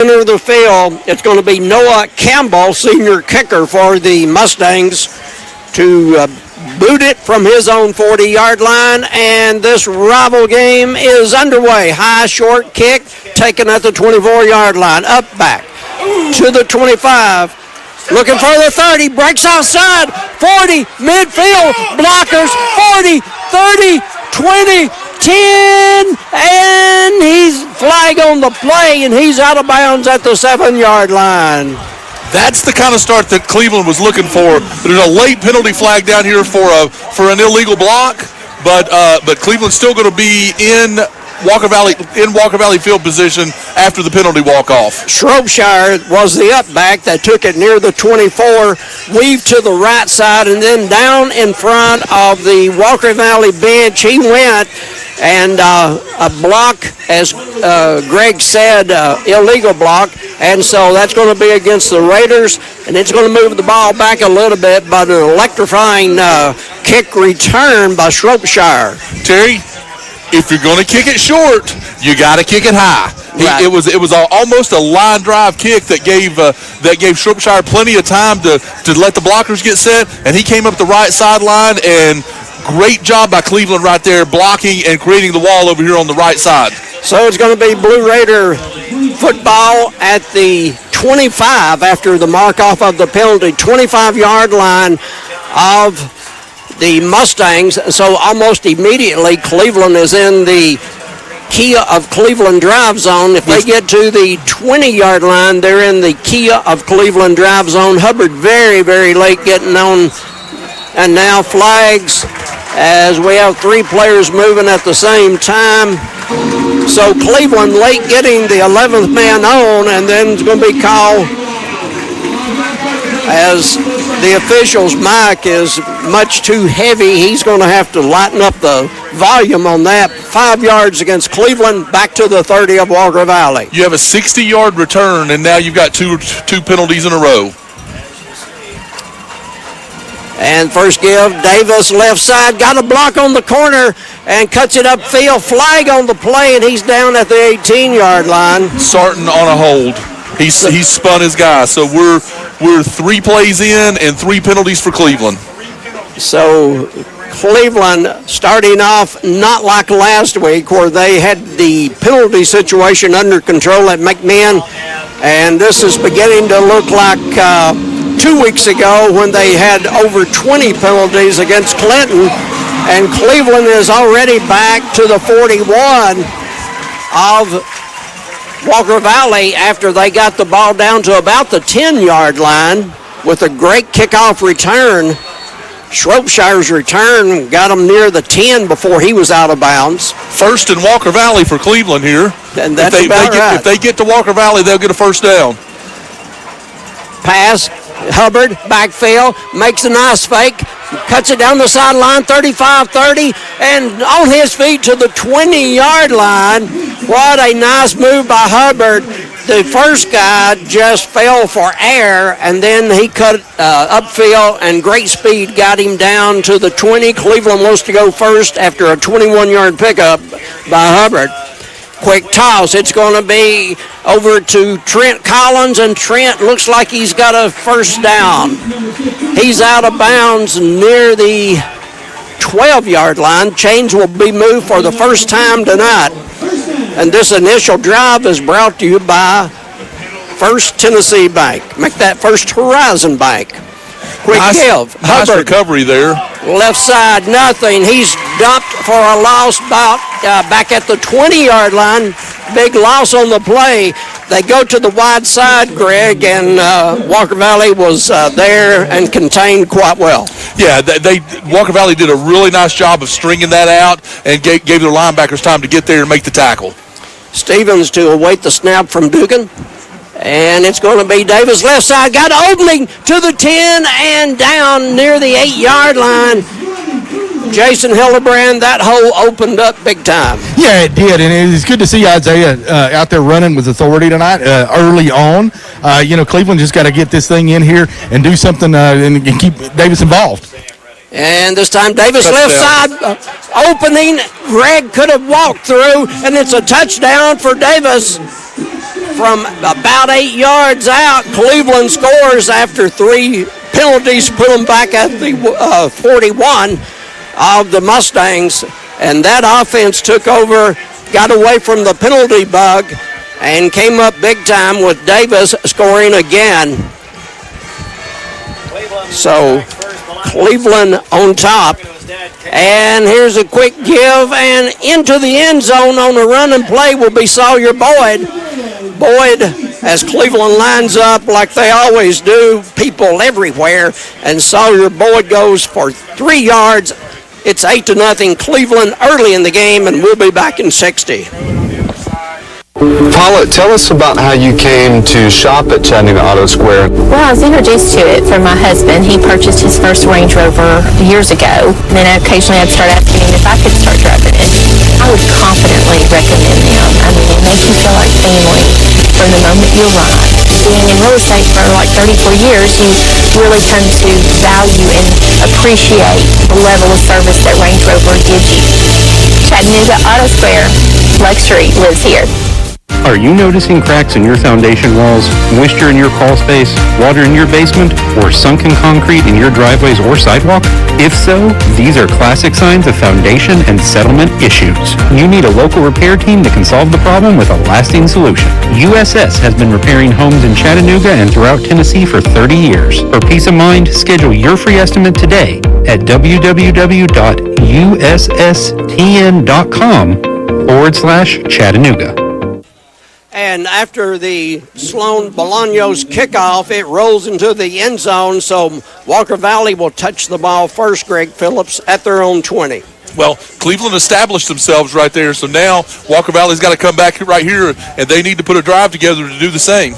center of the field. It's going to be Noah Campbell, senior kicker for the Mustangs, to boot it from his own 40-yard line, and this rival game is underway. High, short kick, taken at the 24-yard line, up, back, to the 25, looking for the 30, breaks outside, 40, midfield, blockers, 40, 30, 20, 10, and he's flag on the play, and he's out of bounds at the 7-yard line. That's the kind of start that Cleveland was looking for. There's a late penalty flag down here for an illegal block, but Cleveland's still going to be in Walker Valley field position after the penalty walk-off. Shropshire was the up back that took it near the 24, weaved to the right side, and then down in front of the Walker Valley bench he went, and a block, as Greg said, illegal block, and so that's going to be against the Raiders, and it's going to move the ball back a little bit, but an electrifying kick return by Shropshire. Terry, if you're going to kick it short, you got to kick it high. Right. It was almost a line drive kick that gave Shropshire plenty of time to let the blockers get set, and he came up the right sideline, and great job by Cleveland right there, blocking and creating the wall over here on the right side. So it's going to be Blue Raider football at the 25 after the mark-off of the penalty, 25-yard line of the Mustangs. So almost immediately Cleveland is in the Kia of Cleveland drive zone. If they get to the 20-yard line, they're in the Kia of Cleveland drive zone. Hubbard very, very late getting on. And now flags as we have three players moving at the same time. So Cleveland late getting the 11th man on, and then it's going to be called, as the official's mic is much too heavy. He's going to have to lighten up the volume on that. 5 yards against Cleveland, back to the 30 of Walker Valley. You have a 60-yard return, and now you've got two penalties in a row. And first give, Davis left side, got a block on the corner and cuts it upfield. Flag on the play, and he's down at the 18-yard line. Sarton on a hold. He's spun his guy. So we're 3 plays in and 3 penalties for Cleveland. So Cleveland starting off not like last week where they had the penalty situation under control at McMinn, and this is beginning to look like 2 weeks ago when they had over 20 penalties against Clinton, and Cleveland is already back to the 41 of Walker Valley after they got the ball down to about the 10-yard line with a great kickoff return. Shropshire's return got them near the 10 before he was out of bounds. First in Walker Valley for Cleveland here. And that's right. If they get to Walker Valley, they'll get a first down. Pass, Hubbard, backfield, makes a nice fake, cuts it down the sideline, 35-30, and on his feet to the 20-yard line. What a nice move by Hubbard. The first guy just fell for air, and then he cut upfield, and great speed got him down to the 20. Cleveland wants to go first after a 21-yard pickup by Hubbard. Quick toss. It's going to be over to Trent Collins, and Trent looks like he's got a first down. He's out of bounds near the 12-yard line. Chains will be moved for the first time tonight. And this initial drive is brought to you by First Tennessee Bank. Make that First Horizon Bank. Quick give. Nice Hubbard, recovery there. left side, nothing. He's dumped for a loss back at the 20-yard line. Big loss on the play. They go to the wide side, Greg, and Walker Valley was there and contained quite well. Yeah, Walker Valley did a really nice job of stringing that out and gave their linebackers time to get there and make the tackle. Stevens to await the snap from Dugan. And it's going to be Davis left side. Got an opening to the 10 and down near the 8-yard line. Jason Hildebrand, that hole opened up big time. Yeah, it did, and it's good to see Isaiah out there running with authority tonight early on. Cleveland just got to get this thing in here and do something and keep Davis involved. And this time Davis left side opening. Greg could have walked through, and it's a touchdown for Davis. from about 8 yards out. Cleveland scores after 3 penalties, put them back at the 41 of the Mustangs. And that offense took over, got away from the penalty bug, and came up big time with Davis scoring again. So Cleveland on top. And here's a quick give, and into the end zone on a run and play will be Sawyer Boyd. Boyd, as Cleveland lines up like they always do, people everywhere, and Sawyer Boyd goes for 3 yards. It's 8-0 Cleveland early in the game, and we'll be back in 60. Paula, tell us about how you came to shop at Chattanooga Auto Square. Well, I was introduced to it from my husband. He purchased his first Range Rover years ago. And then occasionally I'd start asking him if I could start driving it. I would confidently recommend them. I mean, they make you feel like family from the moment you arrive. Being in real estate for like 34 years, you really come to value and appreciate the level of service that Range Rover gives you. Chattanooga Auto Square, luxury lives here. Are you noticing cracks in your foundation walls, moisture in your crawl space, water in your basement, or sunken concrete in your driveways or sidewalk? If so, these are classic signs of foundation and settlement issues. You need a local repair team that can solve the problem with a lasting solution. USS has been repairing homes in Chattanooga and throughout Tennessee for 30 years. For peace of mind, schedule your free estimate today at www.usstn.com/Chattanooga. And after the Sloan Bolaños kickoff, it rolls into the end zone, so Walker Valley will touch the ball first, Greg Phillips, at their own 20. Well, Cleveland established themselves right there, so now Walker Valley's got to come back right here, and they need to put a drive together to do the same.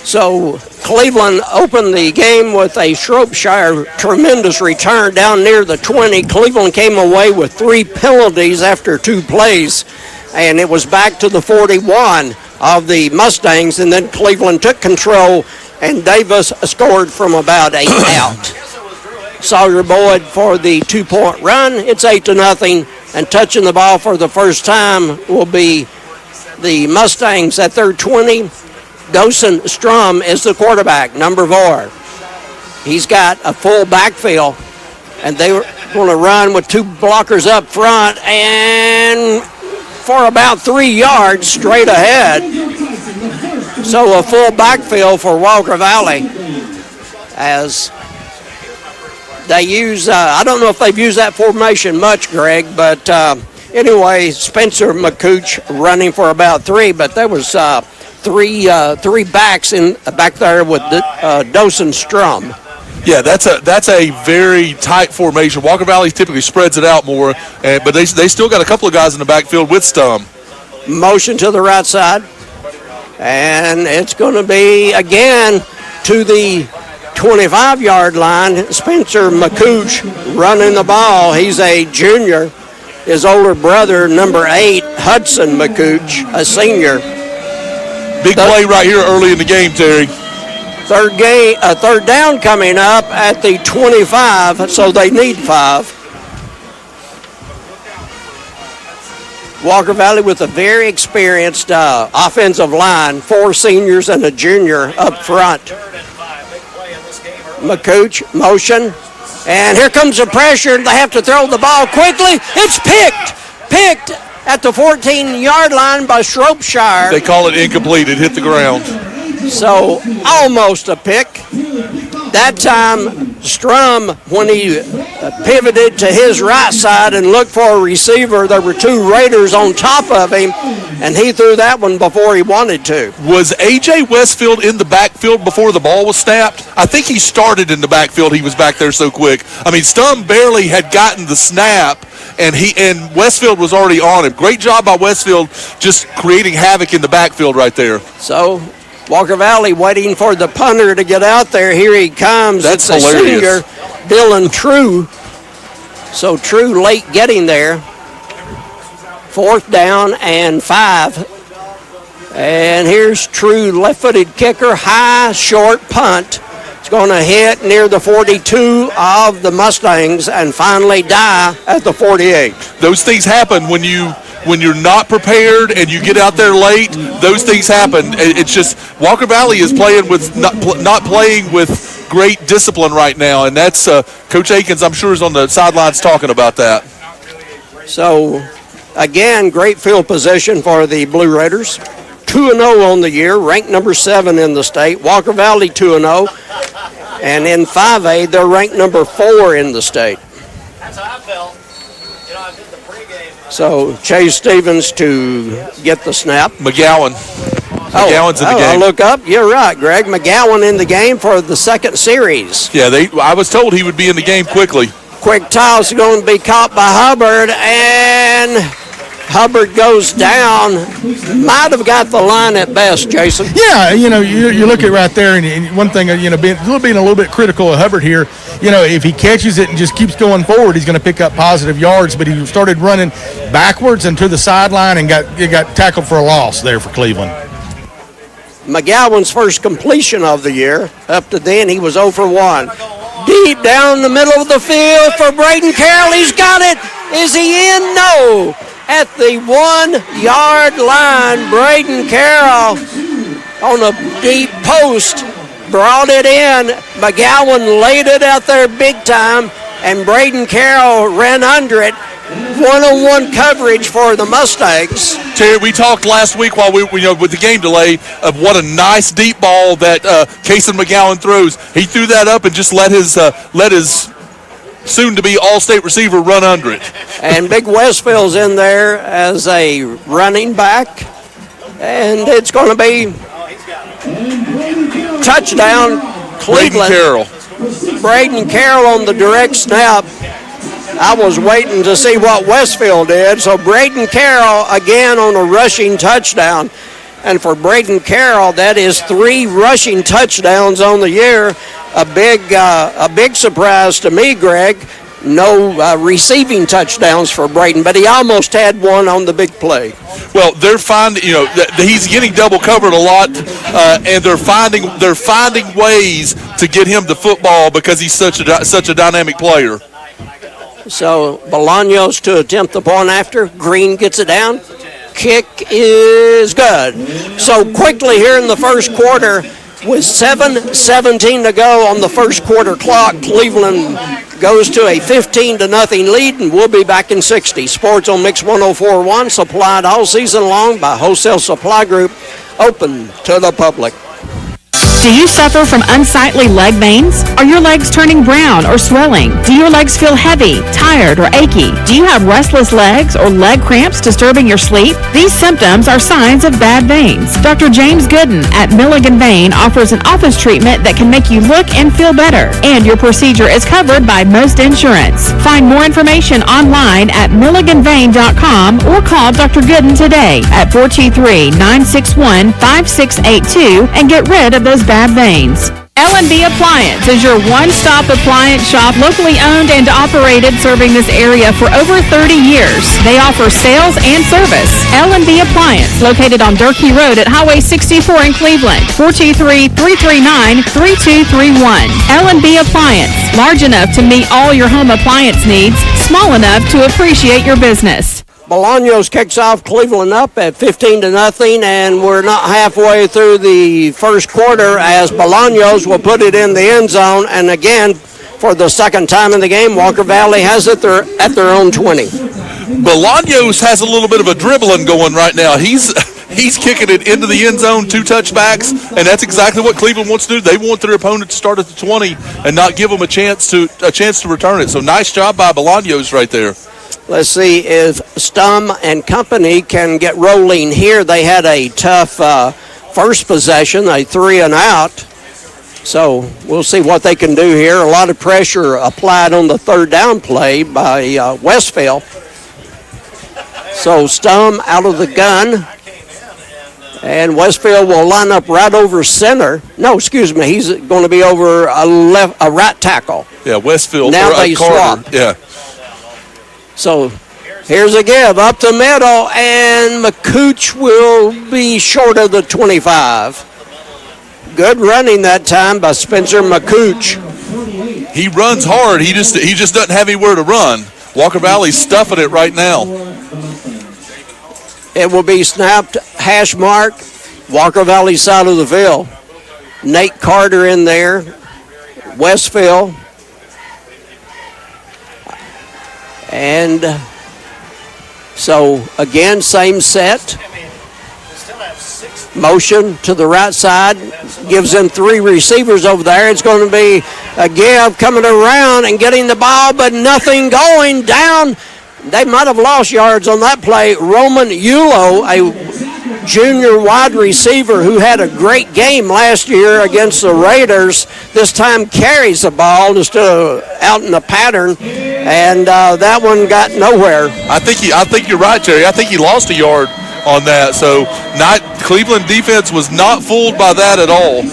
So Cleveland opened the game with a Shropshire tremendous return down near the 20. Cleveland came away with 3 penalties after 2 plays. And it was back to the 41 of the Mustangs, and then Cleveland took control, and Davis scored from about 8 out. Sawyer Boyd for the 2-point run. It's 8-0, and touching the ball for the first time will be the Mustangs at their 20. Dawson Strum is the quarterback, number 4. He's got a full backfield, and they were going to run with 2 blockers up front, and for about 3 yards straight ahead. So a full backfield for Walker Valley as they use, I don't know if they've used that formation much, Greg, but anyway, Spencer McCooch running for about 3, but there was three backs back there with Dawson Strum. Yeah, that's a very tight formation. Walker Valley typically spreads it out more, but they still got a couple of guys in the backfield with Stum. Motion to the right side, and it's going to be again to the 25-yard line. Spencer McCooch running the ball. He's a junior. His older brother, number 8, Hudson McCooch, a senior. Big play right here early in the game, Terry. Third down coming up at the 25, so they need 5. Walker Valley with a very experienced offensive line, 4 seniors and a junior up front. McCooch, motion, and here comes the pressure. They have to throw the ball quickly. It's picked at the 14-yard line by Shropshire. They call it incomplete. It hit the ground. So almost a pick. That time, Strum, when he pivoted to his right side and looked for a receiver, there were 2 Raiders on top of him, and he threw that one before he wanted to. Was A.J. Westfield in the backfield before the ball was snapped? I think he started in the backfield. He was back there so quick. I mean, Stum barely had gotten the snap, and Westfield was already on him. Great job by Westfield just creating havoc in the backfield right there. So Walker Valley waiting for the punter to get out there. Here he comes. That's it's hilarious. A senior, Dylan True. So True late getting there. 4th down and 5. And here's True, left-footed kicker, high, short punt. It's going to hit near the 42 of the Mustangs and finally die at the 48. Those things happen when you when you're not prepared and you get out there late, those things happen. It's just Walker Valley is playing with not playing with great discipline right now, and that's Coach Akins, I'm sure, is on the sidelines talking about that. So, again, great field position for the Blue Raiders. 2-0 on the year, ranked number 7 in the state. Walker Valley 2-0. And in 5A, they're ranked number 4 in the state. That's how I felt. You know, I did the pregame. So Chase Stevens to get the snap. McGowan. McGowan's in the game. I look up. You're right, Greg. McGowan in the game for the second series. Yeah, I was told he would be in the game quickly. Quick toss going to be caught by Hubbard, and Hubbard goes down. Might have got the line at best, Jason. Yeah, you look at right there, and one thing, being a little bit critical of Hubbard here, if he catches it and just keeps going forward, he's going to pick up positive yards, but he started running backwards and to the sideline and got tackled for a loss there for Cleveland. McGowan's first completion of the year. Up to then, he was 0 for 1. Deep down the middle of the field for Braden Carroll. He's got it. Is he in? No. At the 1-yard line, Braden Carroll on a deep post brought it in. McGowan laid it out there big time, and Braden Carroll ran under it. One-on-one coverage for the Mustangs. Terry, we talked last week while we with the game delay of what a nice deep ball that Kason McGowan throws. He threw that up and just let his soon-to-be all-state receiver run under it. And Big Westfield's in there as a running back, and it's going to be touchdown Cleveland. Braden Carroll on the direct snap. I was waiting to see what Westfield did. So Braden Carroll again on a rushing touchdown. And for Braden Carroll, that is 3 rushing touchdowns on the year. A big surprise to me, Greg. No receiving touchdowns for Braden, but he almost had one on the big play. Well, they're finding, he's getting double covered a lot, and they're finding ways to get him the football because he's such a dynamic player. So Bolaños to attempt the point after. Green gets it down. Kick is good. So quickly here in the first quarter, with 7:17 to go on the first quarter clock, Cleveland goes to a 15-0 lead, and we'll be back in 60. Sports on Mix 104.1, supplied all season long by Wholesale Supply Group, open to the public. Do you suffer from unsightly leg veins? Are your legs turning brown or swelling? Do your legs feel heavy, tired, or achy? Do you have restless legs or leg cramps disturbing your sleep? These symptoms are signs of bad veins. Dr. James Gooden at Milligan Vein offers an office treatment that can make you look and feel better, and your procedure is covered by most insurance. Find more information online at milliganvein.com or call Dr. Gooden today at 423-961-5682 and get rid of those bad veins. L&B Appliance is your one-stop appliance shop, locally owned and operated, serving this area for over 30 years. They offer sales and service. L&B Appliance, located on Durkee Road at Highway 64 in Cleveland, 423-339-3231. L&B Appliance, large enough to meet all your home appliance needs, small enough to appreciate your business. Bolaños kicks off Cleveland up at 15-0, and we're not halfway through the first quarter as Bolaños will put it in the end zone. And again, for the second time in the game, Walker Valley has it at their own 20. Bolaños has a little bit of a dribbling going right now. He's kicking it into the end zone, 2 touchbacks, and that's exactly what Cleveland wants to do. They want their opponent to start at the 20 and not give them a chance to return it. So nice job by Bolaños right there. Let's see if Stum and company can get rolling here. They had a tough first possession, a 3-and-out. So we'll see what they can do here. A lot of pressure applied on the third down play by Westfield. So Stum out of the gun. And Westfield will line up right over center. No, excuse me. He's going to be over a right tackle. Yeah, Westfield. Now they swap. Yeah. So here's a give up the middle, and McCooch will be short of the 25. Good running that time by Spencer McCooch. He runs hard. He just doesn't have anywhere to run. Walker Valley's stuffing it right now. It will be snapped, hash mark, Walker Valley side of the field. Nate Carter in there, Westfield. And so, again, same set. Motion to the right side, gives them 3 receivers over there. It's going to be a give coming around and getting the ball, but nothing going down. They might have lost yards on that play. Roman Yulo, a junior wide receiver who had a great game last year against the Raiders, this time carries the ball instead of out in the pattern, and that one got nowhere. I think you're right, Terry. I think he lost a yard on that. So Cleveland defense was not fooled by that at all.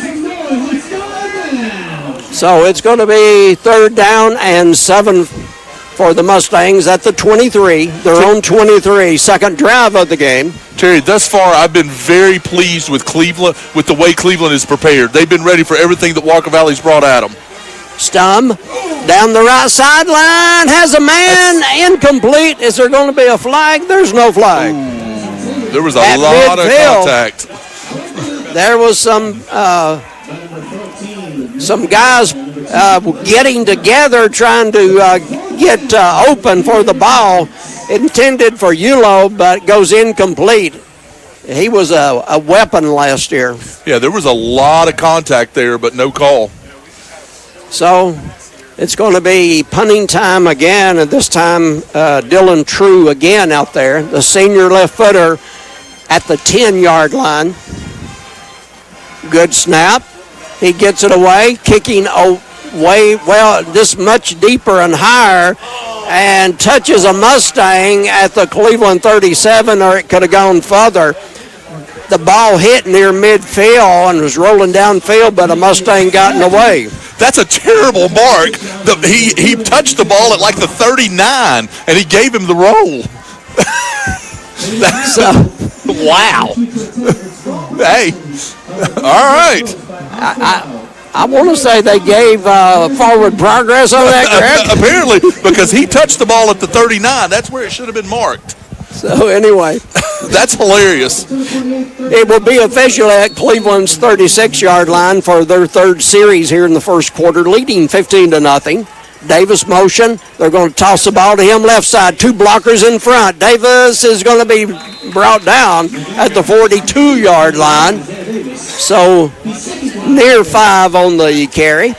So it's going to be 3rd down and 7 for the Mustangs at the 23, their own 23, second drive of the game. Terry, thus far I've been very pleased with Cleveland, with the way Cleveland is prepared. They've been ready for everything that Walker Valley's brought at them. Stum down the right sideline, has a man, incomplete. Is there going to be a flag? There's no flag. There was a lot of contact. There was some guys getting together trying to get open for the ball, intended for Yulo, but goes incomplete. He was a weapon last year. Yeah, there was a lot of contact there, but no call. So it's going to be punting time again, and this time Dylan True again out there, the senior left footer at the 10-yard line. Good snap. He gets it away, kicking away, well, this much deeper and higher, and touches a Mustang at the Cleveland 37, or it could have gone further. The ball hit near midfield and was rolling downfield, but a Mustang got in the way. That's a terrible mark. He touched the ball at like the 39, and he gave him the roll. Wow. Hey, all right. I want to say they gave forward progress on that, correct? Apparently, because he touched the ball at the 39. That's where it should have been marked. So anyway. That's hilarious. It will be official at Cleveland's 36-yard line for their 3rd series here in the first quarter, leading 15-0. Davis motion. They're going to toss the ball to him left side. 2 blockers in front. Davis is going to be brought down at the 42-yard line. So near 5 on the carry.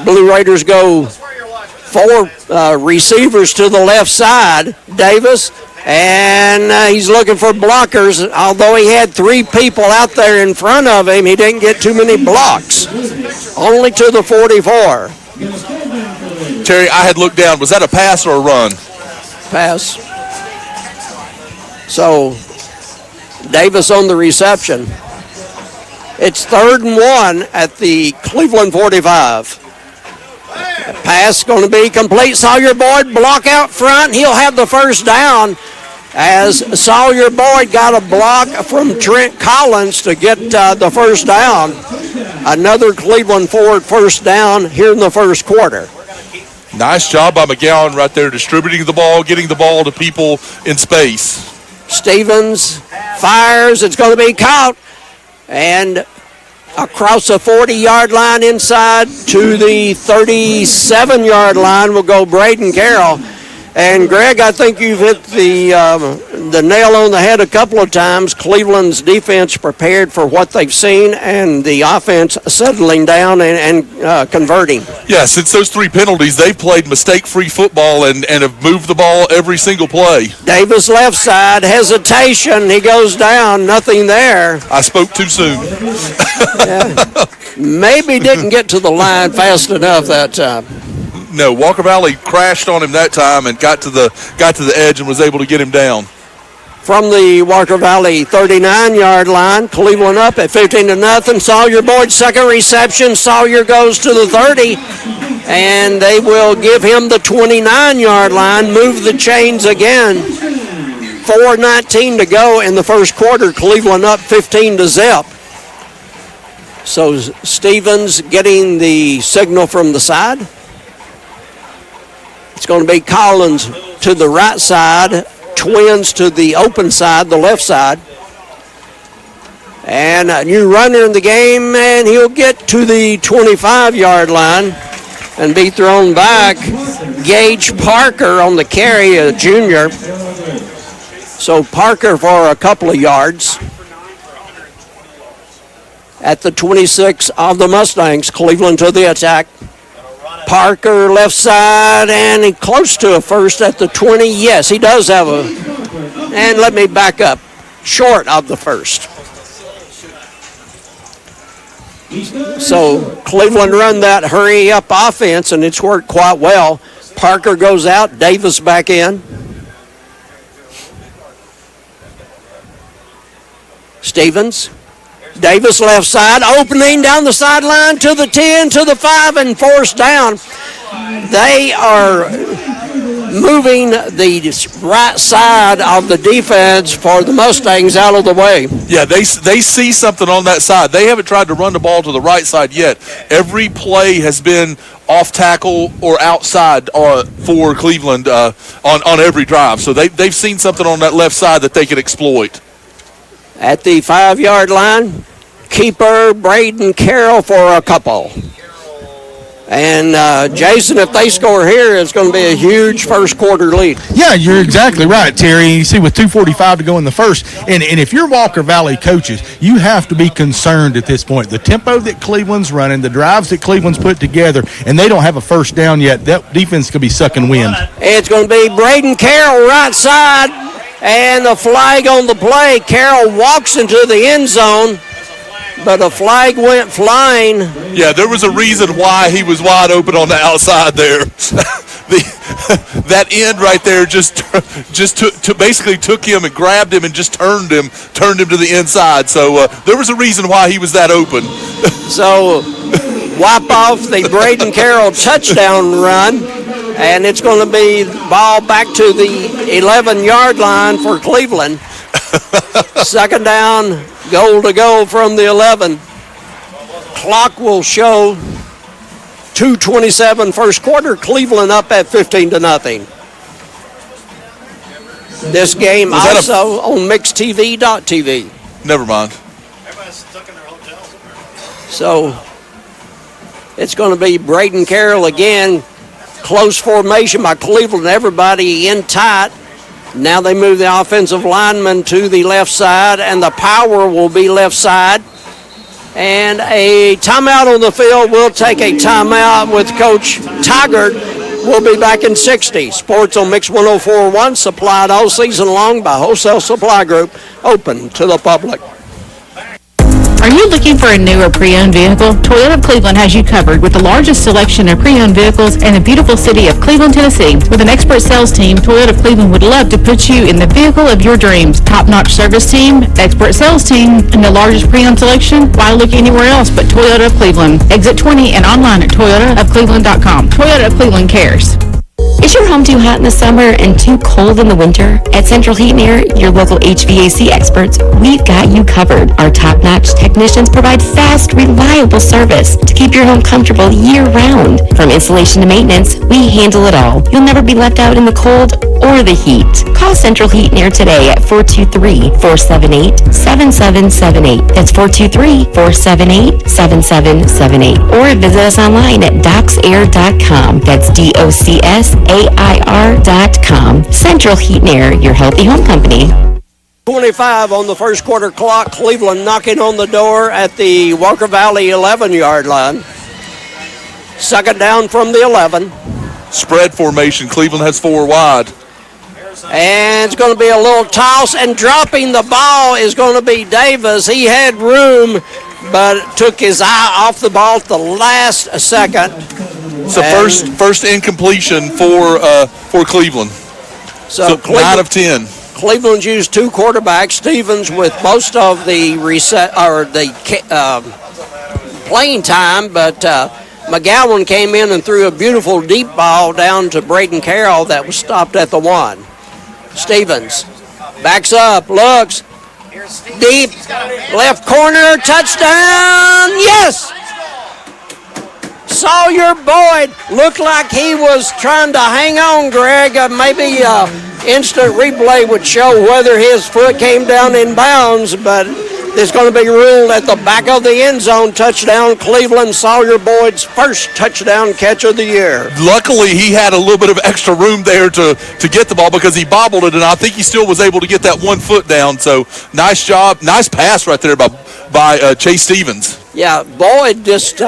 Blue Raiders go 4 receivers to the left side. Davis, and he's looking for blockers. Although he had 3 people out there in front of him, he didn't get too many blocks. Only to the 44. Terry, I had looked down. Was that a pass or a run? Pass. So Davis on the reception. It's 3rd and 1 at the Cleveland 45. Pass going to be complete. Sawyer Boyd block out front. He'll have the first down as Sawyer Boyd got a block from Trent Collins to get the first down. Another Cleveland Ford first down here in the first quarter. Nice job by McGowan right there, distributing the ball, getting the ball to people in space. Stevens fires. It's going to be caught. And across the 40-yard line inside to the 37-yard line will go Braden Carroll. And, Greg, I think you've hit the nail on the head a couple of times. Cleveland's defense prepared for what they've seen, and the offense settling down and converting. Yeah, since those 3 penalties, they've played mistake-free football and have moved the ball every single play. Davis left side, hesitation. He goes down, nothing there. I spoke too soon. Maybe didn't get to the line fast enough that time. No, Walker Valley crashed on him that time and got to the edge and was able to get him down. From the Walker Valley 39-yard line, Cleveland up at 15-0. Sawyer Boyd, second reception. Sawyer goes to the 30, and they will give him the 29-yard line, move the chains again. 4:19 to go in the first quarter. Cleveland up 15-0. So Stevens getting the signal from the side. It's going to be Collins to the right side, Twins to the open side, the left side. And a new runner in the game, and he'll get to the 25-yard line and be thrown back. Gage Parker on the carry, a junior. So Parker for a couple of yards. At the 26 of the Mustangs, Cleveland to the attack. Parker left side, and he close to a first at the 20. Yes, he does have a, and let me back up, short of the first. So Cleveland run that hurry up offense, and it's worked quite well. Parker goes out, Davis back in. Stevens. Davis left side, opening down the sideline to the 10, to the 5, and forced down. They are moving the right side of the defense for the Mustangs out of the way. Yeah, they see something on that side. They haven't tried to run the ball to the right side yet. Every play has been off tackle or outside for Cleveland on every drive. So they've seen something on that left side that they can exploit. At the 5-yard line, keeper Braden Carroll for a couple. And Jason, if they score here, it's going to be a huge first quarter lead. Yeah, you're exactly right, Terry. You see, with 2:45 to go in the first, and if you're Walker Valley coaches, you have to be concerned at this point. The tempo that Cleveland's running, the drives that Cleveland's put together, and they don't have a first down yet. That defense could be sucking wind. It's going to be Braden Carroll right side, and a flag on the play. Carroll walks into the end zone, but a flag went flying. Yeah, there was a reason why he was wide open on the outside there. That end right there just basically took him and grabbed him and just turned him to the inside. So there was a reason why he was that open. So wipe off the Braden Carroll touchdown run, and it's going to be ball back to the 11-yard line for Cleveland. Second down, goal to go from the 11. Clock will show 2:27 first quarter. Cleveland up at 15-0. This game also on mixedtv.tv. Never mind. Everybody's stuck in their hotels. So it's going to be Braden Carroll again. Close formation by Cleveland. Everybody in tight. Now they move the offensive lineman to the left side, and the power will be left side. And a timeout on the field. We'll take a timeout with Coach Taggart. We'll be back in 60. Sports on Mix 104.1, supplied all season long by Wholesale Supply Group, open to the public. Are you looking for a new or pre-owned vehicle? Toyota of Cleveland has you covered with the largest selection of pre-owned vehicles in the beautiful city of Cleveland, Tennessee. With an expert sales team, Toyota of Cleveland would love to put you in the vehicle of your dreams. Top-notch service team, expert sales team, and the largest pre-owned selection? Why look anywhere else but Toyota of Cleveland? Exit 20 and online at toyotaofcleveland.com. Toyota of Cleveland cares. Is your home too hot in the summer and too cold in the winter? At Central Heat and Air, your local HVAC experts, we've got you covered. Our top-notch technicians provide fast, reliable service to keep your home comfortable year-round. From installation to maintenance, we handle it all. You'll never be left out in the cold or the heat. Call Central Heat and Air today at 423-478-7778. That's 423-478-7778. Or visit us online at docsair.com. That's DOCSAIR.com. Central Heat and Air, your healthy home company. 25 on the first quarter clock. Cleveland knocking on the door at the Walker Valley 11-yard line. Second down from the 11. Spread formation. Cleveland has 4 wide. And it's going to be a little toss, and dropping the ball is going to be Davis. He had room, but took his eye off the ball at the last second. It's the first incompletion for Cleveland. So Cleveland, 9 of 10. Cleveland's used 2 quarterbacks. Stevens with most of the playing time, but McGowan came in and threw a beautiful deep ball down to Braden Carroll that was stopped at the 1. Stevens backs up, looks deep, left corner, touchdown, yes! Sawyer Boyd looked like he was trying to hang on, Greg. Maybe instant replay would show whether his foot came down in bounds, but it's going to be ruled at the back of the end zone. Touchdown, Cleveland. Sawyer Boyd's first touchdown catch of the year. Luckily, he had a little bit of extra room there to get the ball because he bobbled it, and I think he still was able to get that 1 foot down. So nice job. Nice pass right there by Chase Stevens. Yeah, Boyd just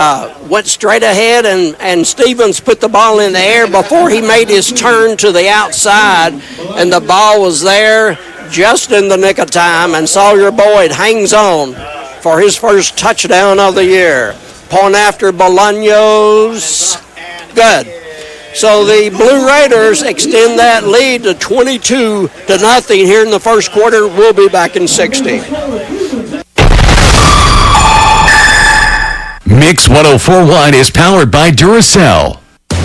went straight ahead, and Stevens put the ball in the air before he made his turn to the outside, and the ball was there just in the nick of time, and Sawyer Boyd hangs on for his first touchdown of the year. Point after Bolaños. Good. So the Blue Raiders extend that lead to 22-0 here in the first quarter. We'll be back in 60. Mix 104.1 is powered by Duracell.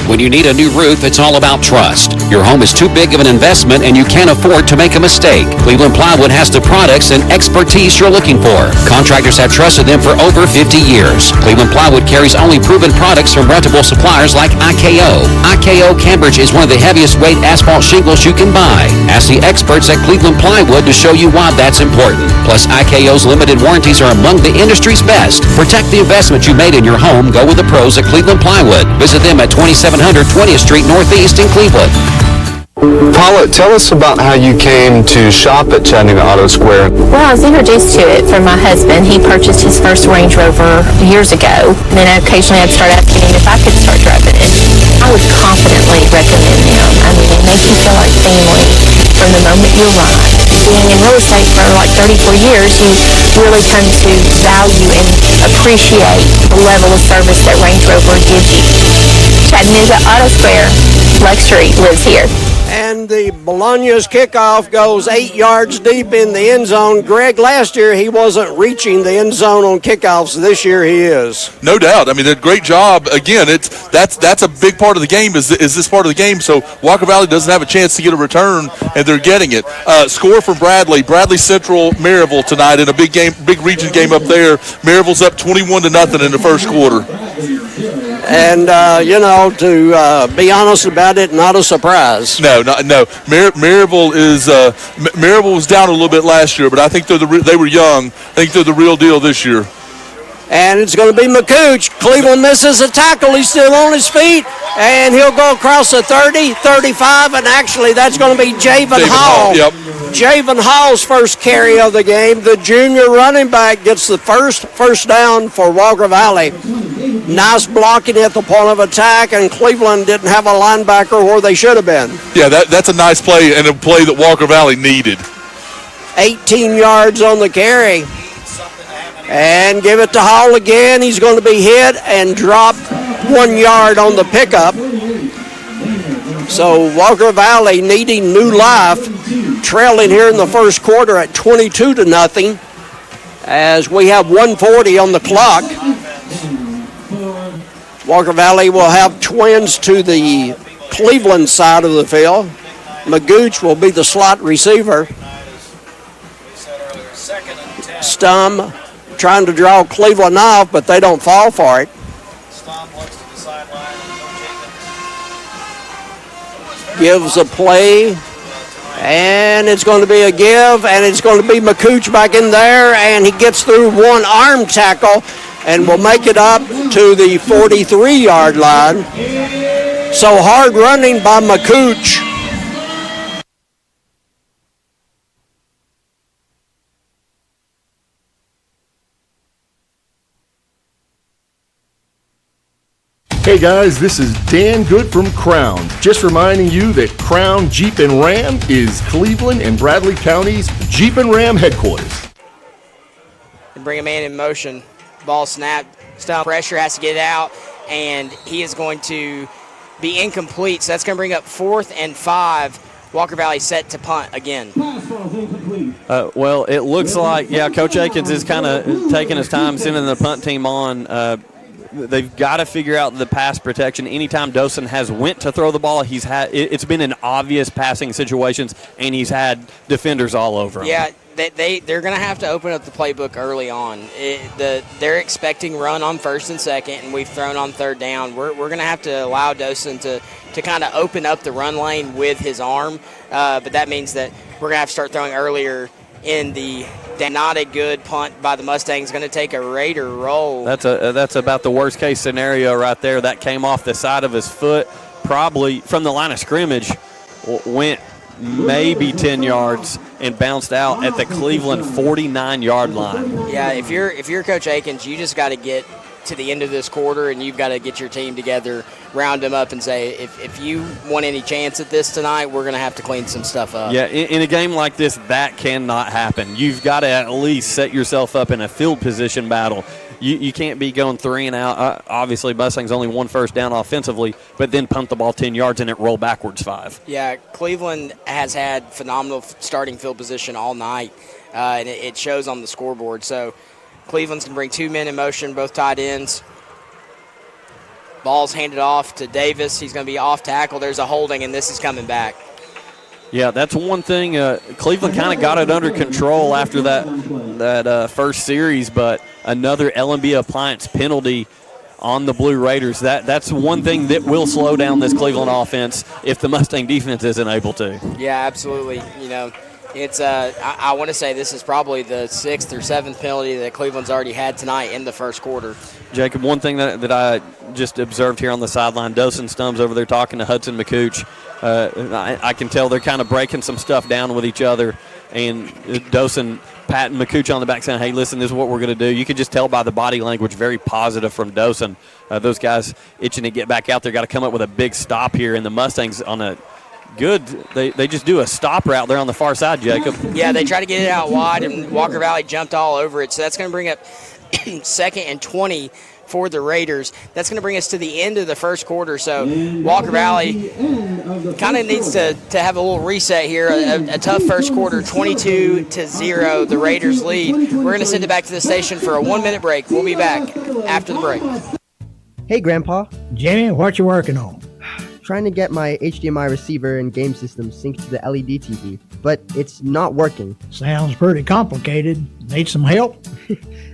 When you need a new roof, it's all about trust. Your home is too big of an investment and you can't afford to make a mistake. Cleveland Plywood has the products and expertise you're looking for. Contractors have trusted them for over 50 years. Cleveland Plywood carries only proven products from reputable suppliers like IKO. IKO Cambridge is one of the heaviest weight asphalt shingles you can buy. Ask the experts at Cleveland Plywood to show you why that's important. Plus, IKO's limited warranties are among the industry's best. Protect the investment you made in your home. Go with the pros at Cleveland Plywood. Visit them at 2700 20th Street Northeast in Cleveland. Paula, tell us about how you came to shop at Chattanooga Auto Square. Well, I was introduced to it from my husband. He purchased his first Range Rover years ago. And then occasionally I'd start asking him if I could start driving it. I would confidently recommend them. I mean, they make you feel like family from the moment you arrive. Being in real estate for like 34 years, you really come to value and appreciate the level of service that Range Rover gives you. Chattanooga Auto Square, luxury lives here. And the Bolaños kickoff goes 8 yards deep in the end zone. Greg, last year he wasn't reaching the end zone on kickoffs. This year he is. No doubt. I mean, a great job. Again, that's a big part of the game. Is this part of the game? So Walker Valley doesn't have a chance to get a return, and they're getting it. Score from Bradley Central, Maryville tonight in a big game, big region game up there. Maryville's up 21-0 in the first quarter. And, to be honest about it, not a surprise. No. Maryville was down a little bit last year, but I think they were young. I think they're the real deal this year. And it's going to be McCooch. Cleveland misses a tackle. He's still on his feet, and he'll go across the 30, 35, and actually that's going to be Javen Hall. Yep. Javen Hall's first carry of the game. The junior running back gets the first down for Walker Valley. Nice blocking at the point of attack, and Cleveland didn't have a linebacker where they should have been. Yeah, that's a nice play and a play that Walker Valley needed. 18 yards on the carry. And give it to Hall again. He's going to be hit and drop 1 yard on the pickup. So Walker Valley needing new life, trailing here in the first quarter at 22-0 as we have 1:40 on the clock. Walker Valley will have twins to the Cleveland side of the field. Magooch will be the slot receiver. Stum trying to draw Cleveland off, but they don't fall for it. Gives a play, and it's going to be a give, and it's going to be McCooch back in there, and he gets through one arm tackle and will make it up to the 43-yard line. So hard running by McCooch. Hey guys, this is Dan Good from Crown. Just reminding you that Crown Jeep and Ram is Cleveland and Bradley County's Jeep and Ram headquarters. And bring a man in motion. Ball snap, style pressure has to get out, and he is going to be incomplete. So that's going to bring up 4th and 5. Walker Valley set to punt again. Well, it looks like, Coach Akins is kind of taking his time sending the punt team on. They've got to figure out the pass protection. Anytime Dosen has went to throw the ball, it's been in obvious passing situations, and he's had defenders all over him. Yeah, they're going to have to open up the playbook early on. They're expecting run on first and second, and we've thrown on third down. We're going to have to allow Dosen to kind of open up the run lane with his arm, but that means that we're going to have to start throwing earlier in the not a good punt by the Mustangs. Going to take a Raider roll. That's about the worst case scenario right there. That came off the side of his foot, probably from the line of scrimmage, went maybe 10 yards and bounced out at the Cleveland 49-yard line. Yeah, if you're Coach Akins, you just got to get to the end of this quarter and you've got to get your team together, round them up and say, if you want any chance at this tonight, we're going to have to clean some stuff up. Yeah, in a game like this, that cannot happen. You've got to at least set yourself up in a field position battle. You can't be going 3 and out. Obviously, Mustangs only 1 first down offensively, but then punt the ball 10 yards and it roll backwards 5. Yeah, Cleveland has had phenomenal starting field position all night, and it shows on the scoreboard. So Cleveland's going to bring 2 men in motion, both tight ends. Ball's handed off to Davis. He's going to be off tackle. There's a holding, and this is coming back. Yeah, that's one thing. Cleveland kind of got it under control after that first series, but another LMB appliance penalty on the Blue Raiders. That's one thing that will slow down this Cleveland offense if the Mustang defense isn't able to. Yeah, absolutely. It's I want to say this is probably the 6th or 7th penalty that Cleveland's already had tonight in the first quarter. Jacob, one thing that I just observed here on the sideline, Dosen Stumbs over there talking to Hudson McCooch. I can tell they're kind of breaking some stuff down with each other, and Dosen patting McCooch on the back saying, hey, listen, this is what we're going to do. You can just tell by the body language, very positive from Dosen. Those guys itching to get back out there, got to come up with a big stop here, and the Mustangs on a good, they just do a stop route there on the far side, Jacob. Yeah, they try to get it out wide, and Walker Valley jumped all over it, so that's going to bring up 2nd and 20 for the Raiders. That's going to bring us to the end of the first quarter, so Walker Valley kind of needs to have a little reset here. A tough first quarter, 22-0, the Raiders lead. We're going to send it back to the station for a 1-minute break. We'll be back after the break. Hey, Grandpa. Jimmy, what you working on? Trying to get my HDMI receiver and game system synced to the LED TV, but it's not working. Sounds pretty complicated. Need some help?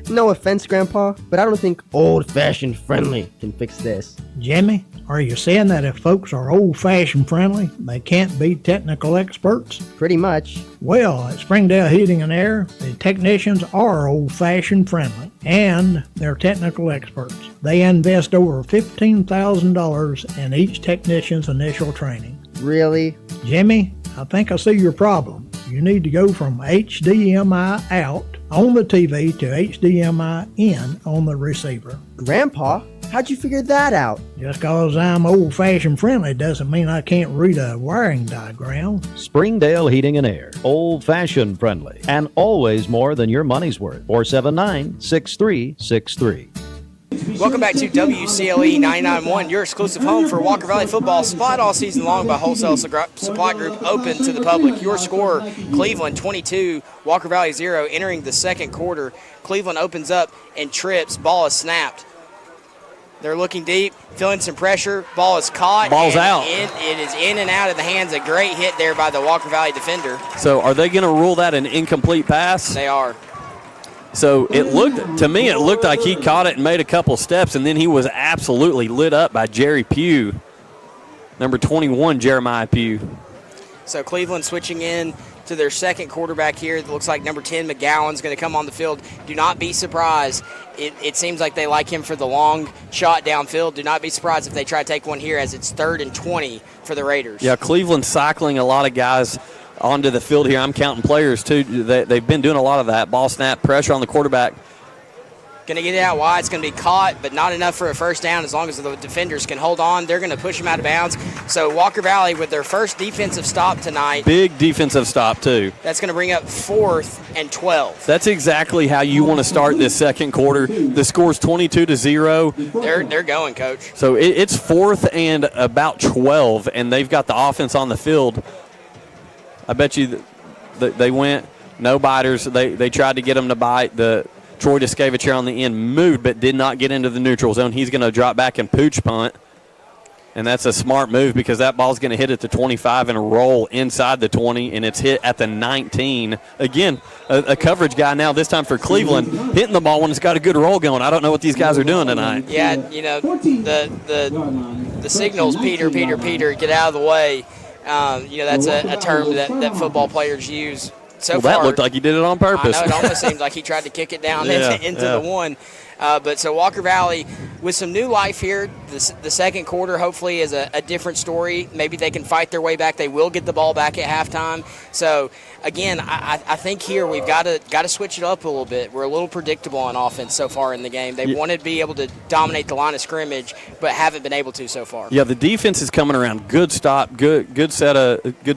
No offense, Grandpa, but I don't think old-fashioned friendly can fix this. Jimmy, are you saying that if folks are old-fashioned friendly, they can't be technical experts? Pretty much. Well, at Springdale Heating and Air, the technicians are old-fashioned friendly, and they're technical experts. They invest over $15,000 in each technician's initial training. Really? Jimmy, I think I see your problem. You need to go from HDMI out on the TV to HDMI in on the receiver. Grandpa, how'd you figure that out? Just cause I'm old-fashioned friendly doesn't mean I can't read a wiring diagram. Springdale Heating and Air. Old-fashioned friendly. And always more than your money's worth. 479-6363. Welcome back to WCLE 99.1, your exclusive home for Walker Valley football, supplied all season long by Wholesale Supply Group, open to the public. Your score, Cleveland 22, Walker Valley 0, entering the second quarter. Cleveland opens up and trips. Ball is snapped. They're looking deep, feeling some pressure. Ball is caught. Ball's out. It is in and out of the hands. A great hit there by the Walker Valley defender. So are they going to rule that an incomplete pass? They are. So it looked like he caught it and made a couple steps, and then he was absolutely lit up by Jerry Pugh, number 21, Jeremiah Pugh. So Cleveland switching in to their second quarterback here. It looks like number 10, McGowan's going to come on the field. Do not be surprised. It seems like they like him for the long shot downfield. Do not be surprised if they try to take one here, as it's 3rd and 20 for the Raiders. Yeah, Cleveland cycling a lot of guys onto the field here. I'm counting players, too. They've been doing a lot of that. Ball snap, pressure on the quarterback. Going to get it out wide. It's going to be caught, but not enough for a first down as long as the defenders can hold on. They're going to push him out of bounds. So Walker Valley with their first defensive stop tonight. Big defensive stop, too. That's going to bring up 4th and 12. That's exactly how you want to start this second quarter. The score's 22-0. They're going, Coach. So it's 4th and about 12, and they've got the offense on the field. I bet you they went no biters. They tried to get them to bite. The Troy Descavich here on the end moved but did not get into the neutral zone. He's going to drop back and pooch punt. And that's a smart move because that ball's going to hit at the 25 and roll inside the 20, and it's hit at the 19. Again, a coverage guy now, this time for Cleveland, hitting the ball when it's got a good roll going. I don't know what these guys are doing tonight. Yeah, the signals, Peter, get out of the way. That's a term that football players use. So that looked like he did it on purpose. I know, it almost seemed like he tried to kick it down into the one. But so Walker Valley with some new life here. The second quarter hopefully is a different story. Maybe they can fight their way back. They will get the ball back at halftime. So again, I think here we've got to switch it up a little bit. We're a little predictable on offense so far in the game. They wanted to be able to dominate the line of scrimmage, but haven't been able to so far. Yeah, the defense is coming around. Good stop, good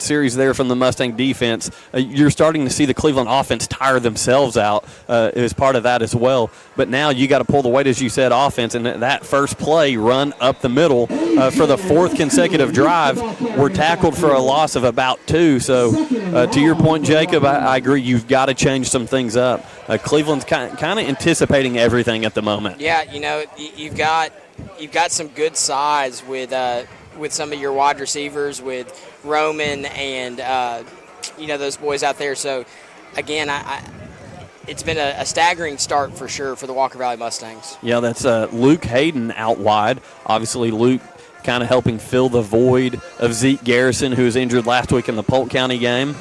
series there from the Mustang defense. You're starting to see the Cleveland offense tire themselves out as part of that as well. But now you got to pull the weight, as you said, offense, and that first play run up the middle for the fourth consecutive drive. We're tackled for a loss of about 2. So to your point, Jacob, I agree. You've got to change some things up. Cleveland's kind of anticipating everything at the moment. Yeah, you've got some good size with some of your wide receivers, with Roman and those boys out there. So again, it's been a staggering start for sure for the Walker Valley Mustangs. Yeah, that's Luke Hayden out wide. Obviously, Luke kind of helping fill the void of Zeke Garrison, who was injured last week in the Polk County game.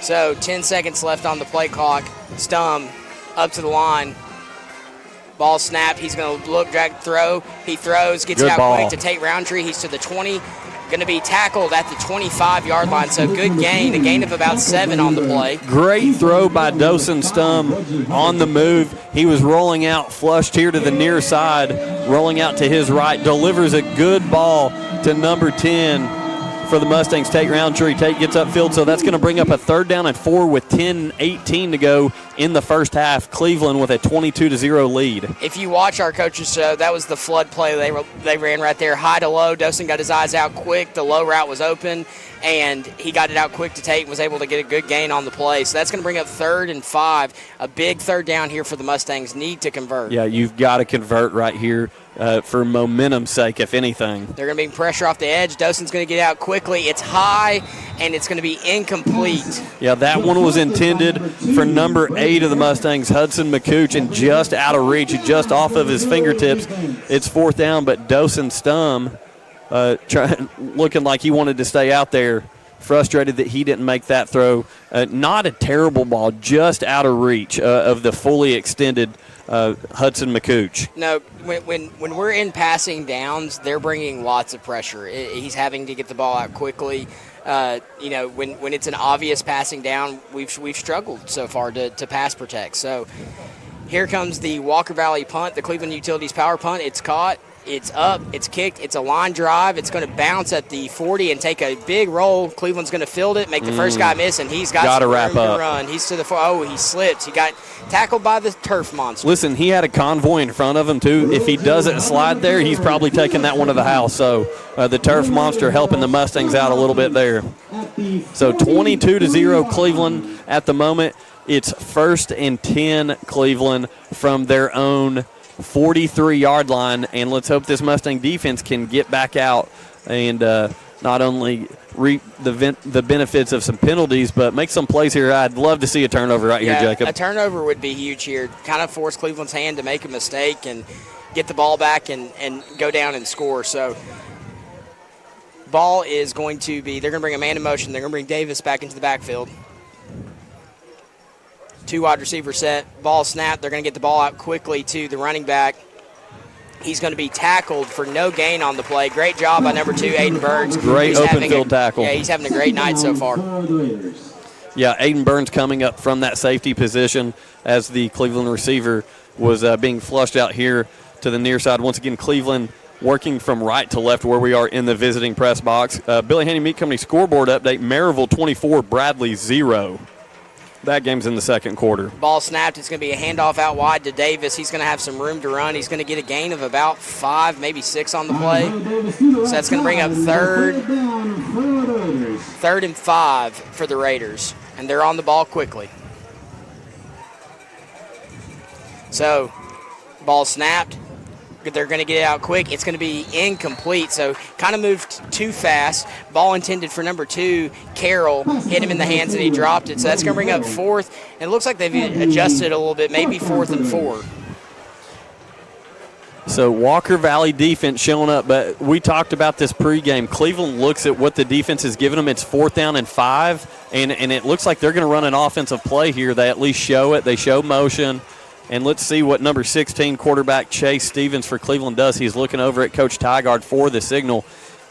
So 10 seconds left on the play clock. Stum up to the line. Ball snapped. He's going to look, drag, throw. He throws, gets it out quick to Tate Roundtree. He's to the 20. Going to be tackled at the 25-yard line. So good gain, a gain of about 7 on the play. Great throw by Dosen Stum on the move. He was rolling out, flushed here to the near side, rolling out to his right, delivers a good ball to number 10 for the Mustangs. Tate Roundtree. Tate gets upfield, so that's going to bring up a 3rd down and 4 with 10:18 to go in the first half. Cleveland with a 22-0 lead. If you watch our coaches show, that was the flood play they ran right there, high to low. Dosen got his eyes out quick. The low route was open, and he got it out quick to Tate and was able to get a good gain on the play. So that's going to bring up 3rd and 5. A big 3rd down here for the Mustangs. Need to convert. Yeah, you've got to convert right here for momentum's sake, if anything. They're going to be pressure off the edge. Dosen's going to get out quickly. It's high, and it's going to be incomplete. Yeah, that one was intended for number 8 of the Mustangs, Hudson McCooch, and just out of reach, just off of his fingertips. It's 4th down, but Dosen Stum looking like he wanted to stay out there, frustrated that he didn't make that throw. Not a terrible ball, just out of reach of the fully extended Hudson McCooch. No, when we're in passing downs, they're bringing lots of pressure. He's having to get the ball out quickly. When it's an obvious passing down, we've struggled so far to pass protect. So here comes the Walker Valley punt, the Cleveland Utilities power punt. It's caught. It's up, it's kicked, it's a line drive. It's going to bounce at the 40 and take a big roll. Cleveland's going to field it, make the first guy miss, and he's got some room to run. He's to the he slips. He got tackled by the turf monster. Listen, he had a convoy in front of him, too. If he doesn't slide there, he's probably taking that one to the house. So the turf monster helping the Mustangs out a little bit there. So 22-0 Cleveland at the moment. It's 1st and 10 Cleveland from their own 43-yard line, and let's hope this Mustang defense can get back out and not only reap the benefits of some penalties, but make some plays here. I'd love to see a turnover right here, Jacob. A turnover would be huge here. Kind of force Cleveland's hand to make a mistake and get the ball back and go down and score. So ball is going to be, they're going to bring a man in motion. They're going to bring Davis back into the backfield. 2 wide receiver set, ball snap. They're going to get the ball out quickly to the running back. He's going to be tackled for no gain on the play. Great job by number 2, Aiden Burns. Great open field tackle. Yeah, he's having a great night so far. Yeah, Aiden Burns coming up from that safety position as the Cleveland receiver was being flushed out here to the near side. Once again, Cleveland working from right to left where we are in the visiting press box. Billy Haney Meat Company scoreboard update, Maryville 24, Bradley 0. That game's in the second quarter. Ball snapped. It's going to be a handoff out wide to Davis. He's going to have some room to run. He's going to get a gain of about 5, maybe 6 on the play. So that's going to bring up 3rd and 5 for the Raiders. And they're on the ball quickly. So ball snapped. They're going to get it out quick. It's going to be incomplete, so kind of moved too fast. Ball intended for number 2, Carroll, hit him in the hands and he dropped it. So that's going to bring up 4th. And it looks like they've adjusted a little bit, maybe 4th and 4. So Walker Valley defense showing up, but we talked about this pregame. Cleveland looks at what the defense has given them. It's 4th down and 5, and it looks like they're going to run an offensive play here. They at least show it. They show motion. And let's see what number 16 quarterback Chase Stevens for Cleveland does. He's looking over at Coach Tygard for the signal.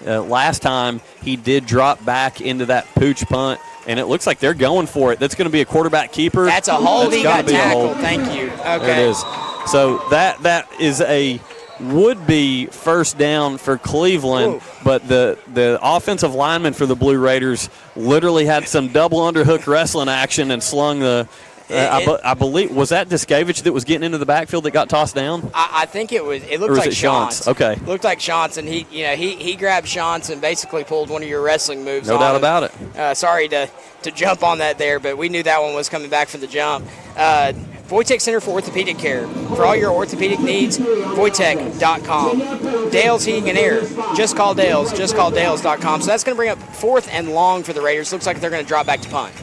Last time he did drop back into that pooch punt, and it looks like they're going for it. That's going to be a quarterback keeper. That's a hold. He got tackled. Thank you. Okay. There it is. So that is a would-be first down for Cleveland, but the offensive lineman for the Blue Raiders literally had some double underhook wrestling action and slung the I believe, was that Discavich that was getting into the backfield that got tossed down? I think it was. It looked or was like it Shantz? Okay. Looked like Shantz, and he grabbed Shantz and basically pulled one of your wrestling moves. No doubt about it. Sorry to jump on that there, but we knew that one was coming back for the jump. Wojtek Center for Orthopedic Care. For all your orthopedic needs, Wojtek.com. Dale's Heating and Air. Just call Dale's. Just call Dale's.com. So that's going to bring up 4th and long for the Raiders. Looks like they're going to drop back to punt.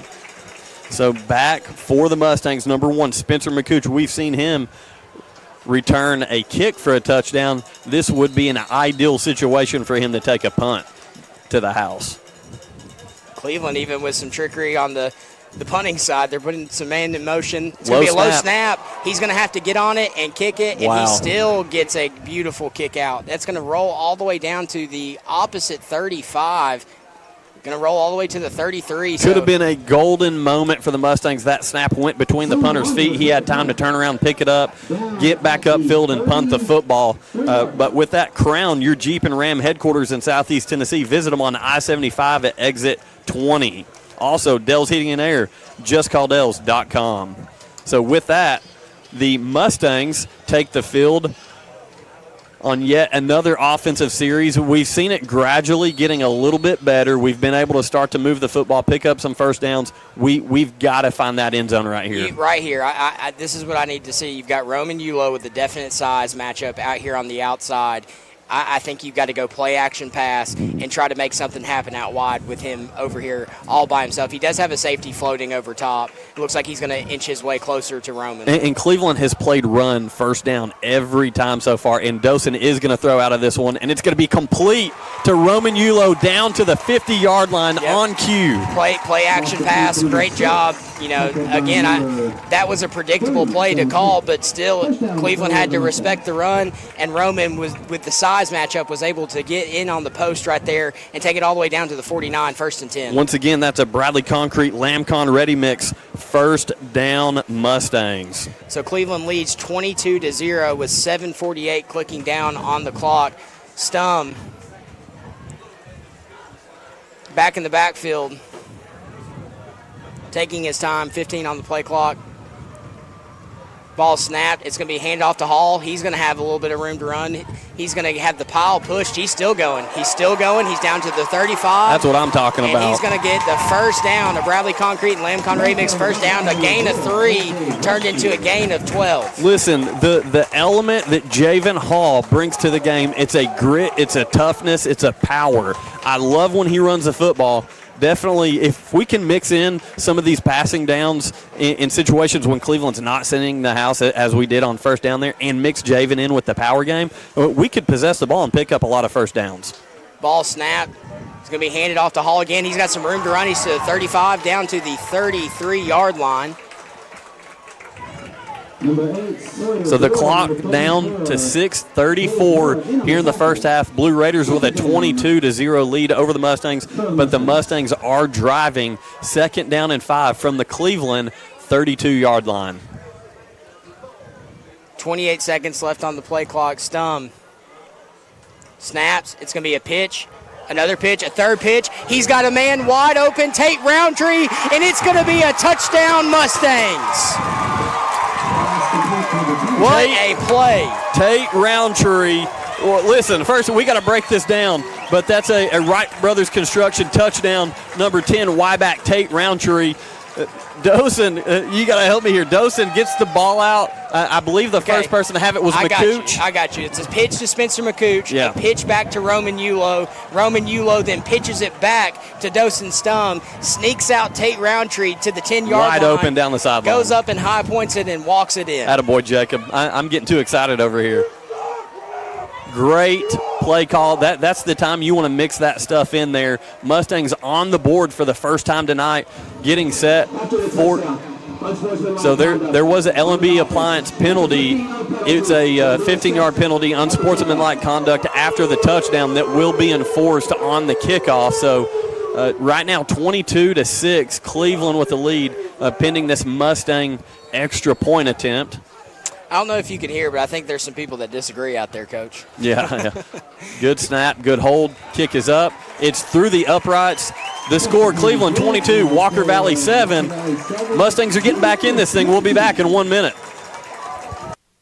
So back for the Mustangs, number 1, Spencer McCooch. We've seen him return a kick for a touchdown. This would be an ideal situation for him to take a punt to the house. Cleveland, even with some trickery on the punting side, they're putting some man in motion. It's going to be a low snap. He's going to have to get on it and kick it, and he still gets a beautiful kick out. That's going to roll all the way down to the opposite 35. Going to roll all the way to the 33. Could have been a golden moment for the Mustangs. That snap went between the punter's feet. He had time to turn around, pick it up, get back upfield, and punt the football. But with that crown, your Jeep and Ram headquarters in Southeast Tennessee, visit them on I-75 at exit 20. Also, Dell's Heating and Air, justcalldells.com. So with that, the Mustangs take the field on yet another offensive series. We've seen it gradually getting a little bit better. We've been able to start to move the football, pick up some first downs. We've got to find that end zone right here. Right here. This is what I need to see. You've got Roman Yulo with the definite size matchup out here on the outside. I think you've got to go play action pass and try to make something happen out wide with him over here all by himself. He does have a safety floating over top. It looks like he's going to inch his way closer to Roman. And Cleveland has played run first down every time so far, and Dosen is going to throw out of this one, and it's going to be complete to Roman Yulo down to the 50-yard line on cue. Play action pass, great job. Again, that was a predictable play to call, but still Cleveland had to respect the run, and Roman was with the size matchup was able to get in on the post right there and take it all the way down to the 49, 1st and 10. Once again, that's a Bradley Concrete Lamcon Ready Mix, first down Mustangs. So Cleveland leads 22-0 with 7:48 clicking down on the clock. Stum back in the backfield, taking his time, 15 on the play clock. Ball snapped. It's going to be handed off to Hall. He's going to have a little bit of room to run. He's going to have the pile pushed. He's still going. He's down to the 35. That's what I'm talking about. And he's going to get the first down. A Bradley Concrete and Lamcon Remix first down. A gain of 3 turned into a gain of 12. Listen, the element that Javen Hall brings to the game, it's a grit, it's a toughness, it's a power. I love when he runs the football. Definitely, if we can mix in some of these passing downs in situations when Cleveland's not sending the house as we did on first down there and mix Javen in with the power game, we could possess the ball and pick up a lot of first downs. Ball snap. It's going to be handed off to Hall again. He's got some room to run. He's to the 35 down to the 33-yard line. So the clock down to 6:34 here in the first half. Blue Raiders with a 22-0 lead over the Mustangs, but the Mustangs are driving 2nd down and 5 from the Cleveland 32-yard line. 28 seconds left on the play clock. Stum snaps. It's going to be a pitch. Another pitch, a third pitch. He's got a man wide open, Tate Roundtree, and it's going to be a touchdown Mustangs. What a play. Tate Roundtree. Well, listen, first we got to break this down, but that's a Wright Brothers Construction touchdown, number 10, Wyback Tate Roundtree. Dawson, you got to help me here. Dawson gets the ball out. I believe the first person to have it was McCooch. I got you. It's a pitch to Spencer McCooch. Yeah. A pitch back to Roman Yulo. Roman Yulo then pitches it back to Dawson Stum. Sneaks out Tate Roundtree to the 10-yard line. Wide open down the sideline. Goes up and high points it and walks it in. Attaboy, Jacob. I'm getting too excited over here. Great play call. That's the time you want to mix that stuff in there. Mustangs on the board for the first time tonight, getting set for. So there was an LMB appliance penalty. It's a 15-yard penalty, unsportsmanlike conduct after the touchdown that will be enforced on the kickoff. So right now 22-6, Cleveland with the lead, pending this Mustang extra point attempt. I don't know if you can hear, but I think there's some people that disagree out there, Coach. Yeah. Good snap, good hold. Kick is up. It's through the uprights. The score, Cleveland 22, Walker Valley 7. Mustangs are getting back in this thing. We'll be back in 1 minute.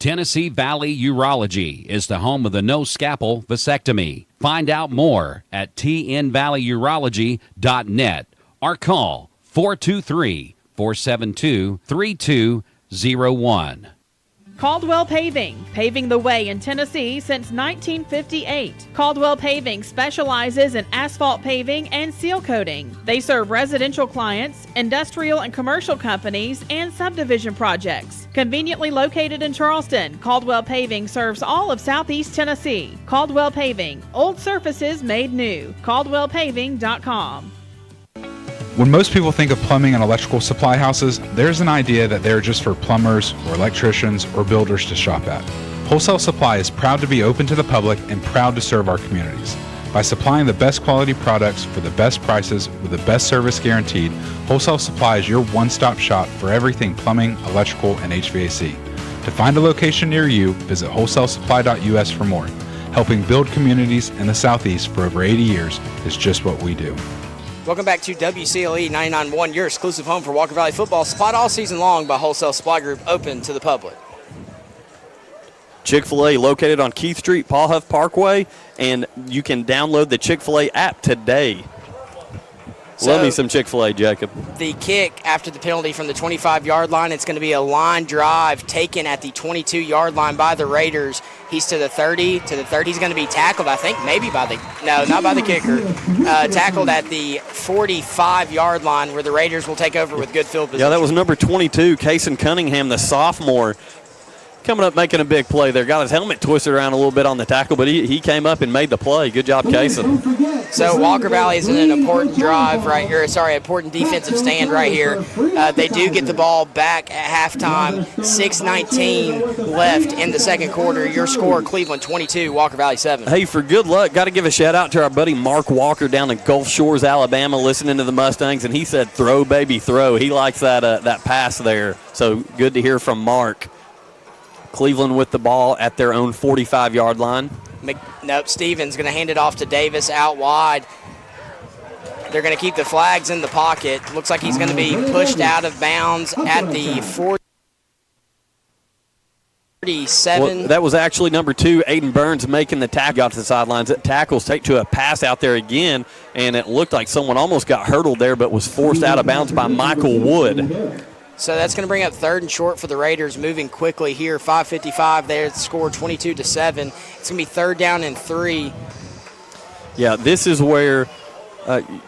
Tennessee Valley Urology is the home of the no scalpel vasectomy. Find out more at tnvalleyurology.net or call 423-472-3201. Caldwell Paving, paving the way in Tennessee since 1958. Caldwell Paving specializes in asphalt paving and seal coating. They serve residential clients, industrial and commercial companies, and subdivision projects. Conveniently located in Charleston, Caldwell Paving serves all of Southeast Tennessee. Caldwell Paving, old surfaces made new. CaldwellPaving.com. When most people think of plumbing and electrical supply houses, there's an idea that they're just for plumbers or electricians or builders to shop at. Wholesale Supply is proud to be open to the public and proud to serve our communities. By supplying the best quality products for the best prices with the best service guaranteed, Wholesale Supply is your one-stop shop for everything plumbing, electrical, and HVAC. To find a location near you, visit wholesalesupply.us for more. Helping build communities in the Southeast for over 80 years is just what we do. Welcome back to WCLE 99.1, your exclusive home for Walker Valley football. Supplied all season long by Wholesale Supply Group, open to the public. Chick-fil-A located on Keith Street, Paul Huff Parkway, and you can download the Chick-fil-A app today. Love me some Chick-fil-A, Jacob. The kick after the penalty from the 25-yard line, it's going to be a line drive taken at the 22-yard line by the Raiders. He's to the 30. He's going to be tackled, I think, maybe by the – no, not by the kicker. Tackled at the 45-yard line where the Raiders will take over with good field position. Yeah, that was number 22, Kason Cunningham, the sophomore, coming up making a big play there. Got his helmet twisted around a little bit on the tackle, but he came up and made the play. Good job, Kason. So Walker Valley is in an important important defensive stand right here. They do get the ball back at halftime. 6:19 left in the second quarter. Your score, Cleveland 22, Walker Valley 7. Hey, for good luck, got to give a shout-out to our buddy Mark Walker down in Gulf Shores, Alabama, listening to the Mustangs, and he said, throw, baby, throw. He likes that pass there. So good to hear from Mark. Cleveland with the ball at their own 45-yard line. Nope, Stevens going to hand it off to Davis out wide. They're going to keep the flags in the pocket. Looks like he's going to be pushed out of bounds at the 47. Well, that was actually number 2, Aiden Burns, making the tackle out to the sidelines. Tackles take to a pass out there again, and it looked like someone almost got hurdled there but was forced out of bounds by Michael Wood. So that's going to bring up 3rd and short for the Raiders, moving quickly here. 5:55 there, score 22-7. It's going to be 3rd down and 3. Yeah, this is where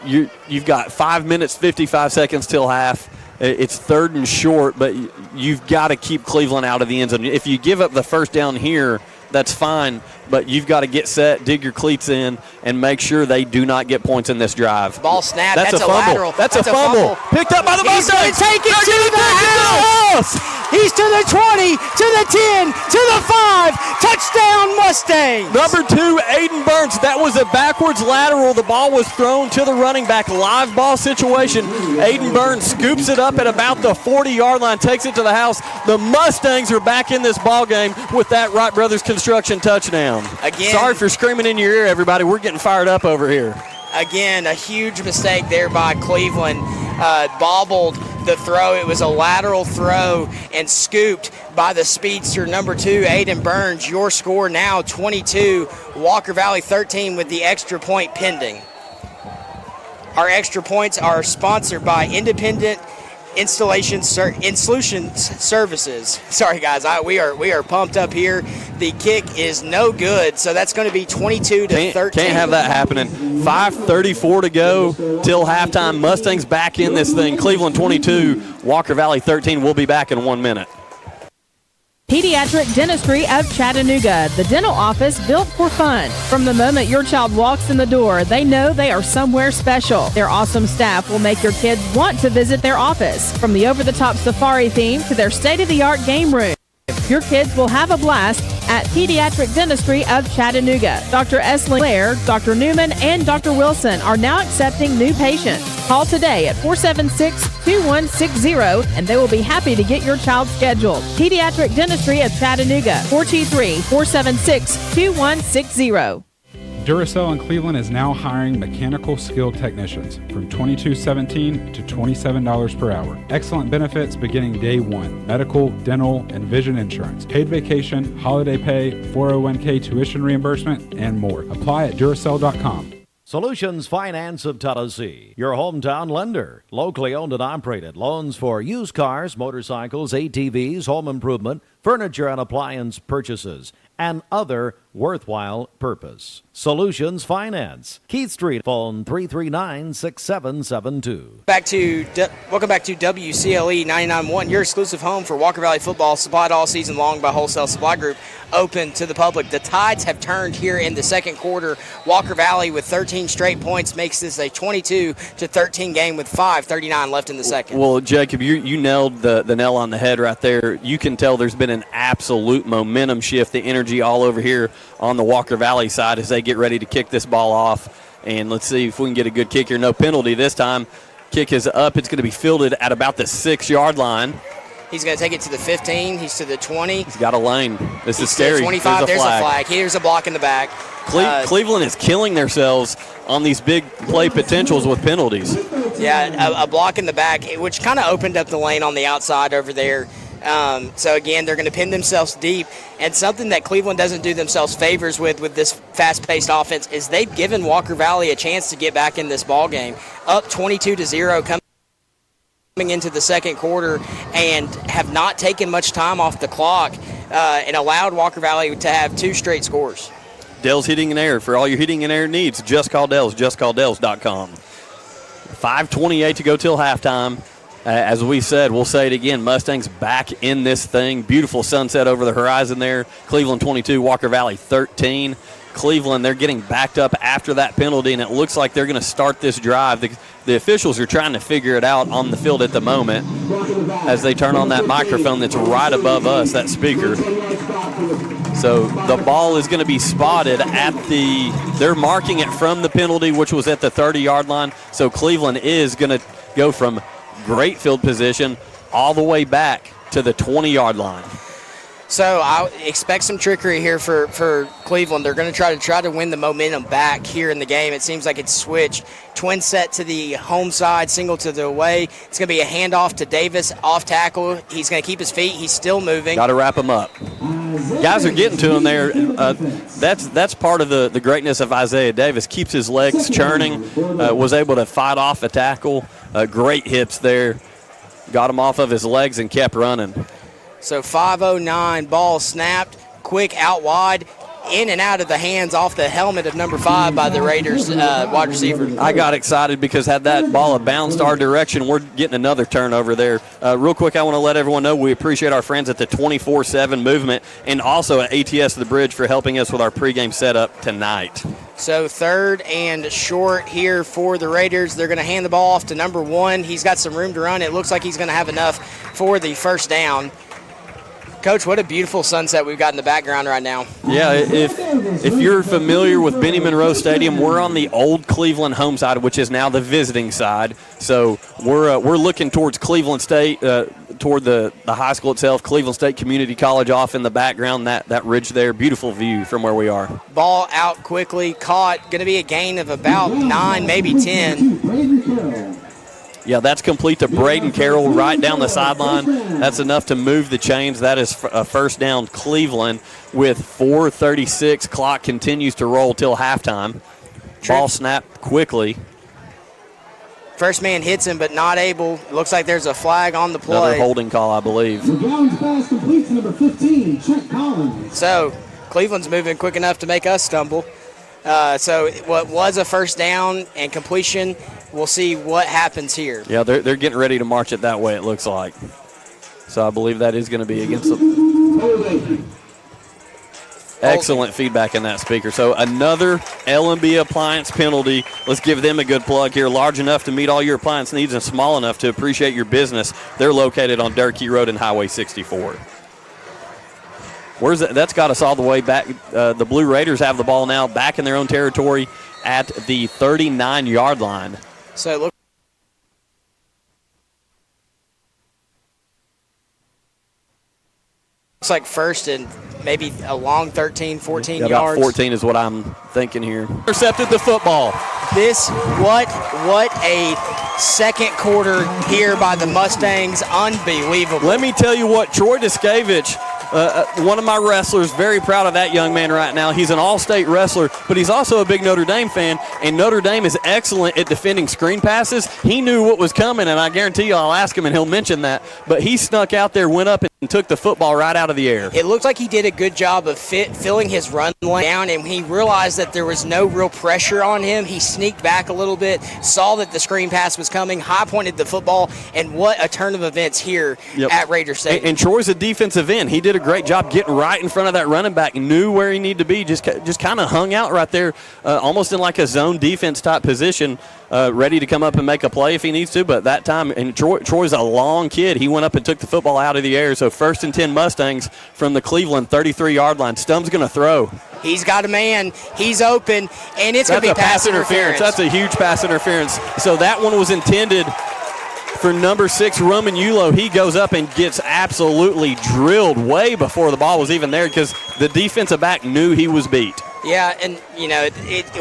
you've got 5 minutes, 55 seconds till half. It's 3rd and short, but you've got to keep Cleveland out of the end zone. If you give up the first down here, that's fine, but you've got to get set, dig your cleats in, and make sure they do not get points in this drive. Ball snap. That's a fumble. Lateral. That's a fumble. Picked up by the Mustangs. He's going to take it to the house. He's to the 20, to the 10, to the 5. Touchdown, Mustangs. Number 2, Aiden Burns. That was a backwards lateral. The ball was thrown to the running back. Live ball situation. Aiden Burns scoops it up at about the 40-yard line, takes it to the house. The Mustangs are back in this ball game with that Wright Brothers Construction touchdown. Again, sorry for screaming in your ear, everybody. We're getting fired up over here. Again, a huge mistake there by Cleveland. Bobbled the throw. It was a lateral throw and scooped by the speedster, number 2, Aiden Burns. Your score now 22, Walker Valley 13 with the extra point pending. Our extra points are sponsored by Independent Installation Services. Sorry, guys, we are pumped up here. The kick is no good, so that's going to be 22-13. Can't have that happening. 5:34 to go till halftime. Mustangs back in this thing. Cleveland 22, Walker Valley 13. We'll be back in 1 minute. Pediatric Dentistry of Chattanooga, the dental office built for fun. From the moment your child walks in the door, they know they are somewhere special. Their awesome staff will make your kids want to visit their office. From the over-the-top safari theme to their state-of-the-art game room, your kids will have a blast at Pediatric Dentistry of Chattanooga. Dr. Esling Blair, Dr. Newman, and Dr. Wilson are now accepting new patients. Call today at 476-2160, and they will be happy to get your child scheduled. Pediatric Dentistry of Chattanooga, 423-476-2160. Duracell in Cleveland is now hiring mechanical skilled technicians from $22.17 to $27 per hour. Excellent benefits beginning day one. Medical, dental, and vision insurance. Paid vacation, holiday pay, 401k tuition reimbursement, and more. Apply at Duracell.com. Solutions Finance of Tennessee, your hometown lender. Locally owned and operated. Loans for used cars, motorcycles, ATVs, home improvement, furniture and appliance purchases, and other worthwhile purpose. Solutions Finance. Keith Street, phone 339-6772. Welcome back to WCLE 99.1, your exclusive home for Walker Valley football, supplied all season long by Wholesale Supply Group, open to the public. The tides have turned here in the second quarter. Walker Valley with 13 straight points makes this a 22-13 game with 5:39 left in the second. Well, Jacob, you nailed the nail on the head right there. You can tell there's been an absolute momentum shift, the energy all over here on the Walker Valley side as they get ready to kick this ball off. And let's see if we can get a good kick here. No penalty this time. Kick is up. It's going to be fielded at about the 6-yard line. He's going to take it to the 15. He's to the 20. He's got a lane. This is scary. 25. There's a flag. Here's a block in the back. Cleveland is killing themselves on these big play potentials with penalties. Yeah, a block in the back, which kind of opened up the lane on the outside over there. So, again, they're going to pin themselves deep. And something that Cleveland doesn't do themselves favors with this fast-paced offense is they've given Walker Valley a chance to get back in this ball game. Up 22-0 coming into the second quarter and have not taken much time off the clock and allowed Walker Valley to have 2 straight scores. Dell's Heating and Air. For all your heating and air needs, just call Dell's, justcalldells.com. 5:28 to go till halftime. As we said, we'll say it again, Mustangs back in this thing. Beautiful sunset over the horizon there. Cleveland 22, Walker Valley 13. Cleveland, they're getting backed up after that penalty, and it looks like they're going to start this drive. The officials are trying to figure it out on the field at the moment as they turn on that microphone that's right above us, that speaker. So the ball is going to be spotted at they're marking it from the penalty, which was at the 30-yard line. So Cleveland is going to go from great field position all the way back to the 20-yard line. So I expect some trickery here for Cleveland. They're going to try to win the momentum back here in the game. It seems like it's switched. Twin set to the home side, single to the away. It's going to be a handoff to Davis, off tackle. He's going to keep his feet. He's still moving. Got to wrap him up. Guys are getting to him there. That's part of the greatness of Isaiah Davis. Keeps his legs churning. Was able to fight off a tackle. Great hips there. Got him off of his legs and kept running. So 5:09, ball snapped, quick out wide, in and out of the hands off the helmet of number 5 by the Raiders wide receiver. I got excited because had that ball bounced our direction, we're getting another turnover there. Real quick, I want to let everyone know we appreciate our friends at the 24/7 Movement and also at ATS The Bridge for helping us with our pregame setup tonight. So 3rd and short here for the Raiders. They're going to hand the ball off to number 1. He's got some room to run. It looks like he's going to have enough for the first down. Coach, what a beautiful sunset we've got in the background right now. Yeah, if you're familiar with Benny Monroe Stadium, we're on the old Cleveland home side, which is now the visiting side. So we're looking towards Cleveland State, toward the high school itself, Cleveland State Community College off in the background, that ridge there. Beautiful view from where we are. Ball out quickly, caught. Going to be a gain of about 9, maybe 10. Yeah, that's complete to Braden Carroll right down the sideline. That's enough to move the chains. That is a first down Cleveland with 4:36. Clock continues to roll till halftime. Ball snapped quickly. First man hits him, but not able. Looks like there's a flag on the play. Another holding call, I believe. McGowan's pass complete to number 15, Trent Collins. So Cleveland's moving quick enough to make us stumble. So what was a first down and completion, we'll see what happens here. Yeah, they're getting ready to march it that way, it looks like. So I believe that is going to be against the... Excellent feedback in that speaker. So another L&B Appliance penalty. Let's give them a good plug here. Large enough to meet all your appliance needs and small enough to appreciate your business. They're located on Durkee Road and Highway 64. Where's that? That's got us all the way back. The Blue Raiders have the ball now back in their own territory at the 39-yard line. So it looks like first and maybe a long 13, 14 about yards. 14 is what I'm thinking here. Intercepted the football. What a second quarter here by the Mustangs. Unbelievable. Let me tell you what, Troy Duskevich, one of my wrestlers, very proud of that young man right now. He's an all-state wrestler, but he's also a big Notre Dame fan, and Notre Dame is excellent at defending screen passes. He knew what was coming, and I guarantee you I'll ask him and he'll mention that, but he snuck out there, went up and took the football right out of the air. It looked like he did a good job of filling his run lane down, and he realized that there was no real pressure on him. He sneaked back a little bit, saw that the screen pass was coming, high-pointed the football, and what a turn of events here at Raider Stadium. And Troy's a defensive end. He did a great job getting right in front of that running back, knew where he needed to be, just kind of hung out right there, almost in like a zone defense type position, ready to come up and make a play if he needs to. But that time, and Troy's a long kid, he went up and took the football out of the air. So first and 10 Mustangs from the Cleveland 33-yard line. Stum's going to throw. He's got a man. He's open, and it's going to be pass interference. That's a huge pass interference. So that one was intended for number 6, Roman Yulo. He goes up and gets absolutely drilled way before the ball was even there because the defensive back knew he was beat. Yeah, and,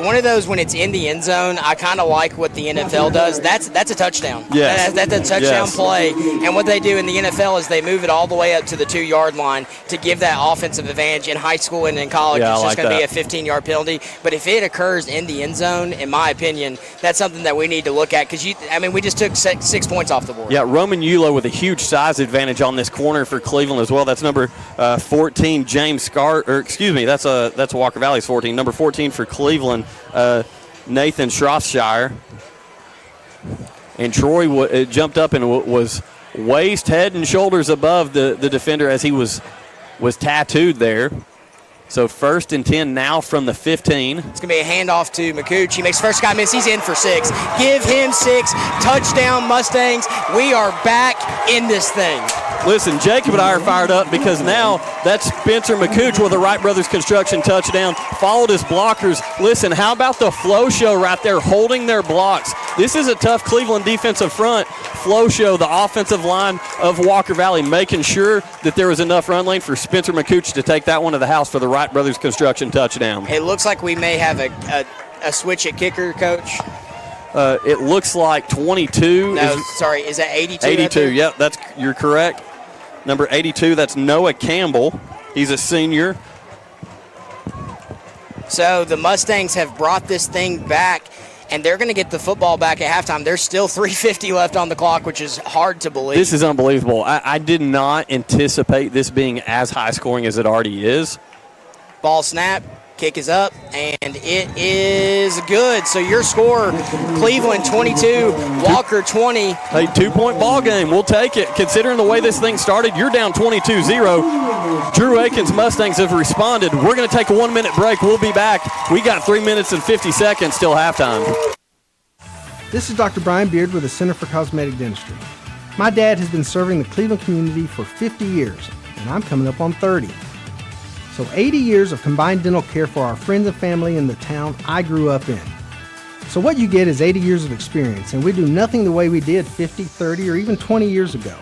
one of those when it's in the end zone, I kind of like what the NFL does. That's a touchdown. Yes. That's a touchdown play. And what they do in the NFL is they move it all the way up to the 2-yard line to give that offensive advantage. In high school and in college, it's just going to be a 15-yard penalty. But if it occurs in the end zone, in my opinion, that's something that we need to look at because, we just took 6 points off the board. Yeah, Roman Yulo with a huge size advantage on this corner for Cleveland as well. That's number 14, James that's Walker Valley's 14. Number 14 for Cleveland, Nathan Shropshire. And Troy jumped up and was waist, head, and shoulders above the defender as he was tattooed there. So first and 10 now from the 15. It's going to be a handoff to McCooch. He makes first guy miss. He's in for 6. Give him 6. Touchdown, Mustangs. We are back in this thing. Listen, Jacob and I are fired up because now that's Spencer McCooch with a Wright Brothers Construction touchdown. Followed his blockers. Listen, how about the flow show right there holding their blocks? This is a tough Cleveland defensive front. Flow show, the offensive line of Walker Valley, making sure that there was enough run lane for Spencer McCooch to take that one to the house for the Wright Brothers Construction touchdown. It looks like we may have a switch at kicker, Coach. It looks like 22. Is that 82? 82, yep, you're correct. Number 82, that's Noah Campbell. He's a senior. So the Mustangs have brought this thing back, and they're going to get the football back at halftime. There's still 3:50 left on the clock, which is hard to believe. This is unbelievable. I did not anticipate this being as high scoring as it already is. Ball snap, kick is up, and it is good. So your score, Cleveland 22, Walker 20. Hey, 2-point ball game. We'll take it. Considering the way this thing started, you're down 22-0. Drew Aikens Mustangs have responded. We're going to take a 1-minute break. We'll be back. We got 3 minutes and 50 seconds till halftime. This is Dr. Brian Beard with the Center for Cosmetic Dentistry. My dad has been serving the Cleveland community for 50 years, and I'm coming up on 30. So 80 years of combined dental care for our friends and family in the town I grew up in. So what you get is 80 years of experience, and we do nothing the way we did 50, 30, or even 20 years ago.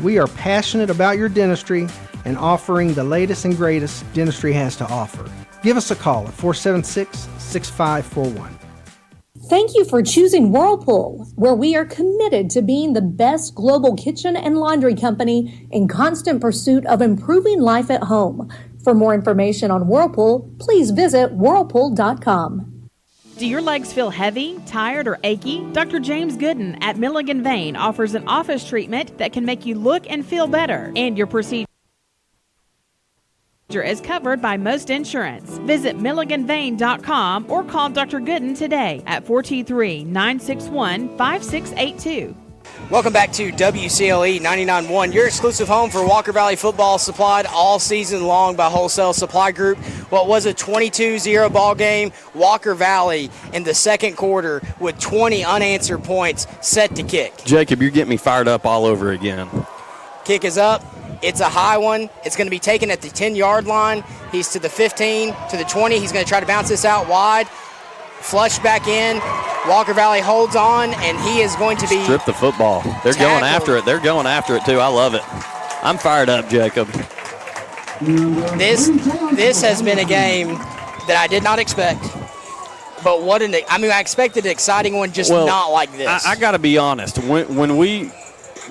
We are passionate about your dentistry and offering the latest and greatest dentistry has to offer. Give us a call at 476-6541. Thank you for choosing Whirlpool, where we are committed to being the best global kitchen and laundry company in constant pursuit of improving life at home. For more information on Whirlpool, please visit whirlpool.com. Do your legs feel heavy, tired, or achy? Dr. James Gooden at Milligan Vein offers an office treatment that can make you look and feel better, and your procedure is covered by most insurance. Visit milliganvein.com or call Dr. Gooden today at 423-961-5682. Welcome back to WCLE 99.1, your exclusive home for Walker Valley football, supplied all season long by Wholesale Supply Group. What was a 22-0 ball game, Walker Valley in the second quarter with 20 unanswered points set to kick. Jacob, you're getting me fired up all over again. Kick is up. It's a high one. It's going to be taken at the 10-yard line. He's to the 15, to the 20. He's going to try to bounce this out wide. Flush back in. Walker Valley holds on, and he is going to be strip the football. They're going after it. They're going after it, too. I love it. I'm fired up, Jacob. This has been a game that I did not expect. But I expected an exciting one, just not like this. I got to be honest. When we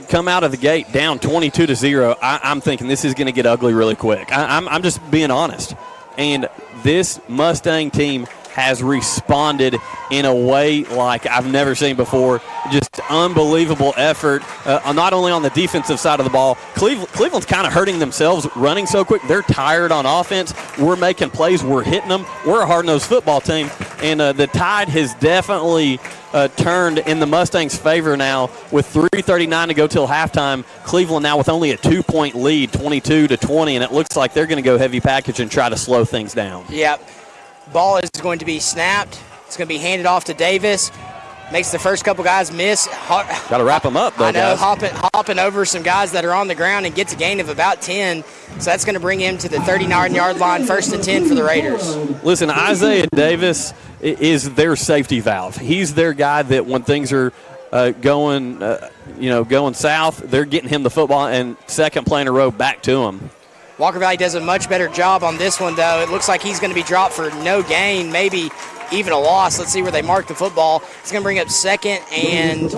come out of the gate down 22-0, I'm thinking this is going to get ugly really quick. I'm just being honest. And this Mustang team has responded in a way like I've never seen before. Just unbelievable effort, not only on the defensive side of the ball. Cleveland's kind of hurting themselves running so quick. They're tired on offense. We're making plays. We're hitting them. We're a hard-nosed football team, and the tide has definitely turned in the Mustangs' favor now with 3:39 to go till halftime. Cleveland now with only a 2-point lead, 22-20, and it looks like they're going to go heavy package and try to slow things down. Yep. Ball is going to be snapped. It's going to be handed off to Davis. Makes the first couple guys miss. Got to wrap them up, though, I know, guys. hopping over some guys that are on the ground and gets a gain of about 10. So that's going to bring him to the 39-yard line, 1st and 10 for the Raiders. Listen, Isaiah Davis is their safety valve. He's their guy that when things are going south, they're getting him the football and second play in a row back to him. Walker Valley does a much better job on this one, though. It looks like he's going to be dropped for no gain, maybe even a loss. Let's see where they mark the football. It's going to bring up 2nd, and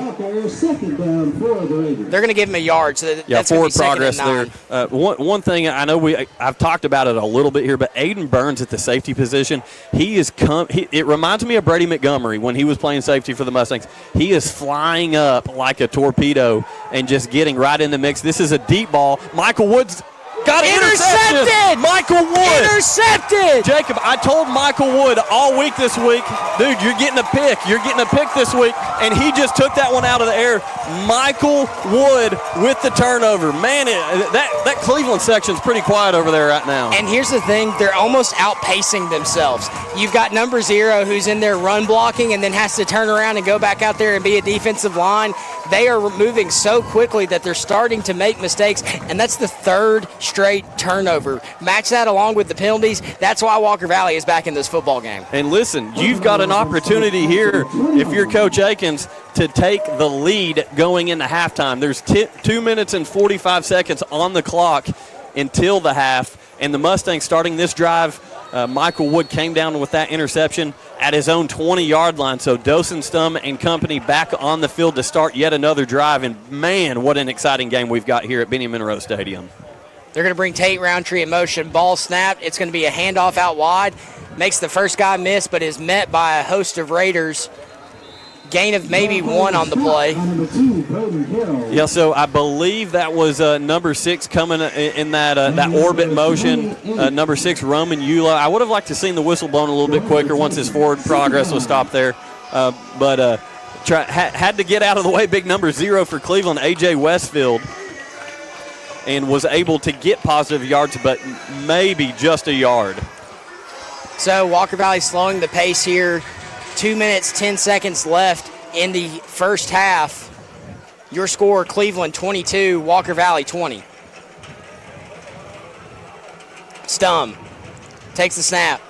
they're going to give him a yard. So that's forward progress there. One thing I know I've talked about it a little bit here, but Aiden Burns at the safety position, it reminds me of Brady Montgomery when he was playing safety for the Mustangs. He is flying up like a torpedo and just getting right in the mix. This is a deep ball. Michael Woods got it intercepted! Michael Wood! Intercepted! Jacob, I told Michael Wood all week this week, dude, you're getting a pick. You're getting a pick this week, and he just took that one out of the air. Michael Wood with the turnover. Man, that Cleveland section's pretty quiet over there right now. And here's the thing, they're almost outpacing themselves. You've got number 0 who's in there run blocking and then has to turn around and go back out there and be a defensive line. They are moving so quickly that they're starting to make mistakes, and that's the 3rd straight turnover. Match that along with the penalties. That's why Walker Valley is back in this football game. And listen, you've got an opportunity here, if you're Coach Akins, to take the lead going into halftime. There's 2 minutes and 45 seconds on the clock until the half, and the Mustangs starting this drive. Michael Wood came down with that interception at his own 20-yard line. So Dosen Stum and company back on the field to start yet another drive. And, man, what an exciting game we've got here at Benny Monroe Stadium. They're going to bring Tate Roundtree in motion. Ball snapped. It's going to be a handoff out wide. Makes the first guy miss, but is met by a host of Raiders. Gain of maybe 1 on the play. Yeah, so I believe that was number 6 coming in that orbit motion. Number 6, Roman Eula. I would have liked to have seen the whistle blown a little bit quicker once his forward progress was stopped there. But had to get out of the way. Big number 0 for Cleveland, A.J. Westfield. And was able to get positive yards, but maybe just a yard. So Walker Valley slowing the pace here. 2 minutes, 10 seconds left in the first half. Your score, Cleveland 22, Walker Valley 20. Stum takes the snap,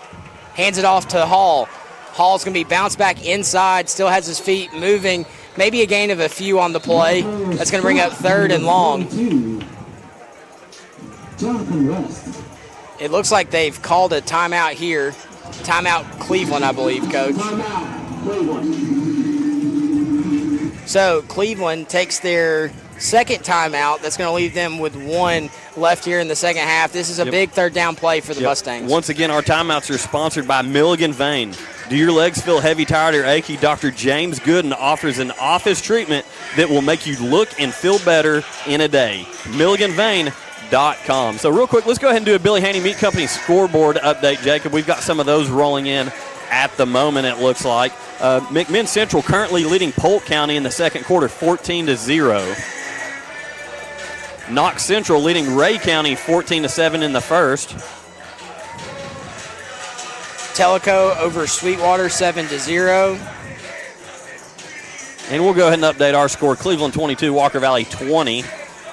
hands it off to Hall. Hall's going to be bounced back inside, still has his feet moving. Maybe a gain of a few on the play. That's going to bring up 3rd and long. It looks like they've called a timeout here. Timeout Cleveland, I believe, Coach. So Cleveland takes their second timeout. That's going to leave them with 1 left here in the second half. This is a big 3rd down play for the Mustangs. Once again, our timeouts are sponsored by Milligan Vein. Do your legs feel heavy, tired, or achy? Dr. James Gooden offers an office treatment that will make you look and feel better in a day. MilliganVein.com. So real quick, let's go ahead and do a Billy Haney Meat Company scoreboard update, Jacob. We've got some of those rolling in at the moment, it looks like. McMinn Central currently leading Polk County in the second quarter 14-0. Knox Central leading Ray County 14-7 in the first. Tellico over Sweetwater 7-0. And we'll go ahead and update our score. Cleveland 22, Walker Valley 20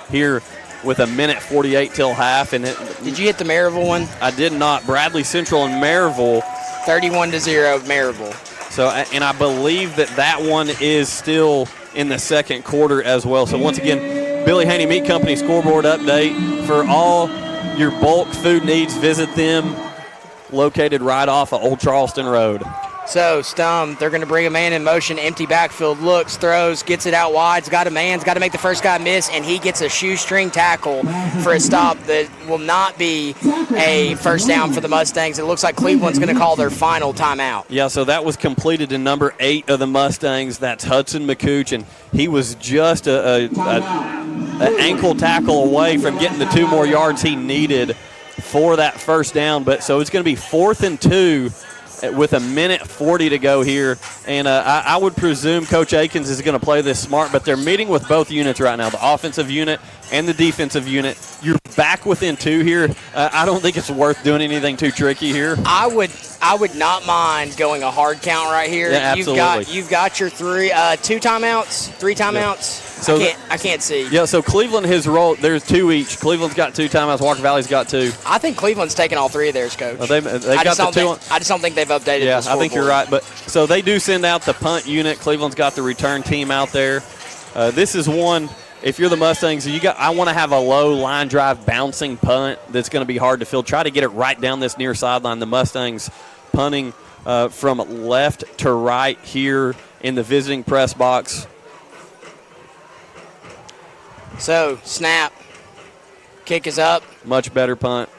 here with a minute 48 till half. And did you hit the Maryville one? I did not. Bradley Central and Maryville. 31-0 Maryville. So, and I believe that one is still in the second quarter as well. So once again, Billy Haney Meat Company scoreboard update. For all your bulk food needs, visit them. Located right off of Old Charleston Road. So, Stum, they're going to bring a man in motion, empty backfield, looks, throws, gets it out wide. He's got a man, he's got to make the first guy miss, and he gets a shoestring tackle for a stop that will not be a first down for the Mustangs. It looks like Cleveland's going to call their final timeout. Yeah, so that was completed in number 8 of the Mustangs. That's Hudson McCooch, and he was just an ankle tackle away from getting the 2 more yards he needed for that first down. But so it's going to be 4th and 2 with a minute 40 to go here. And I would presume Coach Akins is going to play this smart, but they're meeting with both units right now, the offensive unit and the defensive unit. You're back within 2 here. I don't think it's worth doing anything too tricky here. I would not mind going a hard count right here. Yeah, absolutely. You've got your 3 timeouts, 3 timeouts. Yeah. So I can't see. Yeah, so Cleveland has rolled. There's 2 each. Cleveland's got 2 timeouts. Walker Valley's got 2. I think Cleveland's taking all 3 of theirs, Coach. Well, they've got the 2. I just don't think they've updated the scoreboard. I think you're right. But so they do send out the punt unit. Cleveland's got the return team out there. This is one. If you're the Mustangs, I want to have a low line drive bouncing punt that's going to be hard to field. Try to get it right down this near sideline. The Mustangs punting from left to right here in the visiting press box. So, snap. Kick is up. Much better punt.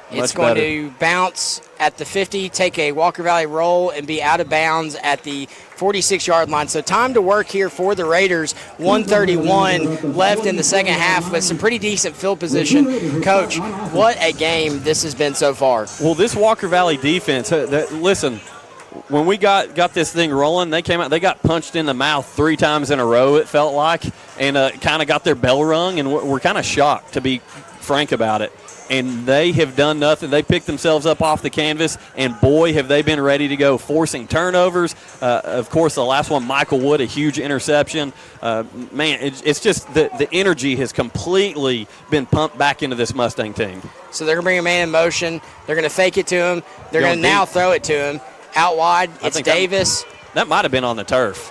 It's going to bounce at the 50, take a Walker Valley roll, and be out of bounds at the 46-yard line. So time to work here for the Raiders. 1:31 left in the second half with some pretty decent field position. Coach, what a game this has been so far. Well, this Walker Valley defense, listen, when we got this thing rolling, they came out, they got punched in the mouth 3 times in a row, it felt like, and kind of got their bell rung, and we're kind of shocked, to be frank about it. And they have done nothing. They picked themselves up off the canvas, and boy, have they been ready to go, forcing turnovers. Of course, the last one, Michael Wood, a huge interception. Man, it's just the energy has completely been pumped back into this Mustang team. So they're going to bring a man in motion. They're going to fake it to him. They're going to now throw it to him. Out wide, it's Davis. That might have been on the turf.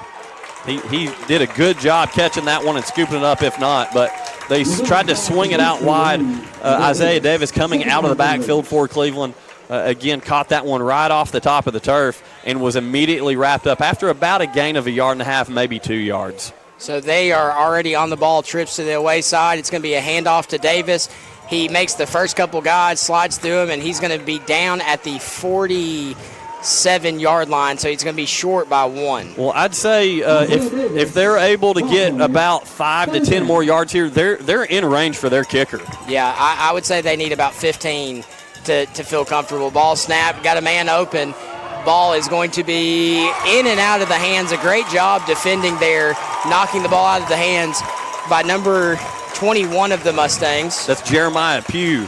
He did a good job catching that one and scooping it up if not, but they tried to swing it out wide. Isaiah Davis coming out of the backfield for Cleveland. Again, caught that one right off the top of the turf and was immediately wrapped up after about a gain of 1.5 yards, maybe 2 yards. So they are already on the ball, trips to the away side. It's going to be a handoff to Davis. He makes the first couple guys, slides through him, and he's going to be down at the 47-yard line, so he's going to be short by 1. Well, I'd say if they're able to get about 5 to 10 more yards here, they're in range for their kicker. Yeah, I would say they need about 15 to feel comfortable. Ball snap, got a man open. Ball is going to be in and out of the hands. A great job defending there, knocking the ball out of the hands by number 21 of the Mustangs. That's Jeremiah Pugh.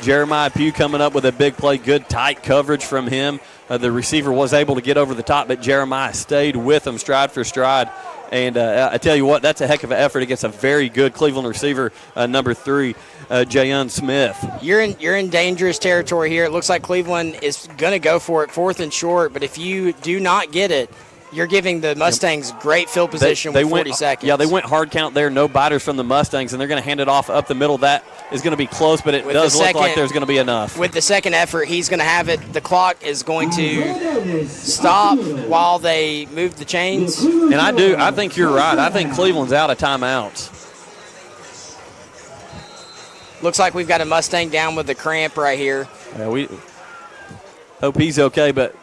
Jeremiah Pugh coming up with a big play. Good tight coverage from him. The receiver was able to get over the top, but Jeremiah stayed with him stride for stride. And I tell you what, that's a heck of an effort against a very good Cleveland receiver, number 3, Jayon Smith. You're in dangerous territory here. It looks like Cleveland is going to go for it, 4th and short. But if you do not get it, you're giving the Mustangs great field position with 40 seconds. Yeah, they went hard count there. No biters from the Mustangs, and they're going to hand it off up the middle. That is going to be close, but it does look like there's going to be enough. With the second effort, he's going to have it. The clock is going to stop while they move the chains. And I think you're right. I think Cleveland's out of timeouts. Looks like we've got a Mustang down with the cramp right here. Yeah, Hope he's okay, but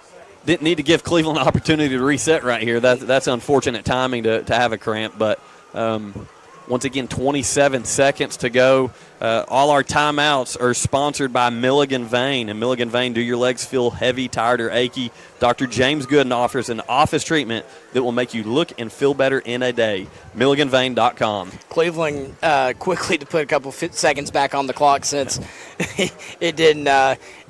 didn't need to give Cleveland an opportunity to reset right here. That's unfortunate timing to have a cramp, but once again, 27 seconds to go. All our timeouts are sponsored by Milligan Vein. And Milligan Vein, do your legs feel heavy, tired, or achy? Dr. James Gooden offers an office treatment that will make you look and feel better in a day. MilliganVein.com. Cleveland quickly to put a couple seconds back on the clock since it didn't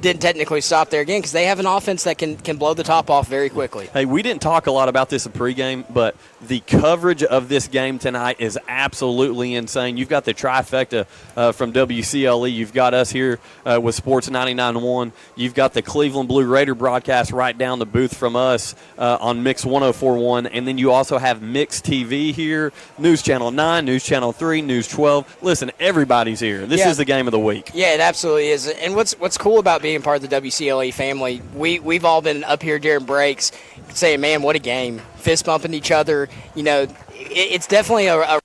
technically stop there again because they have an offense that can blow the top off very quickly. Hey, we didn't talk a lot about this in pregame, but the coverage of this game tonight is absolutely insane. You've got the trifecta from WCLE. You've got us here with Sports 99.1. You've got the Cleveland Blue Raider broadcast right down the booth from us on Mix 104.1. And then you also have Mix TV here, News Channel 9, News Channel 3, News 12. Listen, everybody's here. This is the game of the week. Yeah, it absolutely is. And what's cool about being part of the WCLE family, we've all been up here during breaks saying, man, what a game. Fist bumping each other. You know, it's definitely a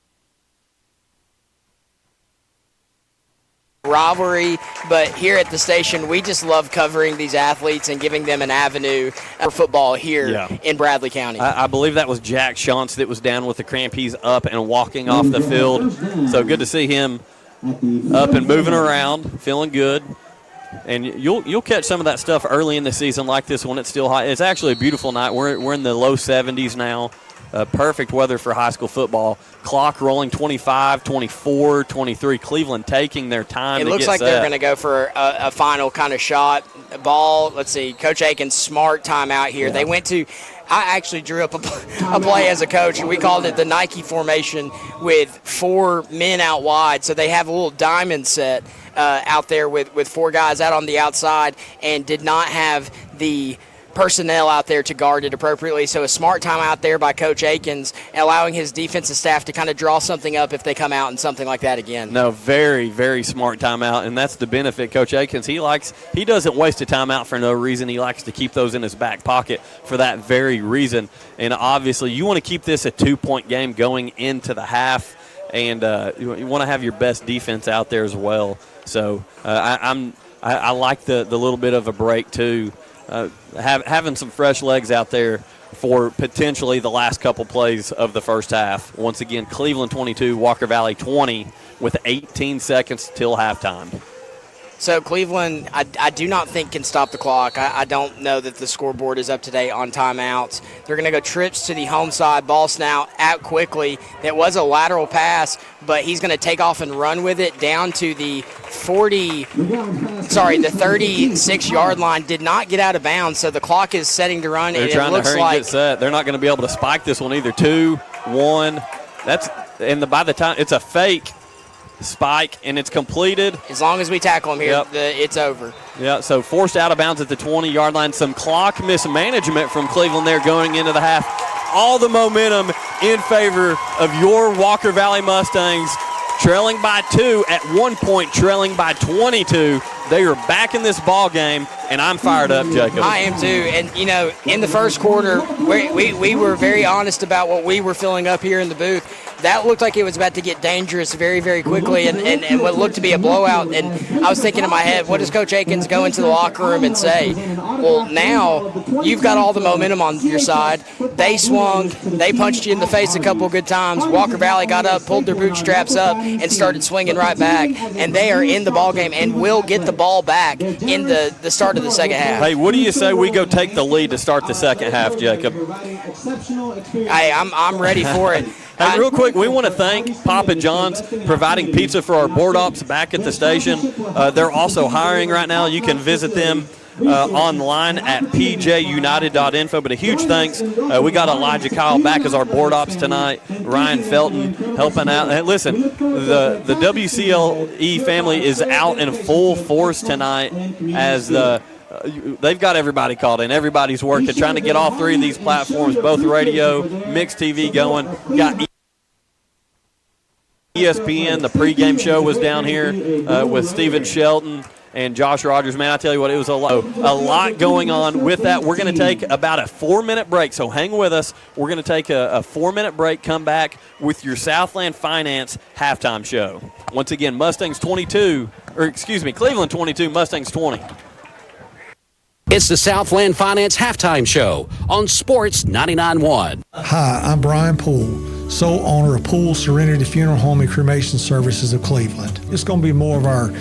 rivalry, but here at the station, we just love covering these athletes and giving them an avenue for football here in Bradley County. I believe that was Jack Shantz that was down with the cramp. He's up and walking off the field. So good to see him up and moving around, feeling good. And you'll catch some of that stuff early in the season like this when it's still hot. It's actually a beautiful night. We're in the low 70s now. Perfect weather for high school football. Clock rolling 25, 24, 23. Cleveland taking their time to get set. It looks like they're going to go for a final kind of shot. Ball, let's see, Coach Aikens, smart timeout here. Yeah. They went to – I actually drew up a play as a coach, and we called it the Nike formation with 4 men out wide. So they have a little diamond set out there with 4 guys out on the outside and did not have the – personnel out there to guard it appropriately. So a smart time out there by Coach Aikens, allowing his defensive staff to kind of draw something up if they come out and something like that again. No, very, very smart timeout, and that's the benefit. Coach Aikens, he doesn't waste a timeout for no reason. He likes to keep those in his back pocket for that very reason. And obviously you want to keep this a 2-point game going into the half, and you want to have your best defense out there as well. So I like the little bit of a break too. Having some fresh legs out there for potentially the last couple plays of the first half. Once again, Cleveland 22, Walker Valley 20 with 18 seconds till halftime. So Cleveland, I do not think can stop the clock. I don't know that the scoreboard is up to date on timeouts. They're going to go trips to the home side, ball snap out quickly. That was a lateral pass, but he's going to take off and run with it down to the 36-yard line. Did not get out of bounds, so the clock is setting to run. They're trying to hurry and get set. They're not going to be able to spike this one either. 2, 1. By the time it's a fake spike and it's completed. As long as we tackle him here, it's over. Yeah, so forced out of bounds at the 20-yard line. Some clock mismanagement from Cleveland there going into the half. All the momentum in favor of your Walker Valley Mustangs, trailing by 2, at one point trailing by 22. They are back in this ball game, and I'm fired up, Jacob. I am too. And, you know, in the first quarter, we were very honest about what we were filling up here in the booth. That looked like it was about to get dangerous very, very quickly and what looked to be a blowout. And I was thinking in my head, what does Coach Aikens go into the locker room and say? Well, now you've got all the momentum on your side. They swung. They punched you in the face a couple of good times. Walker Valley got up, pulled their bootstraps up, and started swinging right back. And they are in the ball game and will get the ball back in the start of the second half. Hey, what do you say we go take the lead to start the second half, Jacob? Hey, I'm ready for it. Hey, real quick, we want to thank Papa John's providing pizza for our board ops back at the station. They're also hiring right now. You can visit them online at pjunited.info. But a huge thanks. We got Elijah Kyle back as our board ops tonight. Ryan Felton helping out. And listen, the WCLE family is out in full force tonight as they've got everybody called in. Everybody's working, trying to get all 3 of these platforms, both radio, Mix TV going. Got ESPN. The pregame show was down here with Stephen Shelton and Josh Rogers. Man, I tell you what, it was a lot going on with that. We're going to take about a 4-minute break, so hang with us. We're going to take a 4-minute break, come back with your Southland Finance halftime show. Once again, Cleveland 22, Mustangs 20. It's the Southland Finance Halftime Show on Sports 99.1. Hi, I'm Brian Poole, sole owner of Poole Serenity Funeral Home and Cremation Services of Cleveland. It's going to be more of our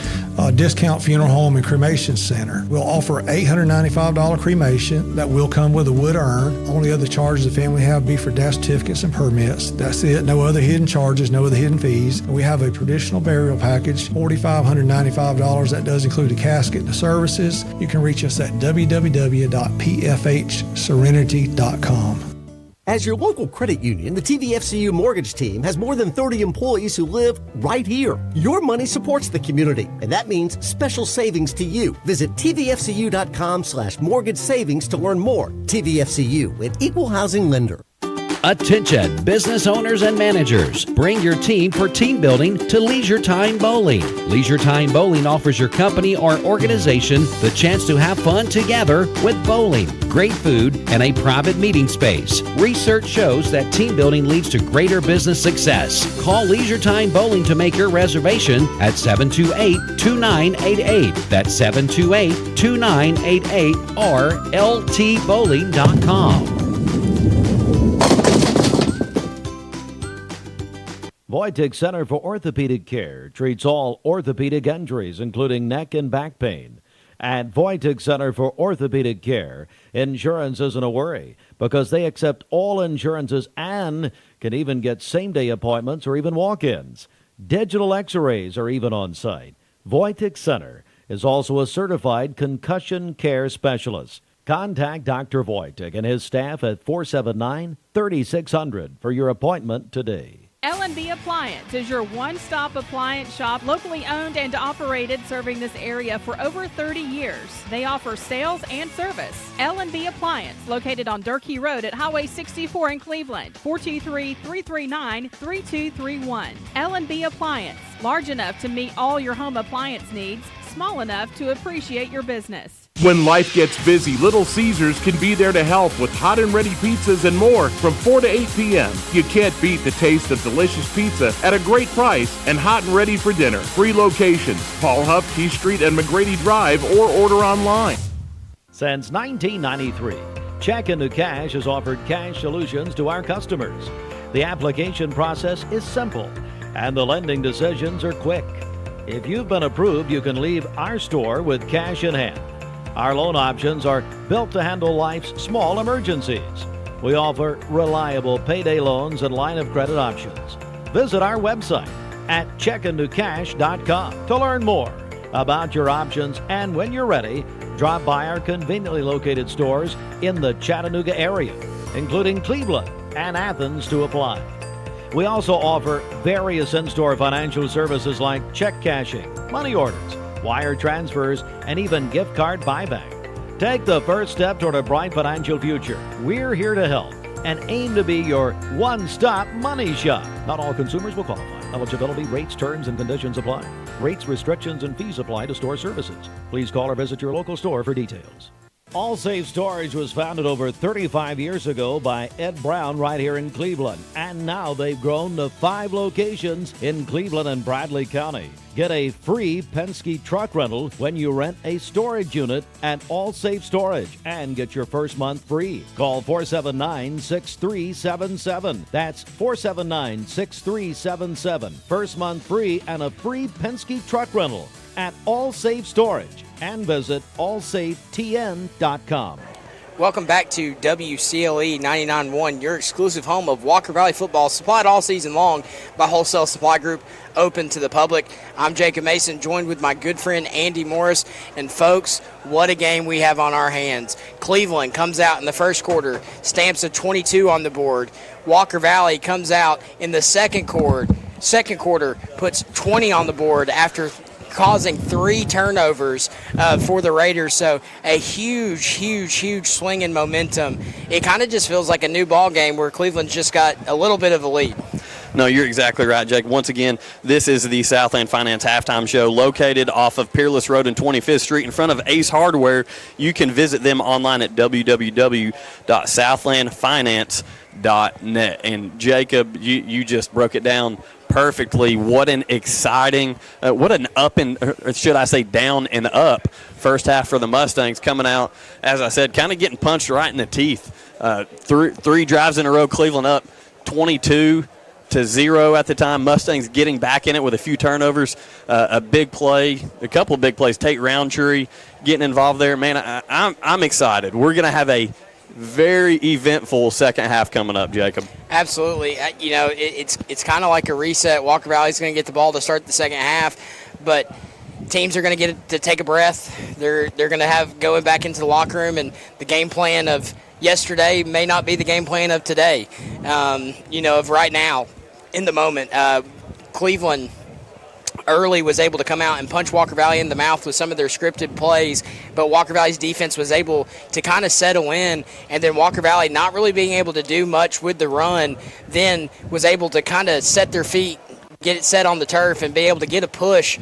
discount funeral home and cremation center. We'll offer $895 cremation that will come with a wood urn. Only other charges the family have be for death certificates and permits. That's it. No other hidden charges, no other hidden fees. We have a traditional burial package, $4,595. That does include a casket and the services. You can reach us at www.pfhserenity.com. As your local credit union, the TVFCU mortgage team has more than 30 employees who live right here. Your money supports the community, and that means special savings to you. Visit tvfcu.com/mortgage savings to learn more. TVFCU, an equal housing lender. Attention, business owners and managers. Bring your team for team building to Leisure Time Bowling. Leisure Time Bowling offers your company or organization the chance to have fun together with bowling, great food, and a private meeting space. Research shows that team building leads to greater business success. Call Leisure Time Bowling to make your reservation at 728-2988. That's 728-2988 or ltbowling.com. Voitic Center for Orthopedic Care treats all orthopedic injuries, including neck and back pain. At Voitic Center for Orthopedic Care, insurance isn't a worry because they accept all insurances and can even get same-day appointments or even walk-ins. Digital x-rays are even on site. Voitic Center is also a certified concussion care specialist. Contact Dr. Voitic and his staff at 479-3600 for your appointment today. L&B Appliance is your one-stop appliance shop, locally owned and operated, serving this area for over 30 years. They offer sales and service. L&B Appliance, located on Durkee Road at Highway 64 in Cleveland, 423-339-3231. L&B Appliance, large enough to meet all your home appliance needs, small enough to appreciate your business. When life gets busy, Little Caesars can be there to help with hot and ready pizzas and more from 4 to 8 p.m. You can't beat the taste of delicious pizza at a great price and hot and ready for dinner. 3 locations, Paul Huff, Key Street, and McGrady Drive, or order online. Since 1993, Check Into Cash has offered cash solutions to our customers. The application process is simple, and the lending decisions are quick. If you've been approved, you can leave our store with cash in hand. Our loan options are built to handle life's small emergencies. We offer reliable payday loans and line of credit options. Visit our website at checkintocash.com to learn more about your options, and when you're ready, drop by our conveniently located stores in the Chattanooga area, including Cleveland and Athens, to apply. We also offer various in-store financial services like check cashing, money orders, wire transfers, and even gift card buyback. Take the first step toward a bright financial future. We're here to help and aim to be your one-stop money shop. Not all consumers will qualify. Eligibility, rates, terms, and conditions apply. Rates, restrictions, and fees apply to store services. Please call or visit your local store for details. All Safe Storage was founded over 35 years ago by Ed Brown right here in Cleveland. And now they've grown to 5 locations in Cleveland and Bradley County. Get a free Penske truck rental when you rent a storage unit at All Safe Storage and get your first month free. Call 479-6377. That's 479-6377. First month free and a free Penske truck rental at All Safe Storage, and visit allsafetn.com. Welcome back to WCLE 99.1, your exclusive home of Walker Valley football, supplied all season long by Wholesale Supply Group, open to the public. I'm Jacob Mason, joined with my good friend Andy Morris. And folks, what a game we have on our hands. Cleveland comes out in the first quarter, stamps a 22 on the board. Walker Valley comes out in the second quarter, puts 20 on the board after causing 3 turnovers for the Raiders. So a huge swing in momentum. It kind of just feels like a new ball game where Cleveland's just got a little bit of a lead. No, you're exactly right, Jake. Once again, this is the Southland Finance Halftime Show, located off of Peerless Road and 25th Street in front of Ace Hardware. You can visit them online at www.southlandfinance.net. And Jacob, you just broke it down perfectly what an exciting, what an up and, or should I say down and up first half for the Mustangs, coming out, as I said, kind of getting punched right in the teeth. Three drives in a row, Cleveland up 22-0 at the time. Mustangs getting back in it with a few turnovers, a big play, a couple of big plays. Tate Roundtree getting involved there. Man, I'm excited. We're going to have a very eventful second half coming up, Jacob. Absolutely. You know, it's kind of like a reset. Walker Valley's going to get the ball to start the second half, but teams are going to get to take a breath. They're going to have going back into the locker room, and the game plan of yesterday may not be the game plan of today. You know, of right now, in the moment. Cleveland early was able to come out and punch Walker Valley in the mouth with some of their scripted plays, but Walker Valley's defense was able to kind of settle in, and then Walker Valley not really being able to do much with the run, then was able to kind of set their feet, get it set on the turf, and be able to get a push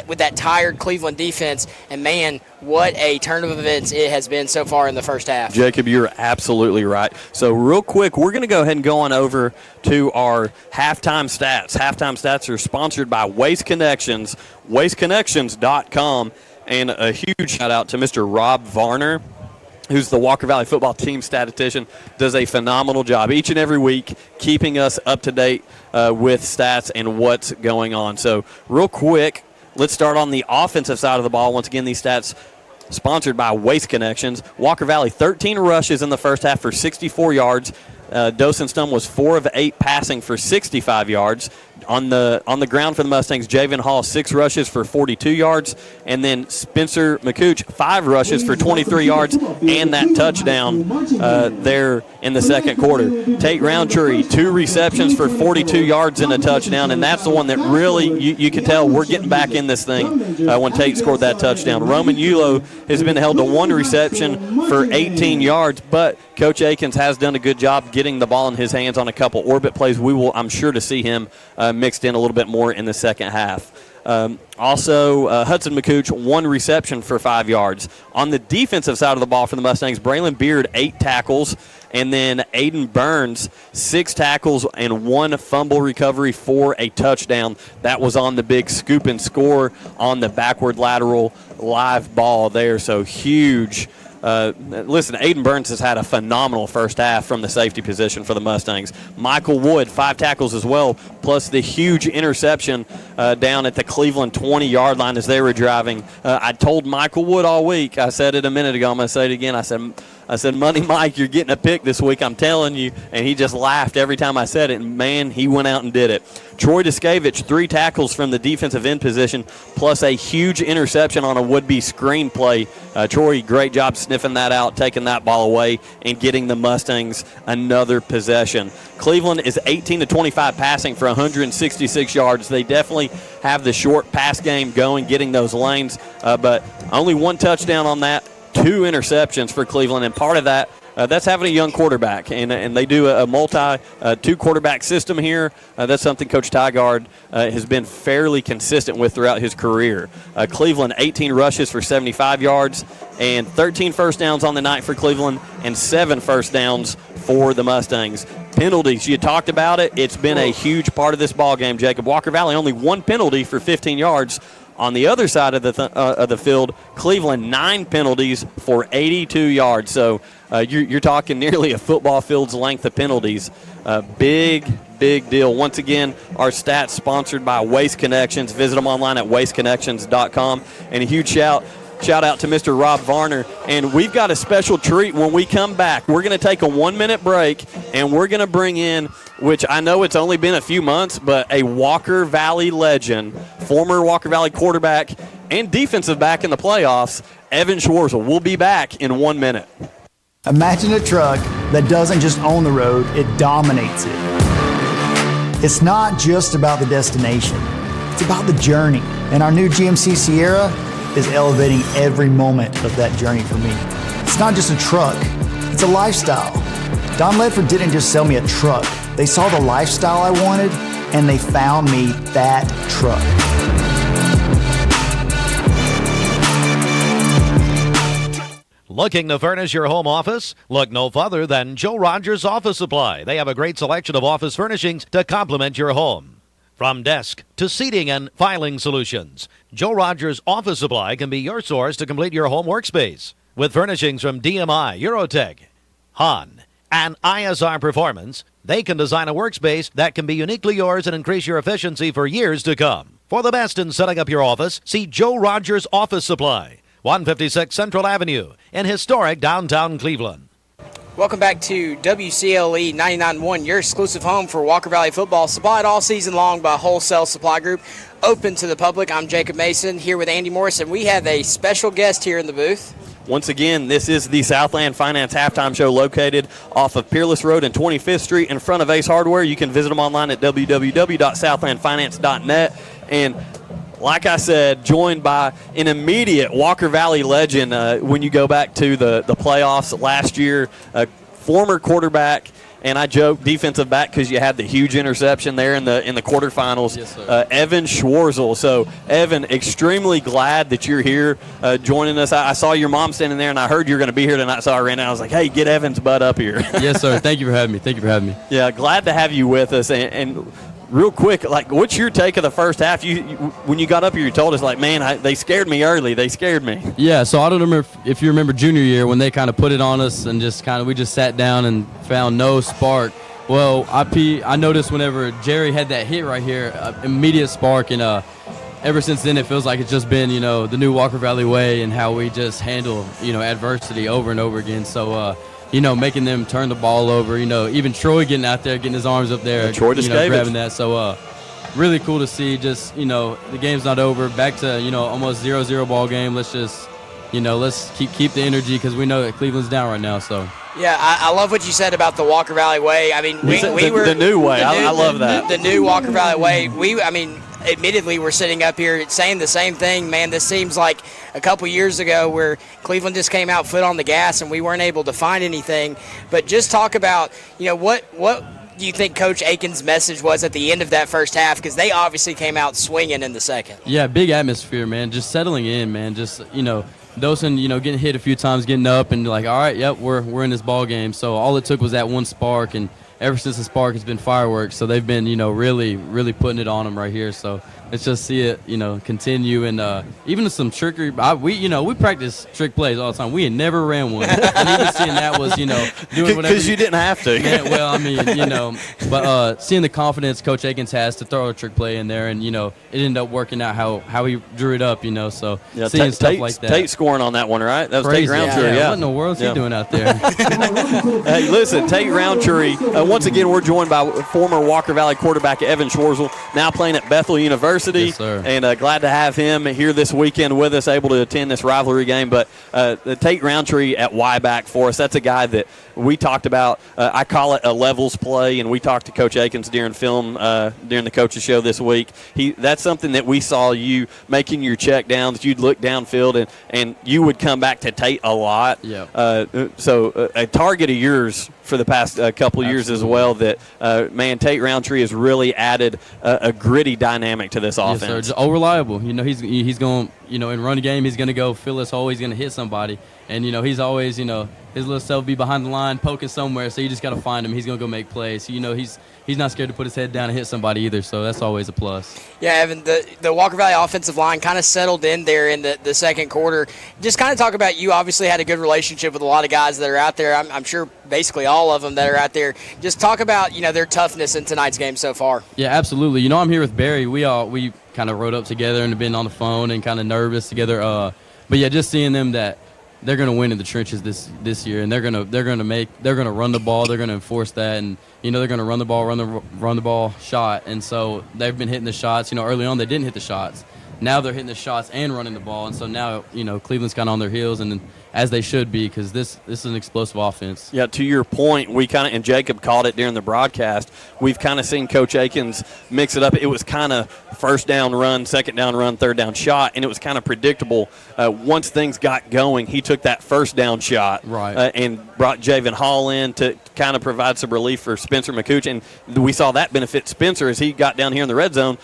with that tired Cleveland defense. And, man, what a turn of events it has been so far in the first half. Jacob, you're absolutely right. So real quick, we're going to go ahead and go on over to our halftime stats. Halftime stats are sponsored by Waste Connections, wasteconnections.com, and a huge shout-out to Mr. Rob Varner, who's the Walker Valley football team statistician, does a phenomenal job each and every week keeping us up to date with stats and what's going on. So real quick, let's start on the offensive side of the ball. Once again, these stats sponsored by Waste Connections. Walker Valley, 13 rushes in the first half for 64 yards. Dawson Stum was 4 of 8 passing for 65 yards. On the ground for the Mustangs, Javen Hall, 6 rushes for 42 yards. And then Spencer McCooch, 5 rushes for 23 yards and that touchdown there in the second quarter. Tate Roundtree, 2 receptions for 42 yards and a touchdown. And that's the one that really, you can tell we're getting back in this thing when Tate scored that touchdown. Roman Yulo has been held to 1 reception for 18 yards, but Coach Akins has done a good job getting the ball in his hands on a couple orbit plays. We will, I'm sure, to see him mixed in a little bit more in the second half. Also, Hudson McCooch, 1 reception for 5 yards. On the defensive side of the ball for the Mustangs, Braylon Beard, 8 tackles. And then Aiden Burns, 6 tackles and 1 fumble recovery for a touchdown. That was on the big scoop and score on the backward lateral live ball there. So huge. Listen, Aiden Burns has had a phenomenal first half from the safety position for the Mustangs. Michael Wood, 5 tackles as well, plus the huge interception down at the Cleveland 20-yard line as they were driving. I told Michael Wood all week, I said it a minute ago, I'm going to say it again, I said, Money Mike, you're getting a pick this week, I'm telling you. And he just laughed every time I said it, and, man, he went out and did it. Troy Duskevich, 3 tackles from the defensive end position, plus a huge interception on a would-be screen play. Troy, great job sniffing that out, taking that ball away, and getting the Mustangs another possession. Cleveland is 18-25 passing for 166 yards. They definitely have the short pass game going, getting those lanes, but only 1 touchdown on that. 2 interceptions for Cleveland, and part of that, that's having a young quarterback, and they do a two-quarterback system here. That's something Coach Tygard has been fairly consistent with throughout his career. Cleveland, 18 rushes for 75 yards, and 13 first downs on the night for Cleveland, and 7 first downs for the Mustangs. Penalties, you talked about it. It's been a huge part of this ball game, Jacob. Walker Valley only 1 penalty for 15 yards. On the other side of the field, Cleveland 9 penalties for 82 yards. So you're talking nearly a football field's length of penalties. Big deal. Once again, our stats sponsored by Waste Connections. Visit them online at wasteconnections.com. And a huge shout out to Mr. Rob Varner. And we've got a special treat when we come back. We're going to take a 1-minute break, and we're going to bring in, which I know it's only been a few months, but a Walker Valley legend, former Walker Valley quarterback and defensive back in the playoffs, Evan Schwartzel. We'll be back in 1 minute. Imagine a truck that doesn't just own the road, it dominates it. It's not just about the destination, it's about the journey. And our new GMC Sierra is elevating every moment of that journey for me. It's not just a truck, it's a lifestyle. Don Ledford didn't just sell me a truck. They saw the lifestyle I wanted, and they found me that truck. Looking to furnish your home office? Look no further than Joe Rogers Office Supply. They have a great selection of office furnishings to complement your home. From desk to seating and filing solutions, Joe Rogers Office Supply can be your source to complete your home workspace. With furnishings from DMI, Eurotech, Hahn, and ISR Performance, they can design a workspace that can be uniquely yours and increase your efficiency for years to come. For the best in setting up your office, see Joe Rogers Office Supply, 156 Central Avenue in historic downtown Cleveland. Welcome back to WCLE 99.1, your exclusive home for Walker Valley football, supplied all season long by Wholesale Supply Group, open to the public. I'm Jacob Mason here with Andy Morris, and we have a special guest here in the booth. Once again, this is the Southland Finance Halftime Show located off of Peerless Road and 25th Street in front of Ace Hardware. You can visit them online at www.southlandfinance.net. And like I said, joined by an immediate Walker Valley legend when you go back to the playoffs last year, a former quarterback, and I joke defensive back because you had the huge interception there in the quarterfinals. Yes, sir. Evan Schwarzel. So, Evan, extremely glad that you're here joining us. I saw your mom standing there, and I heard you were going to be here tonight, so I ran out. I was like, hey, get Evan's butt up here. Yes, sir. Thank you for having me. Yeah, glad to have you with us. And real quick, like, what's your take of the first half? You when you got up here, you told us, like, man, they scared me early. They scared me. Yeah, so I don't remember if you remember junior year when they kind of put it on us and we just sat down and found no spark. Well, I noticed whenever Jerry had that hit right here, immediate spark, and ever since then it feels like it's just been, the new Walker Valley way and how we just handle, adversity over and over again. So, making them turn the ball over, even Troy getting out there, getting his arms up there, Troy grabbing that. So, really cool to see. Just, the game's not over. Back to, almost 0-0 ball game. Let's just, let's keep the energy because we know that Cleveland's down right now. So. Yeah, I love what you said about the Walker Valley way. I mean, we were the new way. I love that. The new Walker Valley way. Admittedly, we're sitting up here saying the same thing, man. This seems like a couple years ago where Cleveland just came out foot on the gas and we weren't able to find anything. But just talk about, what do you think Coach Aiken's message was at the end of that first half? Because they obviously came out swinging in the second. Yeah, big atmosphere, man. Just settling in, man. Just, Dosen, getting hit a few times, getting up, and like, all right, yep, we're in this ball game. So all it took was that one spark, and ever since the spark, it's been fireworks. So they've been, really, really putting it on them right here. So let's just see it, continue. And even some trickery. We practice trick plays all the time. We had never ran one. And even seeing that was, doing whatever. Because you didn't have to. Yeah, well, I mean, but seeing the confidence Coach Aikens has to throw a trick play in there, and, it ended up working out how he drew it up, so yeah, seeing stuff like that. Tate scoring on that one, right? That was crazy. Tate Roundtree, yeah. What in the world is he doing out there? Hey, listen, Tate Roundtree, once again, we're joined by former Walker Valley quarterback Evan Schwarzel, now playing at Bethel University. Yes, sir. And glad to have him here this weekend with us, able to attend this rivalry game. But Tate Roundtree at Y-back for us, that's a guy that we talked about. I call it a levels play, and we talked to Coach Aikens during film, during the coaches show this week. That's something that we saw you making your check down, that you'd look downfield, and you would come back to Tate a lot. Yeah. So a target of yours for the past couple of years as well, that, Tate Roundtree has really added a gritty dynamic to this offense. Yes, sir. Just reliable. He's going, in run game, he's going to go fill his hole. He's going to hit somebody. And, he's always, his little self be behind the line poking somewhere. So you just got to find him. He's going to go make plays. So, he's not scared to put his head down and hit somebody either. So that's always a plus. Yeah, Evan, the Walker Valley offensive line kind of settled in there in the second quarter. Just kind of talk about, you obviously had a good relationship with a lot of guys that are out there. I'm sure basically all of them that are out there. Just talk about, their toughness in tonight's game so far. Yeah, absolutely. I'm here with Barry. We kind of rode up together and have been on the phone and kind of nervous together. But yeah, just seeing them that they're going to win in the trenches this year, and they're going to run the ball. They're going to enforce that, and they're going to run the ball shot. And so they've been hitting the shots. Early on they didn't hit the shots. Now they're hitting the shots and running the ball, and so now Cleveland's kind of on their heels, and as they should be, because this is an explosive offense. Yeah, to your point, we kind of, and Jacob called it during the broadcast, we've kind of seen Coach Aikens mix it up. It was kind of first down run, second down run, third down shot, and it was kind of predictable. Once things got going, he took that first down shot and brought Javen Hall in to kind of provide some relief for Spencer McCooch, and we saw that benefit Spencer as he got down here in the red zone,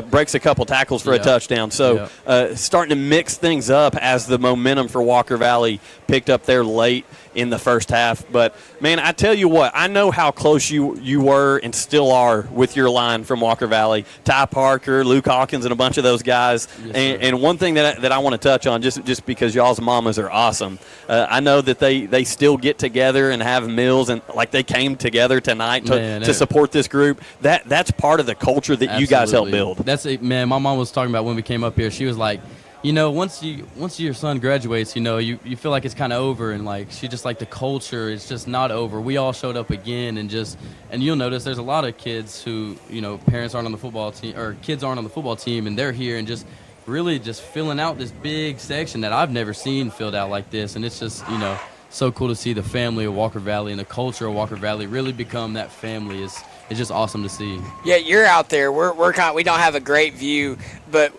breaks a couple tackles for a touchdown. touchdown. So starting to mix things up as the momentum for Walker Valley picked up there late in the first half. But, man, I tell you what, I know how close you were and still are with your line from Walker Valley. Ty Parker, Luke Hawkins, and a bunch of those guys. And one thing that I want to touch on, just because y'all's mamas are awesome, I know that they still get together and have meals, and like they came together tonight to support this group. That's part of the culture that you guys help build. That's it, man. My mom was talking about when we came up here. She was like, once your son graduates, you feel like it's kind of over, and like she just like the culture is just not over. We all showed up again, and you'll notice there's a lot of kids who parents aren't on the football team or kids aren't on the football team, and they're here and just really just filling out this big section that I've never seen filled out like this, and it's just so cool to see the family of Walker Valley and the culture of Walker Valley really become that family. It's just awesome to see. Yeah, you're out there. We don't have a great view, but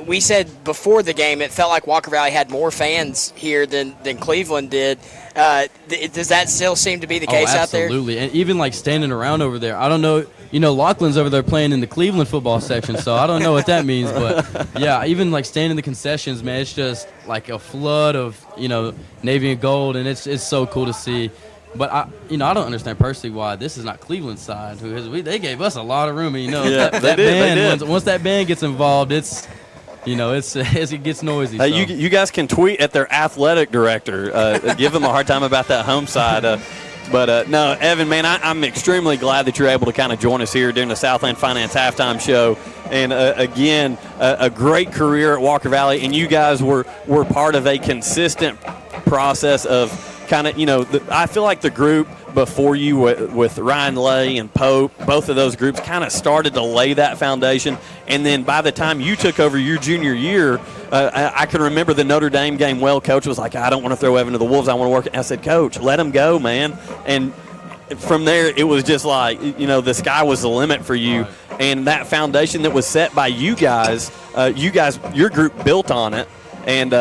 we said before the game it felt like Walker Valley had more fans here than Cleveland did. Does that still seem to be the case out there? Absolutely, and even like standing around over there. I don't know. Lachlan's over there playing in the Cleveland football section, so I don't know what that means. But, yeah, even like standing in the concessions, man, it's just like a flood of, navy and gold, and it's so cool to see. But, I don't understand personally why this is not Cleveland's side. They gave us a lot of room. And, they did. Once that band gets involved, it gets noisy. So. You guys can tweet at their athletic director. Give them a hard time about that home side. But, no, Evan, man, I'm extremely glad that you're able to kind of join us here during the Southland Finance Halftime Show. And, again, a great career at Walker Valley. And you guys were part of a consistent process of kind of, I feel like the group before you with Ryan Lay and Pope, both of those groups kind of started to lay that foundation. And then by the time you took over your junior year, I can remember the Notre Dame game well. Coach was like, I don't want to throw Evan to the Wolves. I want to work. And I said, Coach, let him go, man. And from there, it was just like, the sky was the limit for you. Right. And that foundation that was set by you guys, your group built on it. And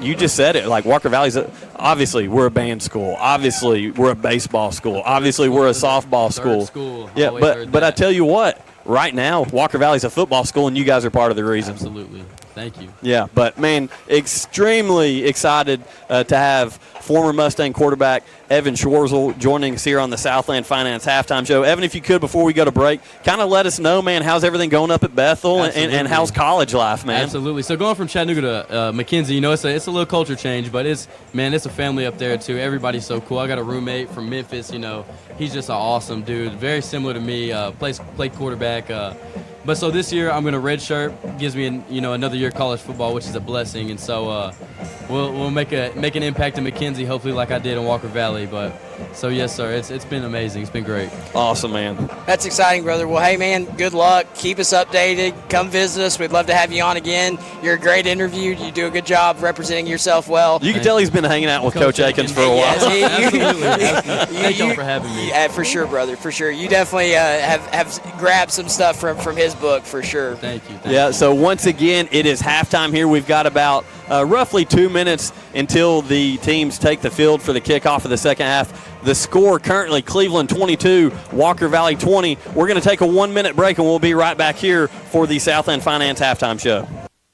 you just said it, like Walker Valley's obviously we're a band school. Obviously we're a baseball school. Obviously we're a softball school. Yeah, but I tell you what, right now Walker Valley's a football school, and you guys are part of the reason. Absolutely. Thank you. Yeah, but, man, extremely excited to have former Mustang quarterback Evan Schwarzel joining us here on the Southland Finance Halftime Show. Evan, if you could, before we go to break, kind of let us know, man, how's everything going up at Bethel, and how's college life, man? Absolutely. So going from Chattanooga to McKenzie, it's a little culture change, but it's a family up there, too. Everybody's so cool. I got a roommate from Memphis, he's just an awesome dude, very similar to me, played quarterback. But so this year I'm going to redshirt, gives me another year of college football, which is a blessing, and so we'll make an impact in McKenzie, hopefully like I did in Walker Valley. But so yes, sir, it's been amazing. It's been great. Awesome, man. That's exciting, brother. Well, hey, man, good luck. Keep us updated. Come visit us. We'd love to have you on again. You're a great interview. You do a good job representing yourself well. You can tell he's been hanging out with Coach Akins for a while. Absolutely. Thank you for having me. Yeah, for sure, brother, for sure. You definitely have grabbed some stuff from his book, for sure. Thank you. So once again, it is halftime here. We've got about roughly 2 minutes until the teams take the field for the kickoff of the second half. The score currently Cleveland 22, Walker Valley 20. We're going to take a 1-minute break, and we'll be right back here for the Southland Finance Halftime Show.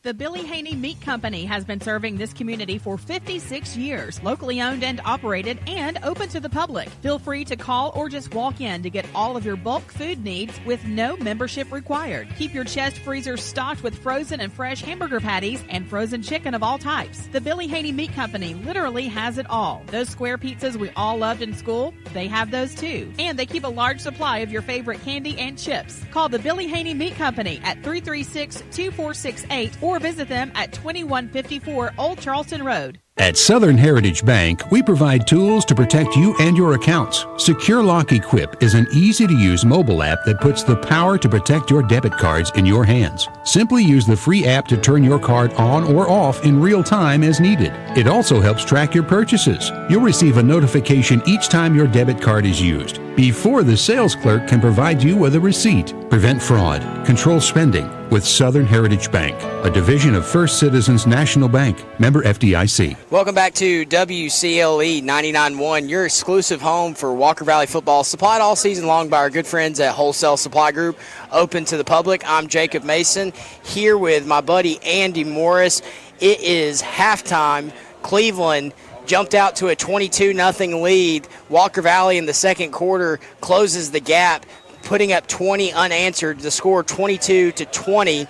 The Billy Haney Meat Company has been serving this community for 56 years, locally owned and operated and open to the public. Feel free to call or just walk in to get all of your bulk food needs with no membership required. Keep your chest freezer stocked with frozen and fresh hamburger patties and frozen chicken of all types. The Billy Haney Meat Company literally has it all. Those square pizzas we all loved in school, they have those too. And they keep a large supply of your favorite candy and chips. Call the Billy Haney Meat Company at 336-2468 or visit them at 2154 Old Charleston Road. At Southern Heritage Bank, we provide tools to protect you and your accounts. Secure Lock Equip is an easy-to-use mobile app that puts the power to protect your debit cards in your hands. Simply use the free app to turn your card on or off in real time as needed. It also helps track your purchases. You'll receive a notification each time your debit card is used, before the sales clerk can provide you with a receipt. Prevent fraud, control spending, with Southern Heritage Bank, a division of First Citizens National Bank, member FDIC. Welcome back to WCLE 99.1, your exclusive home for Walker Valley football, supplied all season long by our good friends at Wholesale Supply Group, open to the public. I'm Jacob Mason, here with my buddy Andy Morris. It is halftime. Cleveland jumped out to a 22-0 lead. Walker Valley in the second quarter closes the gap, putting up 20 unanswered. The score 22-20.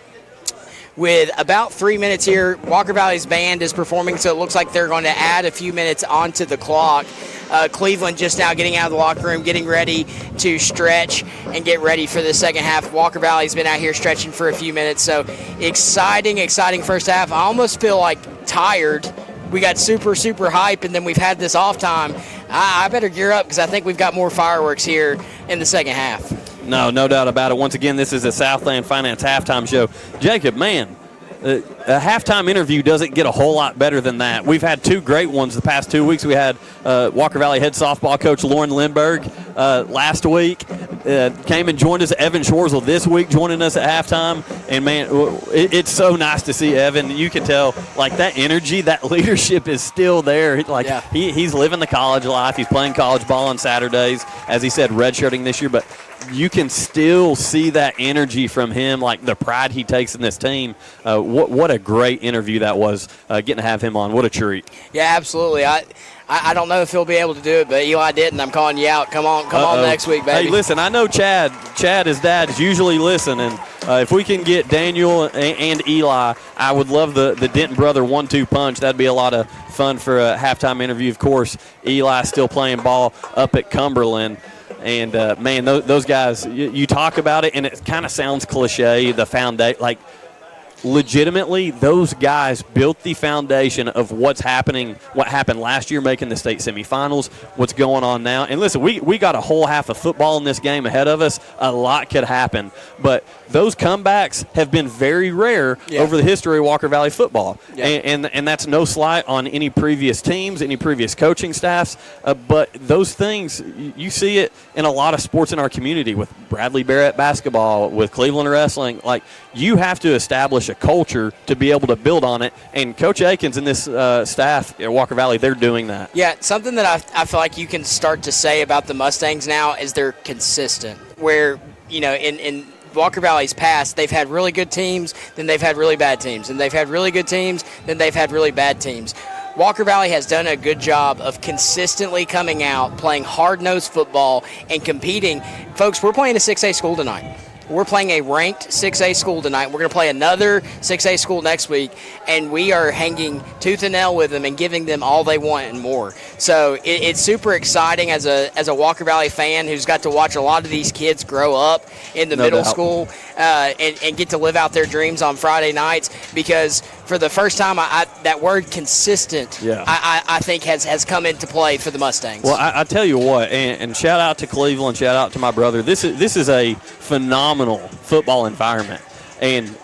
With about 3 minutes here, Walker Valley's band is performing, so it looks like they're going to add a few minutes onto the clock. Cleveland just now getting out of the locker room, getting ready to stretch and get ready for the second half. Walker Valley's been out here stretching for a few minutes, so exciting first half. I almost feel like tired. We got super hype, and then we've had this off time. I better gear up because I think we've got more fireworks here in the second half. No doubt about it. Once again, this is a Southland Finance halftime show. Jacob, man, a halftime interview doesn't get a whole lot better than that. We've had two great ones the past 2 weeks. We had Walker Valley head softball coach Lauren Lindberg last week. Came and joined us. Evan Schwarzel this week joining us at halftime. And, man, it's so nice to see Evan. You can tell, like, that energy, that leadership is still there. Like, yeah. He's living the college life. He's playing college ball on Saturdays. As he said, redshirting this year. But you can still see that energy from him, like the pride he takes in this team. What a great interview that was, getting to have him on. What a treat. Yeah, absolutely. I don't know if he'll be able to do it, but Eli did, and I'm calling you out. Come on next week, baby. Hey, listen, I know Chad, his dad, is usually listening. If we can get Daniel and Eli, I would love the Denton brother 1-2 punch. That'd be a lot of fun for a halftime interview. Of course, Eli's still playing ball up at Cumberland. And, man, those guys, you talk about it, and it kind of sounds cliche, the foundation. Like, legitimately, those guys built the foundation of what happened last year, making the state semifinals, what's going on now. And, listen, we got a whole half of football in this game ahead of us. A lot could happen. But those comebacks have been very rare over the history of Walker Valley football. Yeah. And that's no slight on any previous teams, any previous coaching staffs. But those things, you see it in a lot of sports in our community, with Bradley Barrett basketball, with Cleveland wrestling. Like, you have to establish a culture to be able to build on it. And Coach Akins and this staff at Walker Valley, they're doing that. Yeah, something that I feel like you can start to say about the Mustangs now is they're consistent. Where, in Walker Valley's past, they've had really good teams, then they've had really bad teams, and they've had really good teams, then they've had really bad teams. Walker Valley has done a good job of consistently coming out, playing hard-nosed football, and competing. Folks, we're playing a 6A school tonight. We're playing a ranked 6A school tonight. We're going to play another 6A school next week, and we are hanging tooth and nail with them and giving them all they want and more. So it's super exciting as a Walker Valley fan who's got to watch a lot of these kids grow up in the middle school and get to live out their dreams on Friday nights, because for the first time, that word consistent, I think has come into play for the Mustangs. Well, I tell you what, and shout out to Cleveland, shout out to my brother. This is a phenomenal football environment. And,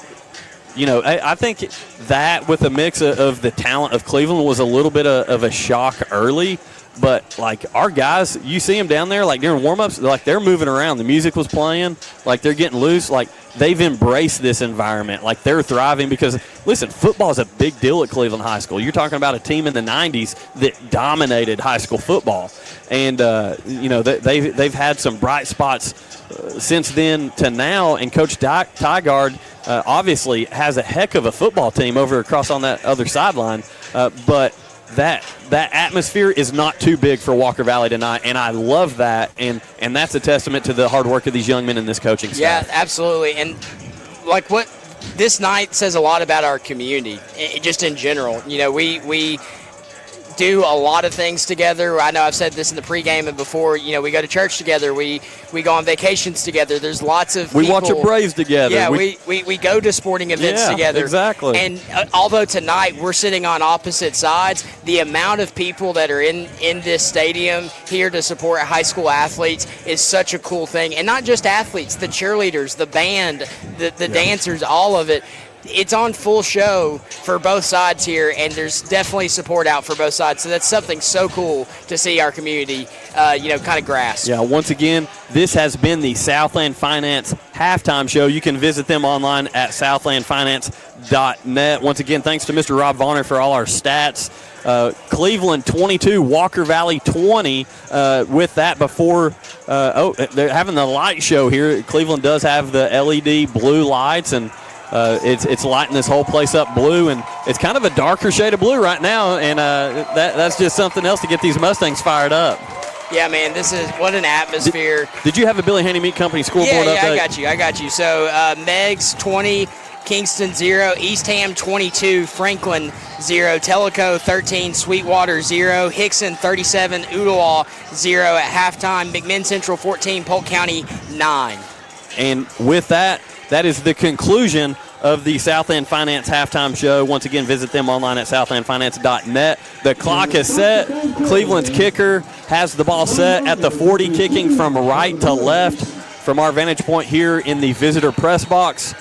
I think that with a mix of the talent of Cleveland was a little bit of a shock early. But, like, our guys, you see them down there, like, during warm-ups, like, they're moving around. The music was playing. Like, they're getting loose. Like, they've embraced this environment. Like, they're thriving because, listen, football is a big deal at Cleveland High School. You're talking about a team in the 90s that dominated high school football. And, they've had some bright spots since then to now. And Coach Tygard obviously has a heck of a football team over across on that other sideline. But that atmosphere is not too big for Walker Valley tonight, and I love that, and that's a testament to the hard work of these young men in this coaching staff. Yeah, absolutely. And like what this night says a lot about our community, just in general. We do a lot of things together. I know I've said this in the pregame and before. We go to church together. We go on vacations together. There's lots of people. We watch a Braves together. Yeah, we go to sporting events together. Exactly. And although tonight we're sitting on opposite sides, the amount of people that are in this stadium here to support high school athletes is such a cool thing. And not just athletes, the cheerleaders, the band, the dancers, all of it. It's on full show for both sides here, and there's definitely support out for both sides. So that's something so cool to see our community, kind of grasp. Yeah, once again, this has been the Southland Finance halftime show. You can visit them online at southlandfinance.net. Once again, thanks to Mr. Rob Varner for all our stats. Cleveland 22, Walker Valley 20. With that, before they're having the light show here. Cleveland does have the LED blue lights, and it's lighting this whole place up blue, and it's kind of a darker shade of blue right now, and that's just something else to get these Mustangs fired up. Yeah, man, what an atmosphere. Did you have a Billy Haney Meat Company scoreboard update? Yeah, I got you. So Meggs 20, Kingston 0, Eastham 22, Franklin 0, Tellico 13, Sweetwater 0, Hickson 37, Ooltewah 0 at halftime, McMinn Central 14, Polk County 9. And with that is the conclusion of the Southland Finance halftime show. Once again, visit them online at southlandfinance.net. The clock is set. Cleveland's kicker has the ball set at the 40, kicking from right to left from our vantage point here in the visitor press box.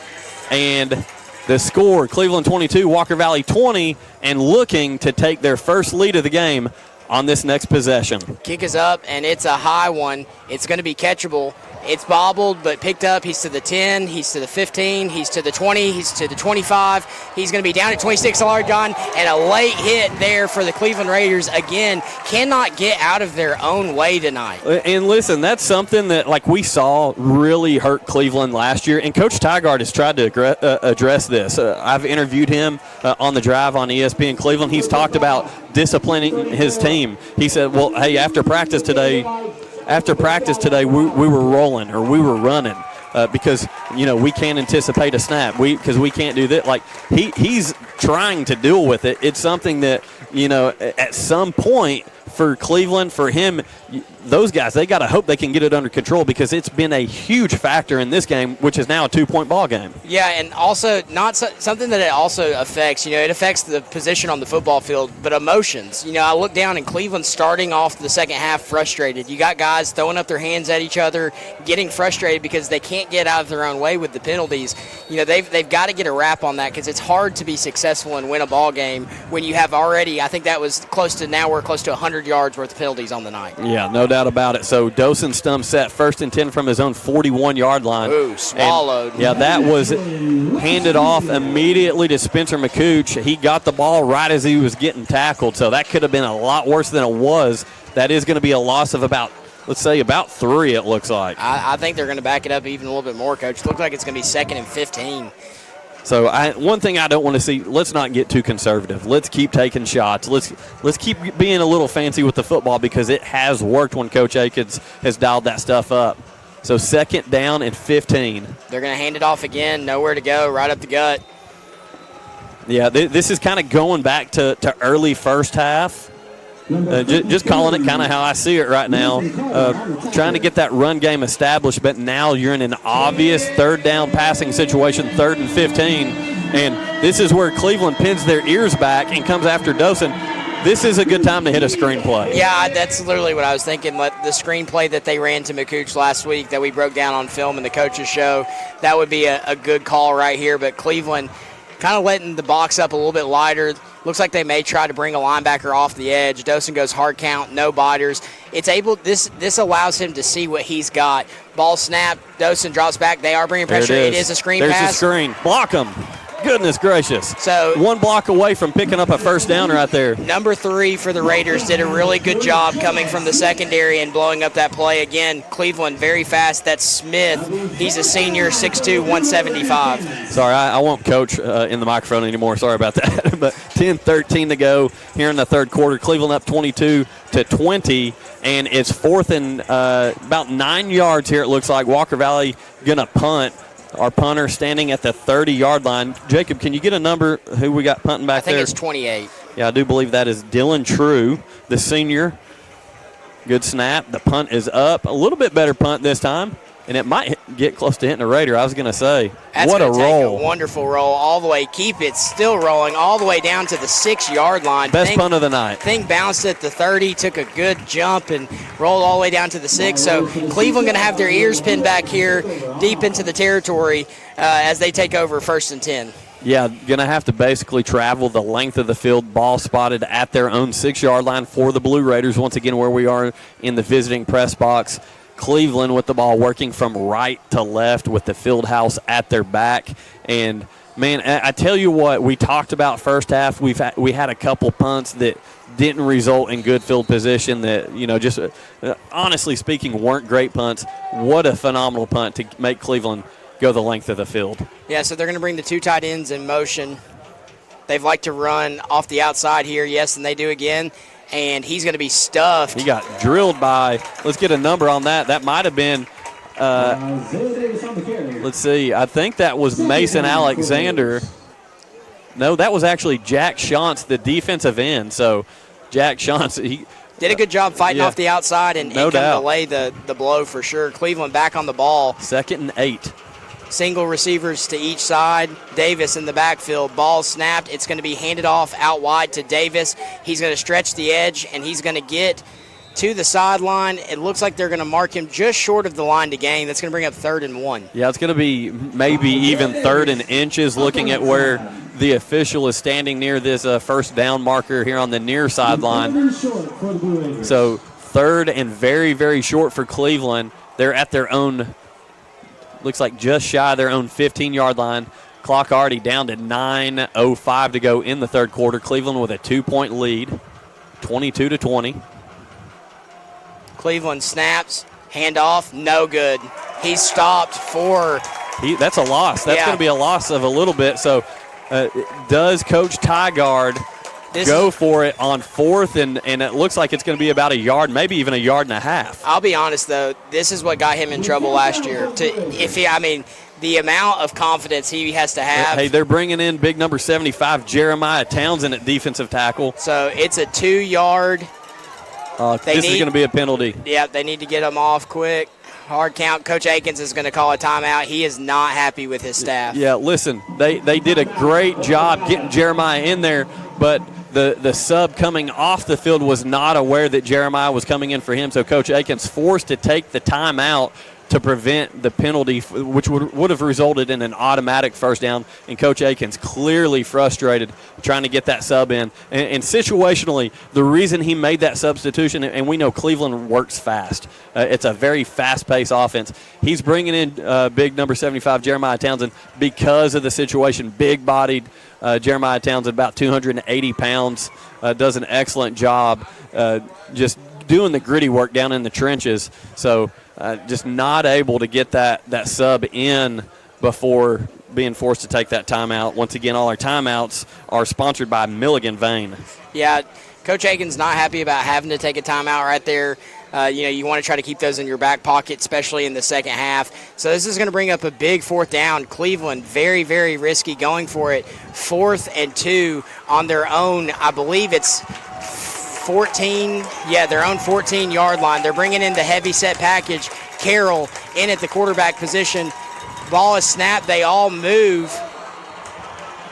And the score, Cleveland 22, Walker Valley 20, and looking to take their first lead of the game on this next possession. Kick is up, and it's a high one. It's going to be catchable. It's bobbled, but picked up. He's to the 10, he's to the 15, he's to the 20, he's to the 25. He's going to be down at 26 yard line, and a late hit there for the Cleveland Raiders. Again, cannot get out of their own way tonight. And listen, that's something that, like, we saw really hurt Cleveland last year, and Coach Tygart has tried to address this. I've interviewed him on the drive on ESPN Cleveland. He's talked about disciplining his team. He said, well, hey, after practice today, we were rolling, or we were running, because, we can't anticipate a snap. Because we can't do that. Like, he's trying to deal with it. It's something that, at some point for Cleveland, for him, those guys, they got to hope they can get it under control, because it's been a huge factor in this game, which is now a 2-point ball game. Yeah, and also something that it also affects, it affects the position on the football field, but emotions. I look down and Cleveland starting off the second half frustrated. You got guys throwing up their hands at each other, getting frustrated because they can't get out of their own way with the penalties. They've got to get a wrap on that, because it's hard to be successful and win a ball game when you have already, I think that was we're close to 100 yards worth of penalties on the night. Yeah, no doubt about it. So Dosen Stum set first and 10 from his own 41-yard line. Ooh, swallowed. And, yeah, that was handed off immediately to Spencer McCooch. He got the ball right as he was getting tackled, so that could have been a lot worse than it was. That is going to be a loss of about 3, it looks like. I think they're going to back it up even a little bit more, Coach. It looks like it's going to be 2nd and 15. So one thing I don't want to see, let's not get too conservative. Let's keep taking shots. Let's keep being a little fancy with the football, because it has worked when Coach Akins has dialed that stuff up. So 2nd down and 15. They're going to hand it off again. Nowhere to go. Right up the gut. Yeah, this is kind of going back to early first half. Just calling it kind of how I see it right now. Trying to get that run game established, but now you're in an obvious 3rd down passing situation, 3rd and 15. And this is where Cleveland pins their ears back and comes after Dosen. This is a good time to hit a screenplay. Yeah, that's literally what I was thinking. The screenplay that they ran to McCooch last week that we broke down on film in the coaches show, that would be a good call right here. But Cleveland kind of letting the box up a little bit lighter. Looks like they may try to bring a linebacker off the edge. Dosen goes hard count, no biters. This allows him to see what he's got. Ball snap, Dosen drops back. They are bringing pressure. It is a screen pass. There's a screen. Block him. Goodness gracious. So one block away from picking up a first down right there. Number 3 for the Raiders did a really good job coming from the secondary and blowing up that play. Again, Cleveland very fast. That's Smith. He's a senior, 6'2", 175. Sorry, I won't coach in the microphone anymore. Sorry about that. But 10-13 to go here in the 3rd quarter. Cleveland up 22-20, and it's 4th and about 9 yards here, it looks like. Walker Valley going to punt. Our punter standing at the 30-yard line. Jacob, can you get a number who we got punting back there? I think it's 28. Yeah, I do believe that is Dylan True, the senior. Good snap. The punt is up. A little bit better punt this time, and it might get close to hitting a Raider, I was going to say. That's what a roll. Take a wonderful roll all the way. Keep it still rolling all the way down to the 6-yard line. Best punt of the night. Thing bounced at the 30, took a good jump, and rolled all the way down to the 6. So Cleveland going to have their ears pinned back here deep into the territory as they take over 1st and 10. Yeah, going to have to basically travel the length of the field, ball spotted at their own 6-yard line for the Blue Raiders. Once again, where we are in the visiting press box. Cleveland with the ball working from right to left with the field house at their back. And, man, I tell you what, we talked about first half. We had a couple punts that didn't result in good field position that, just honestly speaking, weren't great punts. What a phenomenal punt to make Cleveland go the length of the field. Yeah, so they're going to bring the 2 tight ends in motion. They've liked to run off the outside here, yes, and they do again. And he's going to be stuffed. He got drilled by, let's get a number on that. That might have been, let's see, I think that was Mason Alexander. No, that was actually Jack Shantz, the defensive end. So Jack Shantz, he did a good job fighting off the outside and kind of delay the blow for sure. Cleveland back on the ball. 2nd and 8. Single receivers to each side. Davis in the backfield. Ball snapped. It's going to be handed off out wide to Davis. He's going to stretch the edge, and he's going to get to the sideline. It looks like they're going to mark him just short of the line to gain. That's going to bring up 3rd and 1. Yeah, it's going to be maybe even 3rd and inches looking at where the official is standing near this first down marker here on the near sideline. So 3rd and very, very short for Cleveland. They're at their own, looks like just shy of their own 15-yard line. Clock already down to 9:05 to go in the 3rd quarter. Cleveland with a 2-point lead, 22-20. Cleveland snaps, handoff, no good. He's stopped for. That's a loss. That's going to be a loss of a little bit. So does Coach Tygard go for it on 4th, and it looks like it's going to be about a yard, maybe even a yard and a half. I'll be honest, though, this is what got him in trouble last year. The amount of confidence he has to have. Hey, they're bringing in big number 75, Jeremiah Townsend at defensive tackle. So it's a 2-yard. This is going to be a penalty. Yeah, they need to get him off quick. Hard count. Coach Akins is going to call a timeout. He is not happy with his staff. Yeah, listen, they did a great job getting Jeremiah in there, but the sub coming off the field was not aware that Jeremiah was coming in for him, so Coach Akins forced to take the timeout to prevent the penalty, which would have resulted in an automatic first down. And Coach Akins clearly frustrated trying to get that sub in. And situationally, the reason he made that substitution, and we know Cleveland works fast. It's a very fast-paced offense. He's bringing in big number 75, Jeremiah Townsend, because of the situation. Big-bodied Jeremiah Townsend, about 280 pounds, does an excellent job just doing the gritty work down in the trenches. So just not able to get that sub in before being forced to take that timeout. Once again, all our timeouts are sponsored by Milligan Vane. Yeah, Coach Akins not happy about having to take a timeout right there. You want to try to keep those in your back pocket, especially in the second half. So this is going to bring up a big 4th down. Cleveland, very, very risky, going for it. 4th and 2 on their own, I believe it's 14, their own 14-yard line. They're bringing in the heavy set package. Carroll in at the quarterback position. Ball is snapped. They all move.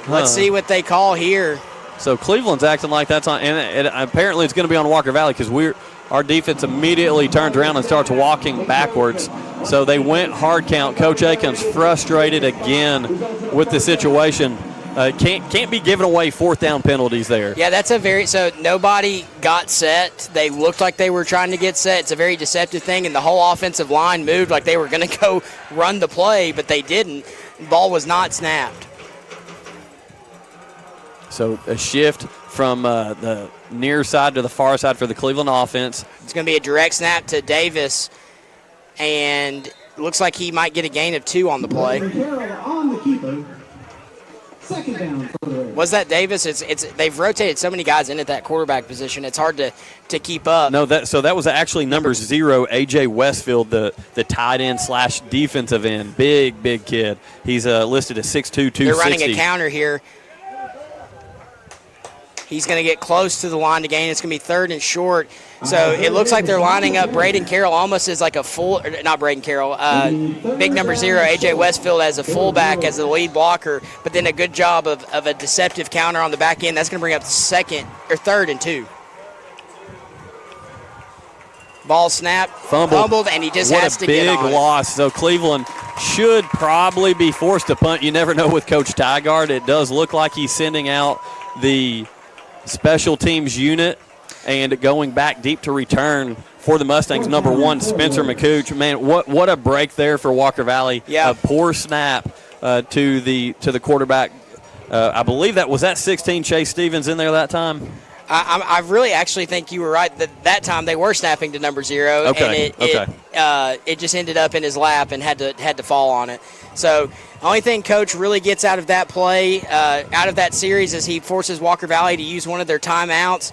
Let's see what they call here. So Cleveland's acting like that's on, and apparently it's going to be on Walker Valley because our defense immediately turns around and starts walking backwards. So they went hard count. Coach Akins frustrated again with the situation. Can't be giving away 4th down penalties there. Yeah, so nobody got set. They looked like they were trying to get set. It's a very deceptive thing, and the whole offensive line moved like they were going to go run the play, but they didn't. The ball was not snapped. So a shift from the near side to the far side for the Cleveland offense. It's going to be a direct snap to Davis, and it looks like he might get a gain of 2 on the play. On the keeper. 2nd down for the Raiders. Was that Davis? They've rotated so many guys in at that quarterback position. It's hard to keep up. No, that was actually number 0, A.J. Westfield, the tight end / defensive end. Big kid. He's listed as 6'2", 260. They're running a counter here. He's going to get close to the line to gain. It's going to be 3rd and short. So it looks like they're lining up Braden Carroll almost as like a full – not Braden Carroll. Big number 0, A.J. Westfield, as a fullback, as the lead blocker. But then a good job of a deceptive counter on the back end. That's going to bring up 3rd and 2. Ball snap, fumbled, and he just has to get on. What a big loss. So Cleveland should probably be forced to punt. You never know with Coach Tygard. It does look like he's sending out the special teams unit And going back deep to return for the Mustangs, number 1, Spencer McCooch. Man, what a break there for Walker Valley. Yeah. A poor snap to the quarterback. I believe that was 16 Chase Stevens in there that time. I really actually think you were right that time they were snapping to number 0, Okay. and it just ended up in his lap and had to fall on it. So the only thing Coach really gets out of that play, out of that series, is he forces Walker Valley to use one of their timeouts.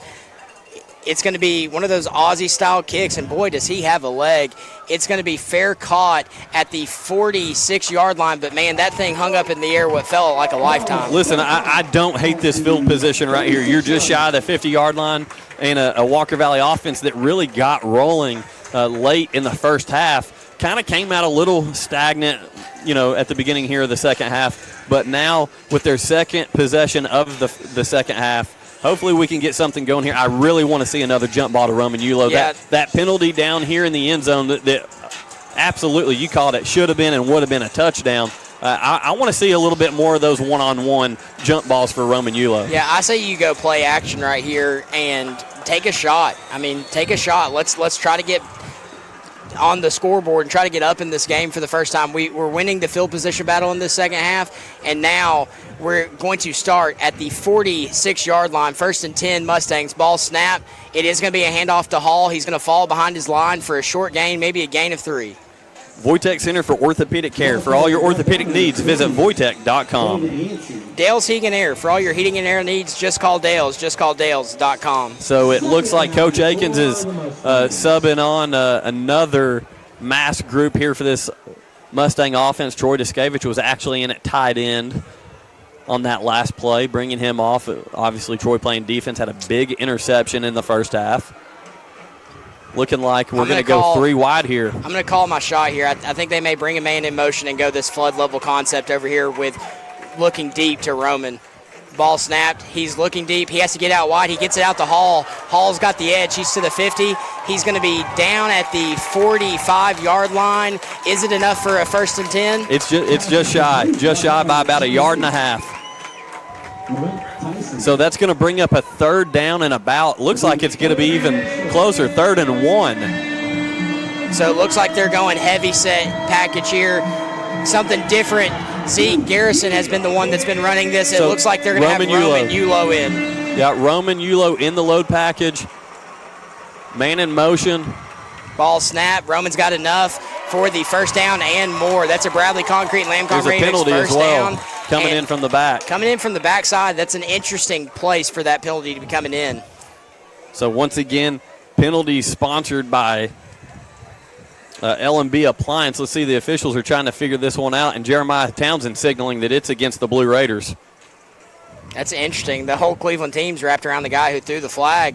It's going to be one of those Aussie-style kicks, and boy, does he have a leg. It's going to be fair caught at the 46-yard line, but, man, that thing hung up in the air what felt like a lifetime. Listen, I don't hate this field position right here. You're just shy of the 50-yard line, and a Walker Valley offense that really got rolling late in the first half. Kind of came out a little stagnant, at the beginning here of the second half, but now with their second possession of the second half, hopefully we can get something going here. I really want to see another jump ball to Roman Yulo. Yeah. That penalty down here in the end zone that absolutely, you called it, should have been and would have been a touchdown. I want to see a little bit more of those one-on-one jump balls for Roman Yulo. Yeah, I say you go play action right here and take a shot. Take a shot. Let's try to get on the scoreboard and try to get up in this game for the first time. We're winning the field position battle in this second half, and now we're going to start at the 46-yard line. 1st and 10, Mustangs. Ball snap. It is going to be a handoff to Hall. He's going to fall behind his line for a short gain, maybe a gain of 3. Wojtek Center for Orthopedic Care. For all your orthopedic needs, visit Wojtek.com. Dale's Heating and Air. For all your heating and air needs, just call Dale's. Just call Dale's.com. So it looks like Coach Akins is subbing on another mass group here for this Mustang offense. Troy Duskevich was actually in at tight end on that last play, bringing him off. Obviously, Troy playing defense, had a big interception in the first half. Looking like we're going to go 3 wide here. I'm going to call my shot here. I think they may bring a man in motion and go this flood level concept over here with looking deep to Roman. Ball snapped. He's looking deep. He has to get out wide. He gets it out to Hall. Hall's got the edge. He's to the 50. He's going to be down at the 45-yard line. Is it enough for a 1st and 10? It's just shy. Just shy by about 1.5 yards. So that's going to bring up a 3rd down and about. Looks like it's going to be even closer, 3rd and 1. So it looks like they're going heavy set package here. Something different. Zeke Garrison has been the one that's been running this. It looks like they're going to have Roman Yulo in. Yeah, Roman Yulo in the load package. Man in motion. Ball snap. Roman's got enough for the 1st down and more. That's a Bradley Concrete Lamcon There's a penalty as well. Down. Coming in from the back. Coming in from the backside. That's an interesting place for that penalty to be coming in. So once again, penalty sponsored by L&B Appliance. Let's see, the officials are trying to figure this one out, and Jeremiah Townsend signaling that it's against the Blue Raiders. That's interesting. The whole Cleveland team's wrapped around the guy who threw the flag.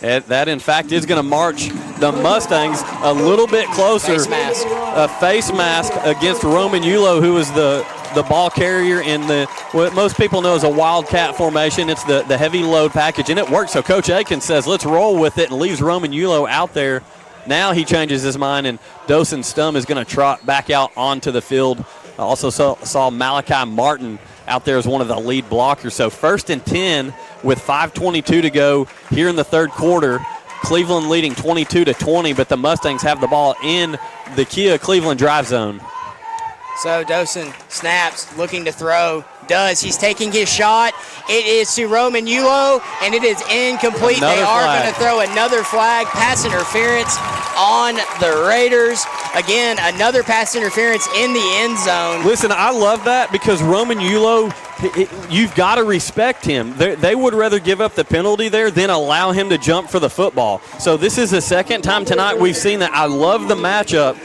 That, in fact, is going to march the Mustangs a little bit closer. Face mask. A face mask against Roman Yulo, who is the ball carrier in what most people know as a wildcat formation. It's the heavy load package, and it works. So Coach Akins says, let's roll with it, and leaves Roman Yulo out there. Now he changes his mind, and Dosen Stum is going to trot back out onto the field. I also saw Malachi Martin out there as one of the lead blockers. So 1st and 10 with 5:22 to go here in the 3rd quarter. Cleveland leading 22-20, but the Mustangs have the ball in the Kia Cleveland drive zone. So Dosen snaps, looking to throw. He's taking his shot. It is to Roman Yulo, and it is incomplete. They are going to throw another flag. Pass interference on the Raiders. Again, another pass interference in the end zone. Listen, I love that because Roman Yulo, you've got to respect him. They would rather give up the penalty there than allow him to jump for the football. So this is the 2nd time tonight we've seen that. I love the matchup.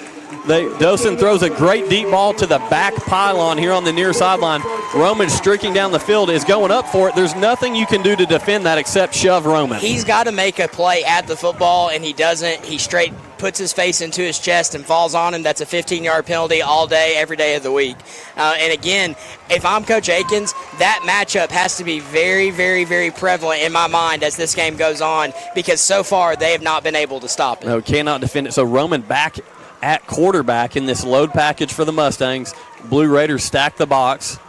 Dosen throws a great deep ball to the back pylon here on the near sideline. Roman streaking down the field is going up for it. There's nothing you can do to defend that except shove Roman. He's got to make a play at the football, and he doesn't. He straight puts his face into his chest and falls on him. That's a 15-yard penalty all day, every day of the week. And again, if I'm Coach Akins, that matchup has to be very, very, very prevalent in my mind as this game goes on, because so far they have not been able to stop it. No, cannot defend it. So Roman back at quarterback in this load package for the Mustangs. Blue Raiders stack the box.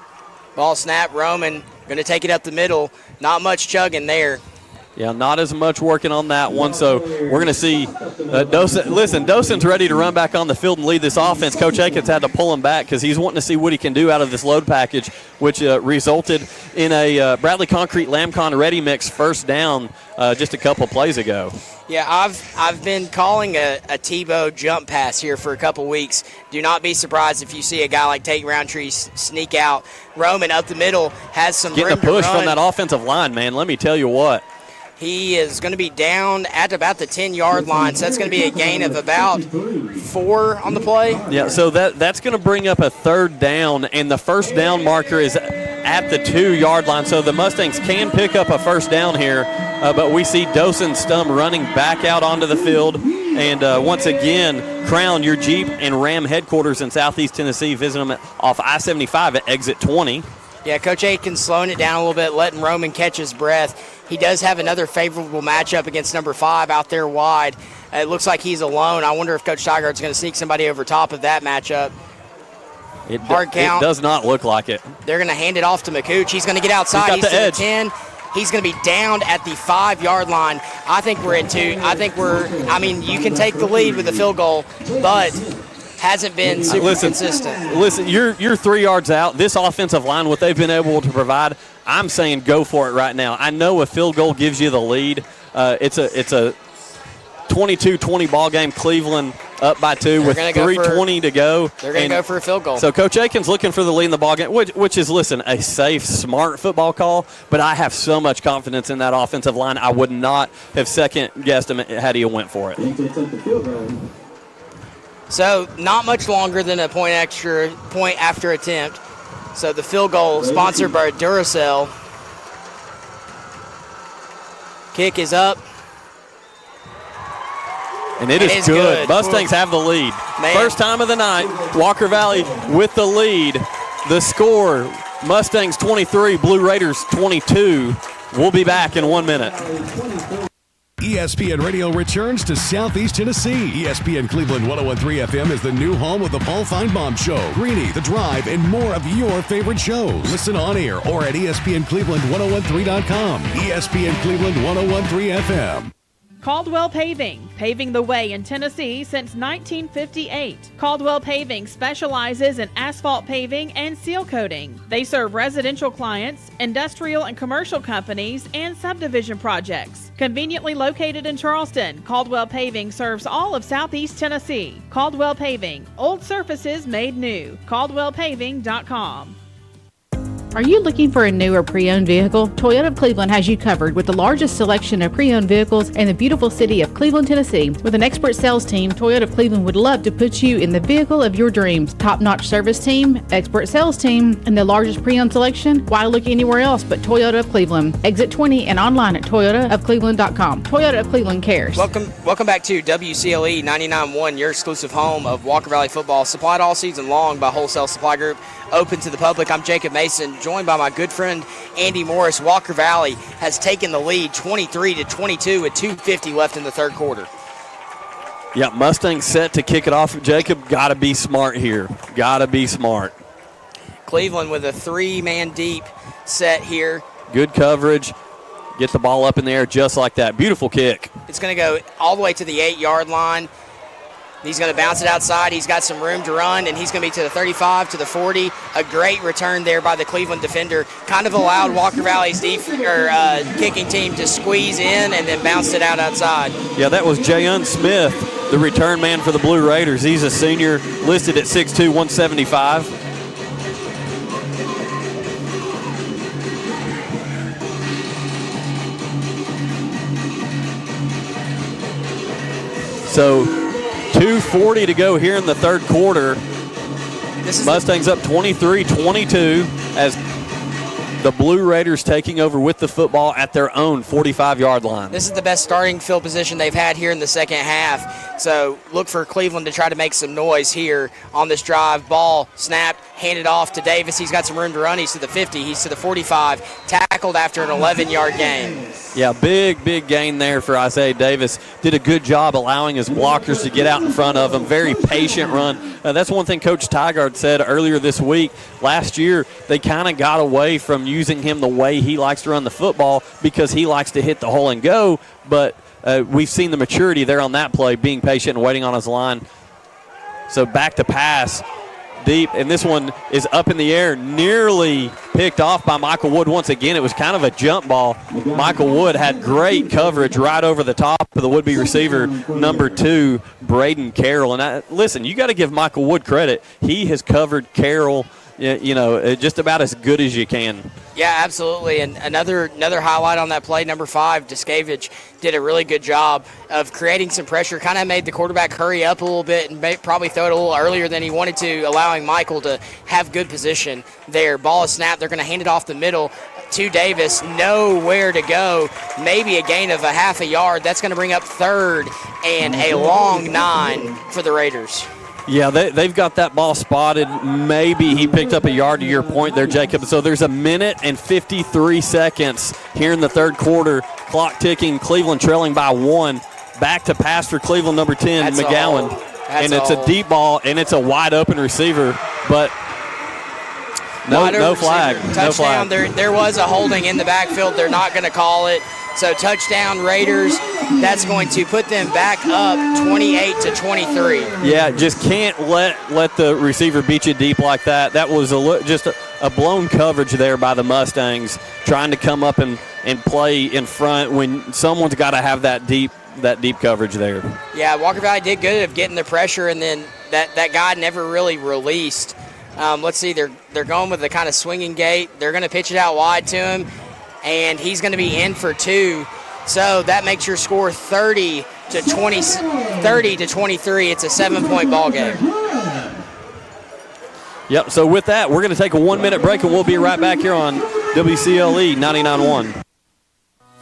Ball snap, Roman going to take it up the middle. Not much chugging there. Yeah, not as much working on that one. So we're going to see Dosen. Listen, Dosen's ready to run back on the field and lead this offense. Coach Akins had to pull him back because he's wanting to see what he can do out of this load package, which resulted in a Bradley Concrete Lamcon Ready Mix first down just a couple plays ago. Yeah, I've been calling a Tebow jump pass here for a couple weeks. Do not be surprised if you see a guy like Tate Roundtree sneak out. Roman up the middle has some getting room a push to run. from that offensive line, man. Let me tell you what. He is going to be down at about the 10-yard line, so that's going to be a gain of about 4 on the play. Yeah, so that's going to bring up a third down, and the first down marker is at the 2-yard line. So the Mustangs can pick up a first down here, but we see Dosen Stum running back out onto the field. And once again, Crown, your Jeep and Ram headquarters in Southeast Tennessee, visit them off I-75 at exit 20. Yeah, Coach Akins slowing it down a little bit, letting Roman catch his breath. He does have another favorable matchup against number 5 out there wide. It looks like he's alone. I wonder if Coach Steigert's going to sneak somebody over top of that matchup. Hard count. It does not look like it. They're going to hand it off to McCooch. He's going to get outside. He's got the edge. To the 10. He's going to be down at the 5-yard line. I think we're at 2. You can take the lead with the field goal, but hasn't been super consistent. Listen, you're 3 yards out. This offensive line, what they've been able to provide, I'm saying go for it right now. I know a field goal gives you the lead. It's a 22-20 ball game. Cleveland up by 2 with 3:20 to go. They're going to go for a field goal. So Coach Akins looking for the lead in the ball game, which is, listen, a safe, smart football call, but I have so much confidence in that offensive line. I would not have second-guessed him had he went for it. So not much longer than a point after attempt. So the field goal sponsored by Duracell. Kick is up. And it is good. Mustangs have the lead. Man. First time of the night, Walker Valley with the lead. The score, Mustangs 23, Blue Raiders 22. We'll be back in 1 minute. ESPN Radio returns to Southeast Tennessee. ESPN Cleveland 101.3 FM is the new home of the Paul Feinbaum Show, Greeny, The Drive, and more of your favorite shows. Listen on air or at ESPNCleveland1013.com. ESPN Cleveland 101.3 FM. Caldwell Paving, paving the way in Tennessee since 1958. Caldwell Paving specializes in asphalt paving and seal coating. They serve residential clients, industrial and commercial companies, and subdivision projects. Conveniently located in Charleston, Caldwell Paving serves all of Southeast Tennessee. Caldwell Paving, old surfaces made new. CaldwellPaving.com. Are you looking for a new or pre-owned vehicle? Toyota of Cleveland has you covered with the largest selection of pre-owned vehicles in the beautiful city of Cleveland, Tennessee. With an expert sales team, Toyota of Cleveland would love to put you in the vehicle of your dreams. Top-notch service team, expert sales team, and the largest pre-owned selection? Why look anywhere else but Toyota of Cleveland? Exit 20 and online at toyotaofcleveland.com. Toyota of Cleveland cares. Welcome back to WCLE 99.1, your exclusive home of Walker Valley football, supplied all season long by Wholesale Supply Group, open to the public. I'm Jacob Mason, joined by my good friend Andy Morris. Walker Valley has taken the lead 23-22 with 2:50 left in the third quarter. Yeah, Mustangs set to kick it off. Jacob, got to be smart here. Got to be smart. Cleveland with a 3-man deep set here. Good coverage. Get the ball up in the air just like that. Beautiful kick. It's going to go all the way to the 8-yard line. He's going to bounce it outside. He's got some room to run, and he's going to be to the 35, to the 40. A great return there by the Cleveland defender. Kind of allowed Walker Valley's kicking team to squeeze in and then bounced it out outside. Yeah, that was Jayon Smith, the return man for the Blue Raiders. He's a senior, listed at 6'2", 175. So 2:40 to go here in the third quarter. Mustangs up 23-22 as the Blue Raiders taking over with the football at their own 45-yard line. This is the best starting field position they've had here in the second half. So look for Cleveland to try to make some noise here on this drive. Ball snapped, handed off to Davis. He's got some room to run. He's to the 50. He's to the 45. Tackled after an 11-yard gain. Yeah, big gain there for Isaiah Davis. Did a good job allowing his blockers to get out in front of him. Very patient run. That's one thing Coach Tygart said earlier this week. Last year, they kind of got away from using him the way he likes to run the football because he likes to hit the hole and go. But we've seen the maturity there on that play, being patient and waiting on his line. So back to pass. Deep, and this one is up in the air, nearly picked off by Michael Wood once again. It was kind of a jump ball. Michael Wood had great coverage right over the top of the would-be receiver, number 2, Braden Carroll. And listen, you got to give Michael Wood credit. He has covered Carroll, just about as good as you can. Yeah, absolutely. And another highlight on that play, number 5, Descavage did a really good job of creating some pressure, kind of made the quarterback hurry up a little bit and probably throw it a little earlier than he wanted to, allowing Michael to have good position there. Ball is snapped. They're going to hand it off the middle to Davis. Nowhere to go. Maybe a gain of a half a yard. That's going to bring up 3rd and a long 9 for the Raiders. Yeah, they've got that ball spotted. Maybe he picked up a yard to your point there, Jacob. So there's 1 minute and 53 seconds here in the third quarter. Clock ticking, Cleveland trailing by 1. Back to pass for Cleveland, number 10, That's McGowan. And it's a deep ball, and it's a wide open receiver. But no flag. Touchdown. There was a holding in the backfield. They're not going to call it. So touchdown Raiders. That's going to put them back up 28-23. Yeah, just can't let the receiver beat you deep like that. That was just a blown coverage there by the Mustangs, trying to come up and play in front when someone's got to have that deep coverage there. Yeah, Walker Valley did good of getting the pressure, and then that guy never really released. Let's see, they're going with the kind of swinging gait. They're going to pitch it out wide to him, and he's going to be in for 2. So that makes your score 30-23. It's a 7-point ball game. Yep, so with that, we're going to take a 1-minute break, and we'll be right back here on WCLE 99.1.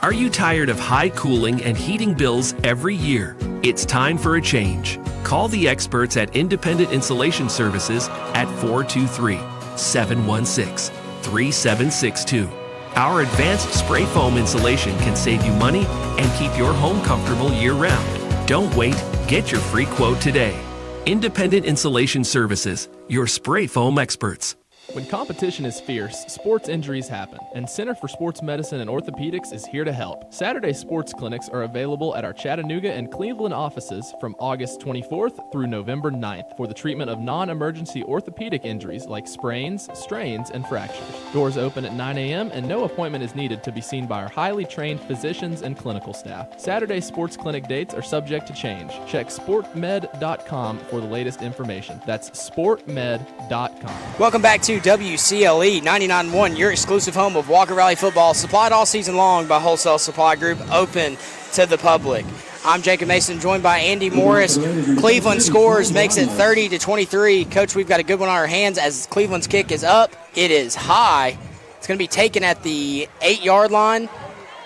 Are you tired of high cooling and heating bills every year? It's time for a change. Call the experts at Independent Insulation Services at 423-716-3762. Our advanced spray foam insulation can save you money and keep your home comfortable year-round. Don't wait. Get your free quote today. Independent Insulation Services, your spray foam experts. When competition is fierce, sports injuries happen, and Center for Sports Medicine and Orthopedics is here to help. Saturday sports clinics are available at our Chattanooga and Cleveland offices from August 24th through November 9th for the treatment of non-emergency orthopedic injuries like sprains, strains, and fractures. Doors open at 9 a.m. and no appointment is needed to be seen by our highly trained physicians and clinical staff. Saturday sports clinic dates are subject to change. Check sportmed.com for the latest information. That's sportmed.com. Welcome back to WCLE 99.1, your exclusive home of Walker Valley football, supplied all season long by Wholesale Supply Group, open to the public. I'm Jacob Mason, joined by Andy Morris. Cleveland scores, makes it 30-23. Coach, we've got a good one on our hands as Cleveland's kick is up. It is high. It's going to be taken at the 8-yard line.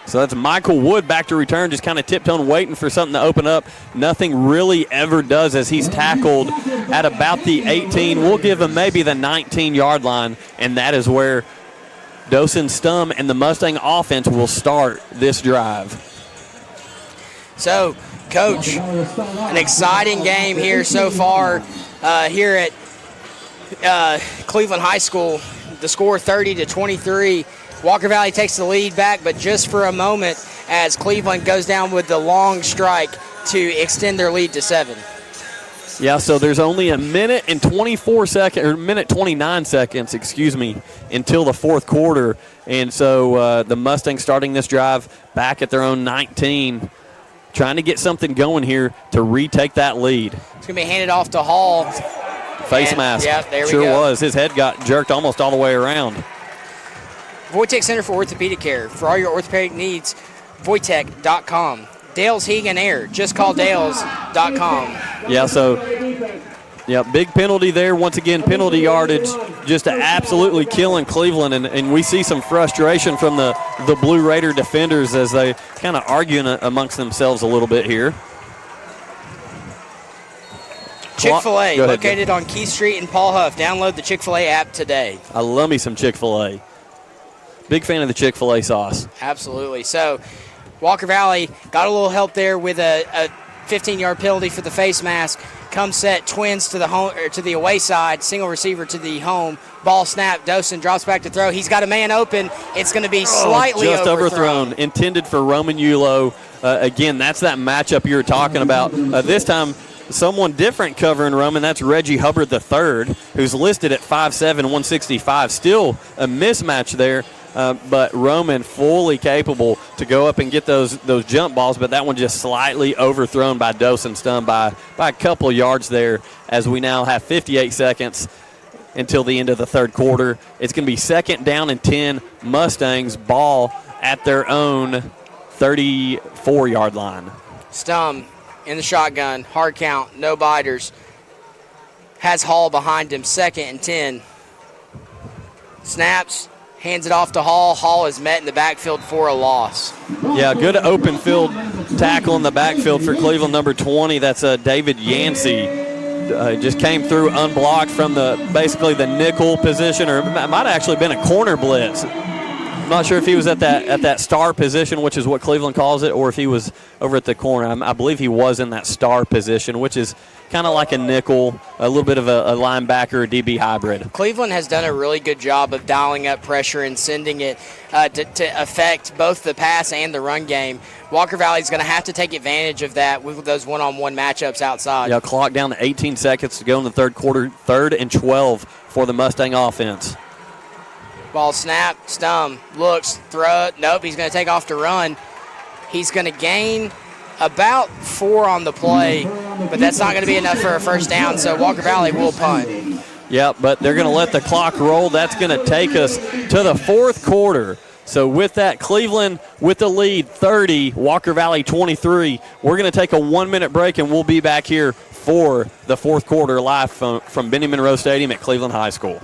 So that's Michael Wood back to return, just kind of tiptoeing, waiting for something to open up. Nothing really ever does as he's tackled at about the 18. We'll give him maybe the 19-yard line, and that is where Dosen Stum and the Mustang offense will start this drive. So, Coach, an exciting game here so far here at Cleveland High School. The score 30-23. Walker Valley takes the lead back, but just for a moment as Cleveland goes down with the long strike to extend their lead to 7. Yeah, so there's only a minute and 29 seconds, until the fourth quarter. And so the Mustangs starting this drive back at their own 19, trying to get something going here to retake that lead. It's going to be handed off to Hall. Face mask. Yeah, there we go. Sure was. His head got jerked almost all the way around. Voitech Center for Orthopedic Care. For all your orthopedic needs, Voitech.com. Dale's Heating and Air. Just call Dales.com. Yeah, so, big penalty there. Once again, penalty yardage just absolutely killing Cleveland. And we see some frustration from the Blue Raider defenders as they kind of arguing amongst themselves a little bit here. Chick-fil-A, located on Keith Street in Paul Huff. Download the Chick-fil-A app today. I love me some Chick-fil-A. Big fan of the Chick-fil-A sauce. Absolutely. So Walker Valley got a little help there with a 15-yard penalty for the face mask. Come set, twins to the home or to the away side, single receiver to the home. Ball snap, Dosen drops back to throw. He's got a man open. It's going to be slightly just overthrown. Intended for Roman Yulo. Again, that's that matchup you were talking about. This time, someone different covering Roman. That's Reggie Hubbard III, who's listed at 5'7", 165. Still a mismatch there. But Roman fully capable to go up and get those jump balls, but that one just slightly overthrown by Dosen, stunned by a couple yards there, as we now have 58 seconds until the end of the third quarter. It's going to be 2nd down and 10. Mustangs ball at their own 34-yard line. Stum in the shotgun, hard count, no biters. Has Hall behind him, 2nd and 10. Snaps. Hands it off to Hall. Hall is met in the backfield for a loss. Yeah, good open field tackle in the backfield for Cleveland, number 20. That's David Yancey. Just came through unblocked from basically the nickel position, or it might have actually been a corner blitz. I'm not sure if he was at that star position, which is what Cleveland calls it, or if he was over at the corner. I believe he was in that star position, which is kind of like a nickel, a little bit of a linebacker, DB hybrid. Cleveland has done a really good job of dialing up pressure and sending it to affect both the pass and the run game. Walker Valley is going to have to take advantage of that with those one-on-one matchups outside. Yeah, clock down to 18 seconds to go in the third quarter, 3rd and 12 for the Mustang offense. Ball snap, Stum looks, throw it. Nope, he's going to take off to run. He's going to gain about 4 on the play, but that's not going to be enough for a first down, so Walker Valley will punt. Yeah, but they're going to let the clock roll. That's going to take us to the fourth quarter. So with that, Cleveland with the lead, 30, Walker Valley 23. We're going to take a 1-minute break, and we'll be back here for the fourth quarter live from Benny Monroe Stadium at Cleveland High School.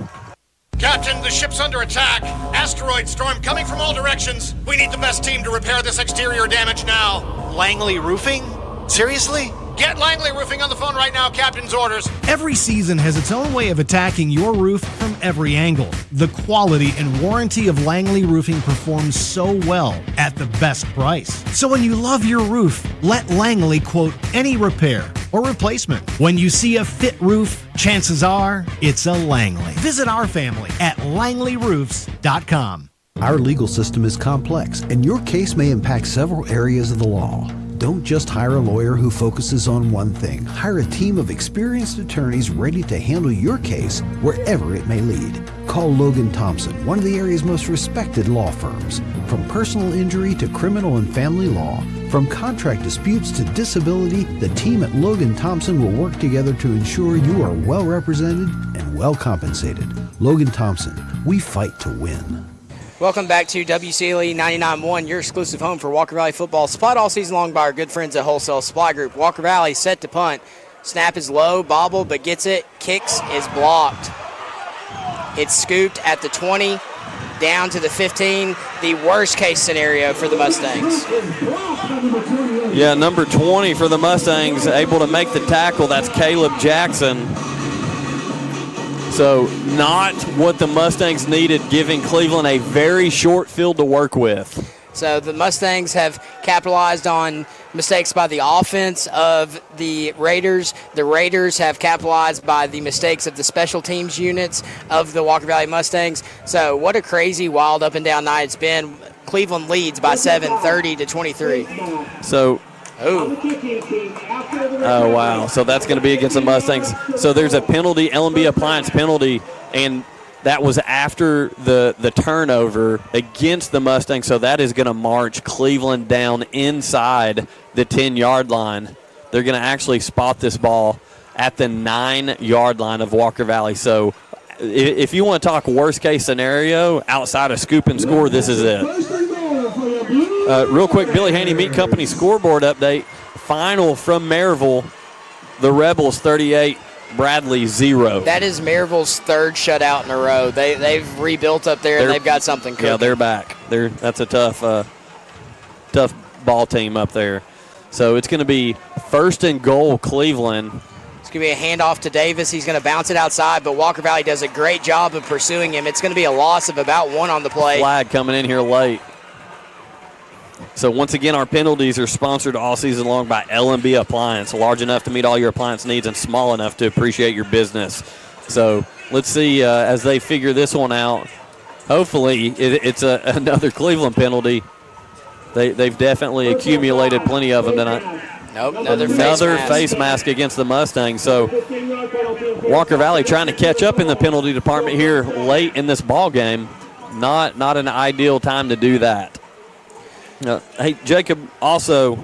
Captain, the ship's under attack. Asteroid storm coming from all directions. We need the best team to repair this exterior damage now. Langley Roofing? Seriously? Get Langley Roofing on the phone right now, Captain's orders. Every season has its own way of attacking your roof from every angle. The quality and warranty of Langley Roofing performs so well at the best price. So when you love your roof, let Langley quote any repair or replacement. When you see a fit roof, chances are it's a Langley. Visit our family at langleyroofs.com. Our legal system is complex, and your case may impact several areas of the law. Don't just hire a lawyer who focuses on one thing. Hire a team of experienced attorneys ready to handle your case wherever it may lead. Call Logan Thompson, one of the area's most respected law firms. From personal injury to criminal and family law, from contract disputes to disability, the team at Logan Thompson will work together to ensure you are well represented and well compensated. Logan Thompson, we fight to win. Welcome back to WCLE 99.1, your exclusive home for Walker Valley football. Supplied all season long by our good friends at Wholesale Supply Group. Walker Valley set to punt. Snap is low, bobble, but gets it. Kicks is blocked. It's scooped at the 20, down to the 15. The worst case scenario for the Mustangs. Yeah, number 20 for the Mustangs, able to make the tackle. That's Caleb Jackson. So not what the Mustangs needed, giving Cleveland a very short field to work with. So the Mustangs have capitalized on mistakes by the offense of the Raiders. The Raiders have capitalized by the mistakes of the special teams units of the Walker Valley Mustangs. So what a crazy, wild, up-and-down night it's been. Cleveland leads by 7, 30-23. So... Oh, wow. So that's going to be against the Mustangs. So there's a penalty, LMB Appliance penalty, and that was after the turnover against the Mustangs. So that is going to march Cleveland down inside the 10-yard line. They're going to actually spot this ball at the 9-yard line of Walker Valley. So if you want to talk worst-case scenario, outside of scoop and score, this is it. Real quick, Billy Haney Meat Company scoreboard update. Final from Maryville. The Rebels 38, Bradley 0. That is Maryville's third shutout in a row. They've rebuilt up there, and they've got something cooking. Yeah, they're back. That's a tough ball team up there. So it's going to be 1st and goal, Cleveland. It's going to be a handoff to Davis. He's going to bounce it outside, but Walker Valley does a great job of pursuing him. It's going to be a loss of about 1 on the play. Flag coming in here late. So once again, our penalties are sponsored all season long by L&B Appliance, large enough to meet all your appliance needs and small enough to appreciate your business. So let's see as they figure this one out. Hopefully it's another Cleveland penalty. They've definitely accumulated plenty of them tonight. Nope, another face mask against the Mustangs. So Walker Valley trying to catch up in the penalty department here late in this ball game. Not an ideal time to do that. Hey, Jacob, also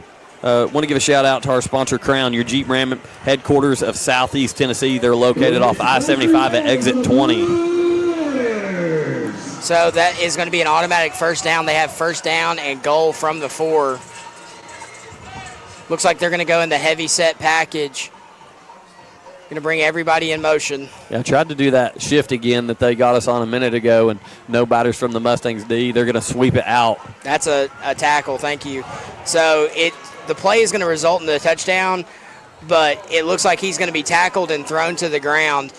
want to give a shout-out to our sponsor, Crown, your Jeep Ram headquarters of Southeast Tennessee. They're located off I-75 at exit 20. So that is going to be an automatic first down. They have first down and goal from the 4. Looks like they're going to go in the heavy set package. Going to bring everybody in motion. Yeah, I tried to do that shift again that they got us on a minute ago, and no batters from the Mustangs D. They're going to sweep it out. That's a tackle, thank you. So the play is going to result in the touchdown, but it looks like he's going to be tackled and thrown to the ground.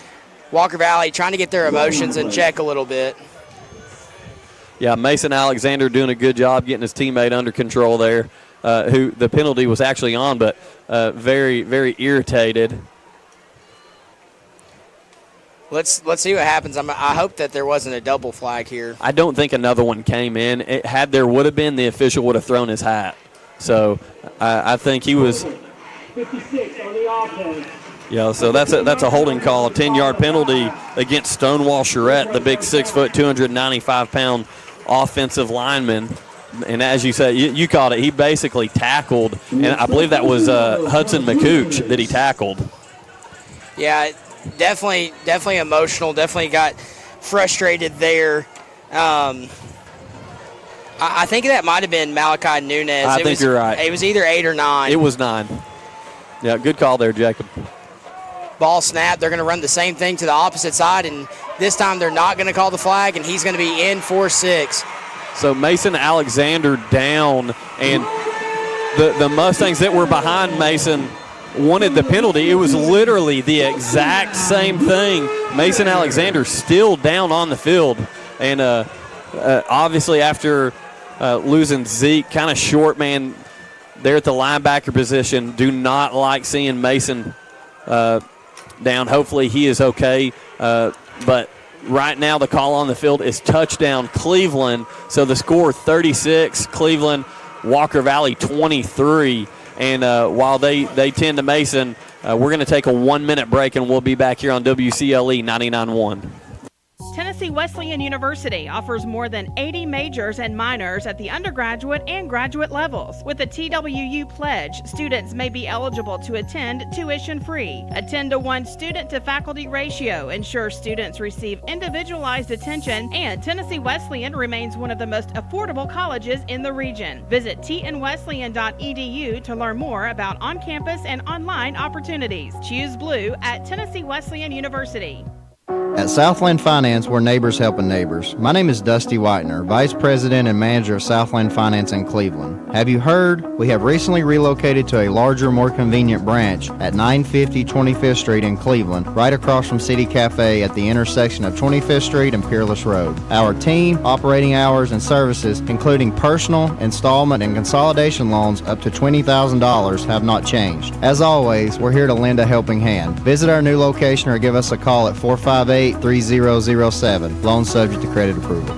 Walker Valley trying to get their emotions in check a little bit. Yeah, Mason Alexander doing a good job getting his teammate under control there, who the penalty was actually on, but very, very irritated. Let's see what happens. I hope that there wasn't a double flag here. I don't think another one came in. Had there would have been, the official would have thrown his hat. So I think he was. 56 on the offense. Yeah, so that's a holding call, a 10-yard penalty against Stonewall Charette, the big 6', 295-pound offensive lineman. And as you said, you called it, he basically tackled, and I believe that was Hudson McCooch that he tackled. Yeah, definitely emotional, definitely got frustrated there. I think that might have been Malachi Nunez. I think you're right. It was either 8 or 9. It was 9. Yeah, good call there, Jacob. Ball snap. They're going to run the same thing to the opposite side, and this time they're not going to call the flag, and he's going to be in for 6. So Mason Alexander down, and the Mustangs that were behind Mason wanted the penalty. It was literally the exact same thing. Mason Alexander still down on the field, and obviously after losing Zeke, kind of short man there at the linebacker position, do not like seeing Mason down. Hopefully he is okay, but right now the call on the field is touchdown Cleveland. So the score 36 Cleveland, Walker Valley 23. And while they tend to Mason, we're going to take a 1-minute break, and we'll be back here on WCLE 99.1. Tennessee Wesleyan University offers more than 80 majors and minors at the undergraduate and graduate levels. With the TWU Pledge, students may be eligible to attend tuition-free. A 10-to-1 student-to-faculty ratio ensures students receive individualized attention, and Tennessee Wesleyan remains one of the most affordable colleges in the region. Visit tnwesleyan.edu to learn more about on-campus and online opportunities. Choose blue at Tennessee Wesleyan University. At Southland Finance, we're neighbors helping neighbors. My name is Dusty Whitener, Vice President and Manager of Southland Finance in Cleveland. Have you heard? We have recently relocated to a larger, more convenient branch at 950 25th Street in Cleveland, right across from City Cafe at the intersection of 25th Street and Peerless Road. Our team, operating hours, and services, including personal, installment, and consolidation loans up to $20,000, have not changed. As always, we're here to lend a helping hand. Visit our new location or give us a call at 458-3007. Loan subject to credit approval.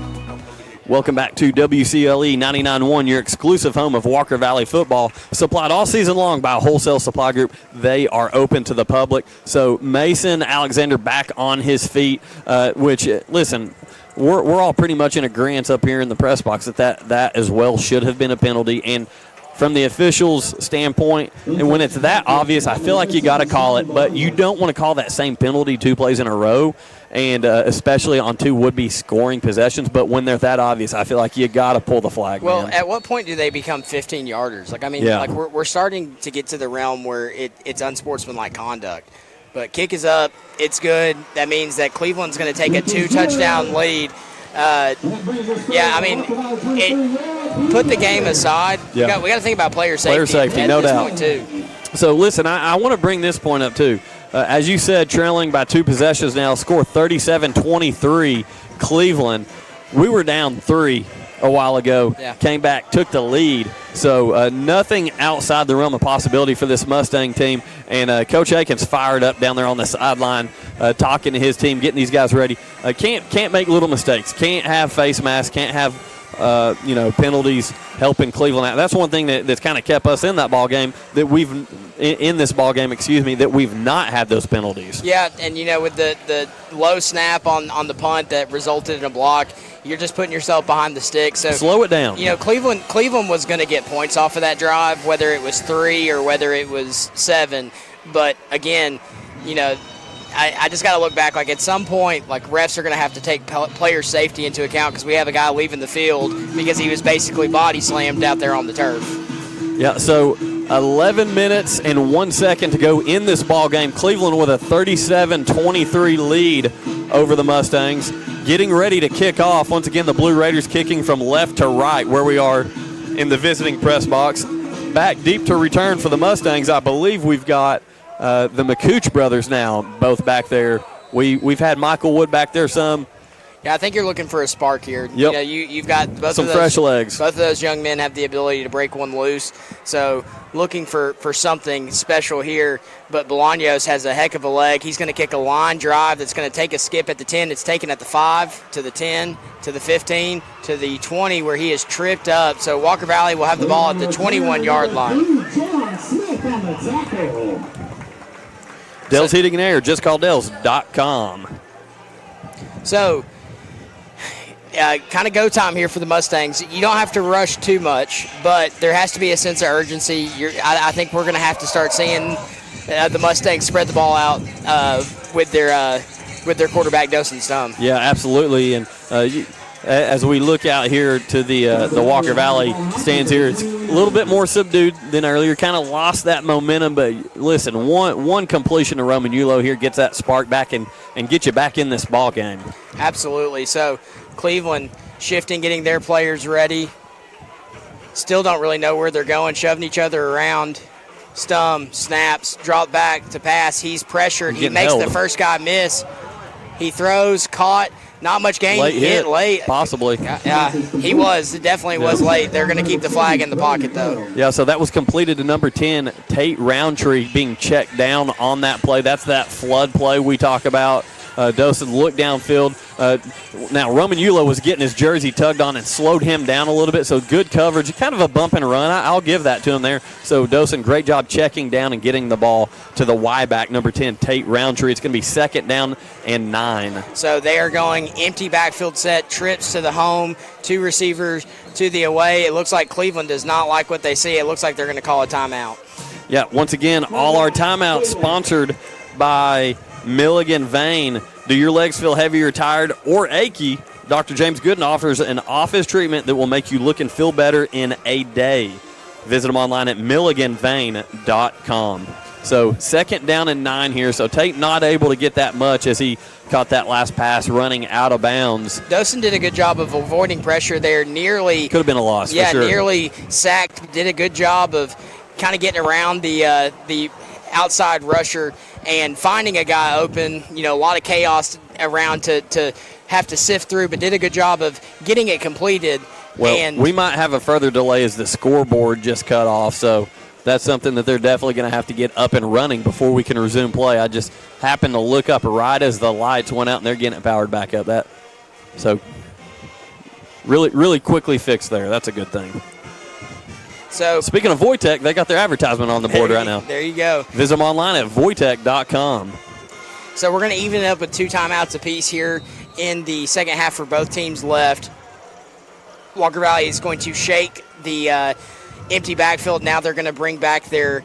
Welcome back to WCLE 99.1, your exclusive home of Walker Valley football, supplied all season long by a wholesale supply group. They are open to the public. So Mason Alexander back on his feet, which, listen, we're all pretty much in agreement up here in the press box that as well should have been a penalty. And from the officials' standpoint, and when it's that obvious, I feel like you got to call it, but you don't want to call that same penalty 2 plays in a row, and especially on 2 would-be scoring possessions. But when they're that obvious, I feel like you got to pull the flag. Well, man. At what point do they become 15-yarders? We're starting to get to the realm where it's unsportsmanlike conduct. But kick is up, it's good. That means that Cleveland's going to take a 2-touchdown lead. Put the game aside. Yeah. We got to think about player safety. Player safety, no doubt. So, listen, I want to bring this point up, too. As you said, trailing by 2 possessions now, score 37-23, Cleveland. We were down 3 a while ago. Yeah. Came back, took the lead. So nothing outside the realm of possibility for this Mustang team. And Coach Akins fired up down there on the sideline, talking to his team, getting these guys ready. Can't make little mistakes. Can't have face masks. Can't have penalties helping Cleveland out. That's one thing that's kind of kept us in that ball game, that in this ball game, that we've not had those penalties. Yeah, and with the low snap on the punt that resulted in a block, you're just putting yourself behind the stick. So slow it down. Cleveland was going to get points off of that drive, whether it was 3 or whether it was 7. But again, I just got to look back. Like, at some point, like, refs are going to have to take player safety into account, because we have a guy leaving the field because he was basically body slammed out there on the turf. Yeah, so 11 minutes and 1 second to go in this ball game. Cleveland with a 37-23 lead over the Mustangs. Getting ready to kick off. Once again, the Blue Raiders kicking from left to right, where we are in the visiting press box. Back deep to return for the Mustangs. I believe we've got the McCooch brothers now, both back there. We've had Michael Wood back there some. Yeah, I think you're looking for a spark here. Yep. You've got both some of those, fresh legs. Both of those young men have the ability to break one loose. So looking for something special here. But Bolaños has a heck of a leg. He's going to kick a line drive that's going to take a skip at the 10. It's taken at the 5, to the 10, to the 15, to the 20, where he is tripped up. So Walker Valley will have the ball at the 21-yard line. Dell's Heating and Air. Just call Dells.com. So, kind of go time here for the Mustangs. You don't have to rush too much, but there has to be a sense of urgency. I think we're going to have to start seeing the Mustangs spread the ball out with their quarterback, Dawson Stum. Yeah, absolutely. And as we look out here to the Walker Valley stands here, it's a little bit more subdued than earlier. Kind of lost that momentum, but listen, one completion to Roman Yulo here gets that spark back and get you back in this ball game. Absolutely. So Cleveland shifting, getting their players ready. Still don't really know where they're going, shoving each other around. Stum snaps, drop back to pass. He's pressured. He makes the first guy miss. He throws, caught. Not much gain. Late hit, late. Possibly. Yeah, he was. It definitely was late. They're going to keep the flag in the pocket, though. Yeah, so that was completed to number 10, Tate Roundtree, being checked down on that play. That's that flood play we talk about. Dawson looked downfield. Now, Roman Yulo was getting his jersey tugged on and slowed him down a little bit, so good coverage. Kind of a bump and run. I'll give that to him there. So Dawson, great job checking down and getting the ball to the Y-back, number 10, Tate Roundtree. It's going to be 2nd down and 9. So they are going empty backfield set, trips to the home, 2 receivers to the away. It looks like Cleveland does not like what they see. It looks like they're going to call a timeout. Yeah, once again, all our timeouts sponsored by Milligan Vein. Do your legs feel heavy or tired or achy? Dr. James Gooden offers an office treatment that will make you look and feel better in a day. Visit them online at milliganvein.com. So 2nd down and 9 here. So Tate not able to get that much as he caught that last pass running out of bounds. Dawson did a good job of avoiding pressure there. Nearly could have been a loss. Yeah, for sure. Nearly sacked. Did a good job of kind of getting around the outside rusher and finding a guy open. A lot of chaos around to have to sift through, but did a good job of getting it completed. Well, and we might have a further delay as the scoreboard just cut off, so that's something that they're definitely going to have to get up and running before we can resume play. I just happened to look up right as the lights went out, and they're getting it powered back up. So really, really quickly fixed there. That's a good thing. So speaking of Voitech, they got their advertisement on the board right now. There you go. Visit them online at voitech.com. So we're going to even it up with 2 timeouts apiece here in the second half for both teams left. Walker Valley is going to shake the empty backfield. Now they're going to bring back their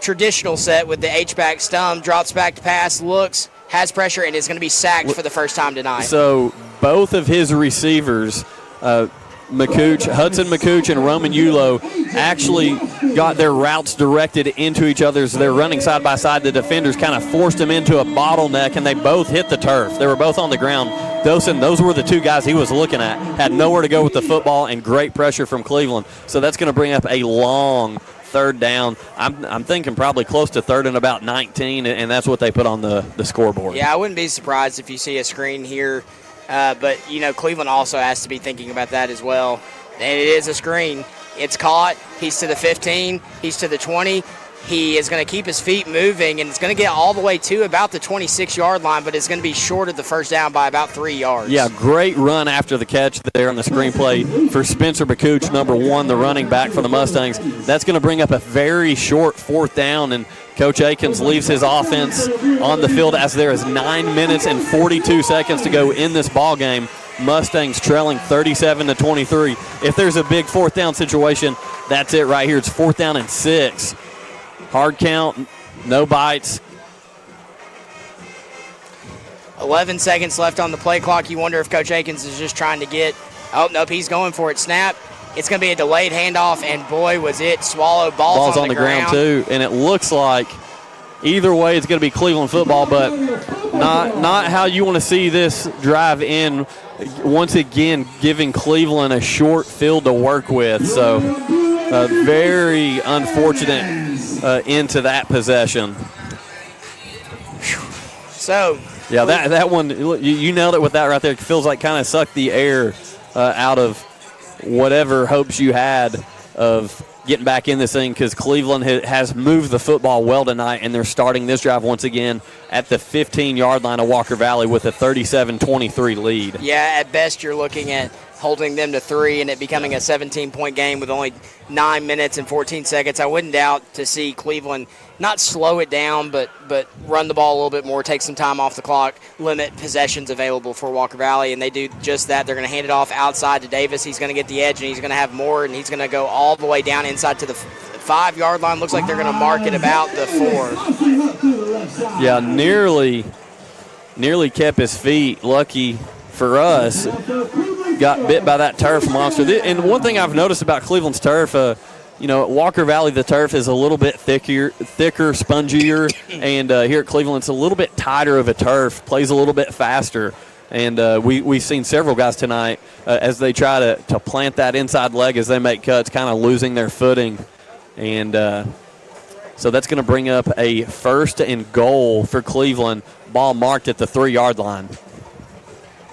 traditional set with the H-back. Stum drops back to pass, looks, has pressure, and is going to be sacked for the first time tonight. So both of his receivers, Hudson McCooch and Roman Yulo, actually got their routes directed into each other. So they're running side by side. The defenders kind of forced them into a bottleneck, and they both hit the turf. They were both on the ground. Dawson, those were the 2 guys he was looking at. Had nowhere to go with the football, and great pressure from Cleveland. So that's going to bring up a long 3rd down. I'm thinking probably close to 3rd and about 19, and that's what they put on the scoreboard. Yeah, I wouldn't be surprised if you see a screen here But, Cleveland also has to be thinking about that as well. And it is a screen. It's caught. He's to the 15. He's to the 20. He is going to keep his feet moving, and it's going to get all the way to about the 26-yard line, but it's going to be short of the first down by about 3 yards. Yeah, great run after the catch there on the screenplay for Spencer McCooch, number 1, the running back for the Mustangs. That's going to bring up a very short 4th down, and Coach Akins leaves his offense on the field as there is 9 minutes and 42 seconds to go in this ball game. Mustangs trailing 37-23. If there's a big 4th down situation, that's it right here. It's 4th down and 6. Hard count, no bites. 11 seconds left on the play clock. You wonder if Coach Akins is just trying to get, oh, nope, he's going for it. Snap. It's going to be a delayed handoff, and boy, was it swallowed. Ball's on the ground, too. And it looks like either way it's going to be Cleveland football, but not how you want to see this drive in. Once again, giving Cleveland a short field to work with. So very unfortunate into that possession. So yeah, that one, you nailed it with that right there. It feels like kind of sucked the air out of whatever hopes you had of getting back in this thing, because Cleveland has moved the football well tonight, and they're starting this drive once again at the 15-yard line of Walker Valley with a 37-23 lead. Yeah, at best you're looking at holding them to 3 and it becoming a 17-point game with only 9 minutes and 14 seconds. I wouldn't doubt to see Cleveland not slow it down, but run the ball a little bit more, take some time off the clock, limit possessions available for Walker Valley, and they do just that. They're going to hand it off outside to Davis. He's going to get the edge, and he's going to have more, and he's going to go all the way down inside to the 5-yard line. Looks like they're going to mark it about the 4. Yeah, nearly kept his feet. Lucky for us, got bit by that turf monster. And one thing I've noticed about Cleveland's turf, at Walker Valley, the turf is a little bit thicker, spongier, and here at Cleveland, it's a little bit tighter of a turf, plays a little bit faster. And we've seen several guys tonight as they try to plant that inside leg as they make cuts, kind of losing their footing. And so that's going to bring up a 1st and goal for Cleveland, ball marked at the 3-yard line.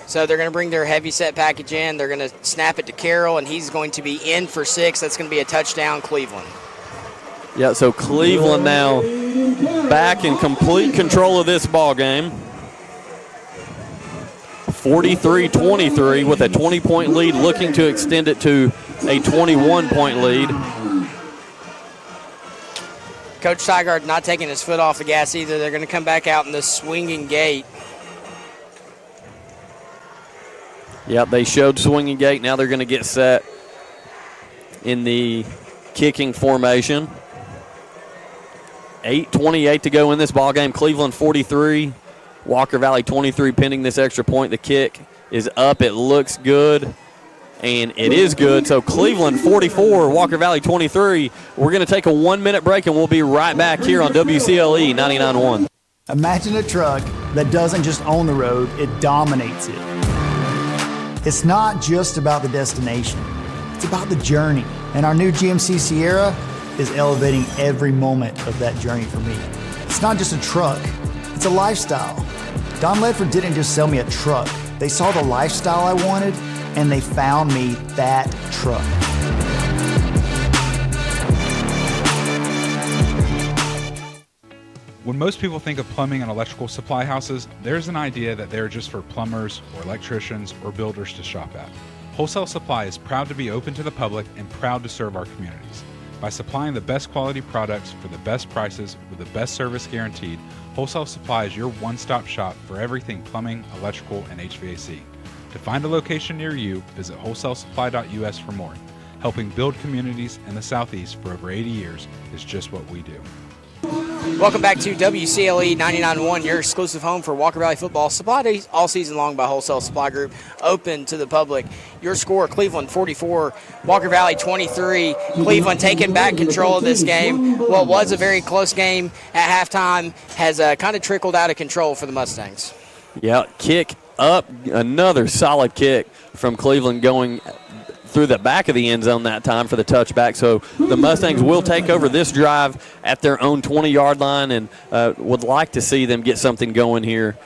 So they're going to bring their heavy set package in. They're going to snap it to Carroll, and he's going to be in for 6. That's going to be a touchdown, Cleveland. Yeah, so Cleveland now back in complete control of this ball game. 43-23 with a 20-point lead, looking to extend it to a 21-point lead. Coach Tigard not taking his foot off the gas either. They're going to come back out in the swinging gate. Yep, they showed swinging gate. Now they're going to get set in the kicking formation. 8:28 to go in this ball game. Cleveland 43, Walker Valley 23, pending this extra point. The kick is up. It looks good, and it is good. So Cleveland 44, Walker Valley 23. We're going to take a 1-minute break, and we'll be right back here on WCLE 99.1. Imagine a truck that doesn't just own the road, it dominates it. It's not just about the destination. It's about the journey. And our new GMC Sierra is elevating every moment of that journey for me. It's not just a truck, it's a lifestyle. Don Ledford didn't just sell me a truck. They saw the lifestyle I wanted, and they found me that truck. When most people think of plumbing and electrical supply houses, there's an idea that they're just for plumbers or electricians or builders to shop at. Wholesale Supply is proud to be open to the public and proud to serve our communities. By supplying the best quality products for the best prices with the best service guaranteed, Wholesale Supply is your one-stop shop for everything plumbing, electrical, and HVAC. To find a location near you, visit wholesalesupply.us for more. Helping build communities in the Southeast for over 80 years is just what we do. Welcome back to WCLE 99.1, your exclusive home for Walker Valley football. Supplied all season long by Wholesale Supply Group, open to the public. Your score, Cleveland 44, Walker Valley 23. Cleveland taking back control of this game. What was a very close game at halftime has kind of trickled out of control for the Mustangs. Yeah, kick up, another solid kick from Cleveland going through the back of the end zone that time for the touchback. So the Mustangs will take over this drive at their own 20-yard line, and would like to see them get something going here.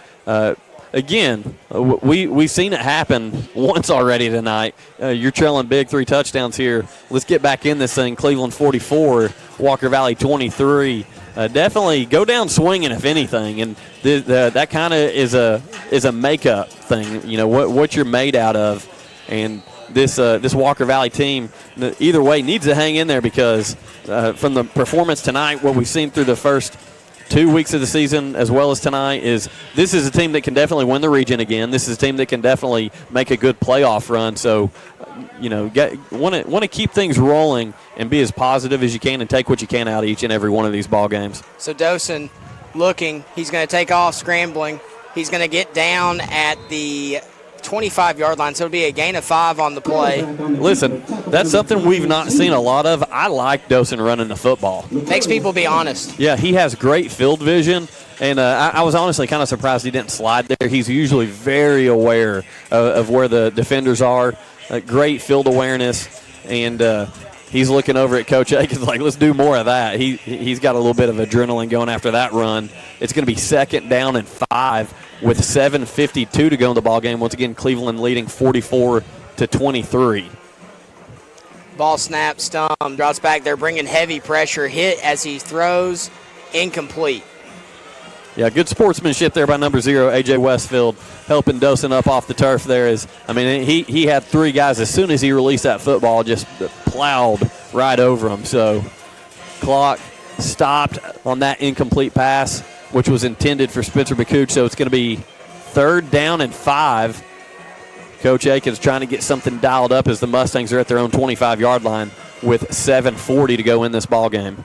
again, we've seen it happen once already tonight. You're trailing big 3 touchdowns here. Let's get back in this thing. Cleveland 44, Walker Valley 23. Definitely go down swinging, if anything, and that kind of is a makeup thing. You know what you're made out of, and this Walker Valley team, either way, needs to hang in there because from the performance tonight, what we've seen through the first 2 weeks of the season as well as tonight is this is a team that can definitely win the region again. This is a team that can definitely make a good playoff run. So, you know, want to keep things rolling and be as positive as you can and take what you can out of each and every one of these ball games. So Dosen looking, he's going to take off, scrambling. He's going to get down at the 25-yard line, so it'll be a gain of 5 on the play. Listen, that's something we've not seen a lot of. I like Dosen running the football. Makes people be honest. Yeah, he has great field vision, and I was honestly kind of surprised he didn't slide there. He's usually very aware of where the defenders are. Great field awareness, and he's looking over at Coach Akins like, let's do more of that. He's got a little bit of adrenaline going after that run. It's going to be 2nd down and 5 with 7:52 to go in the ball game. Once again, Cleveland leading 44-23. Ball snap, Stump drops back. They're bringing heavy pressure. Hit as he throws, incomplete. Yeah, good sportsmanship there by number 0, A.J. Westfield, helping Dosen up off the turf there. He had 3 guys as soon as he released that football, just plowed right over him. So clock stopped on that incomplete pass, which was intended for Spencer McCooch. So it's going to be 3rd down and 5. Coach Akins trying to get something dialed up as the Mustangs are at their own 25-yard line with 7:40 to go in this ball game.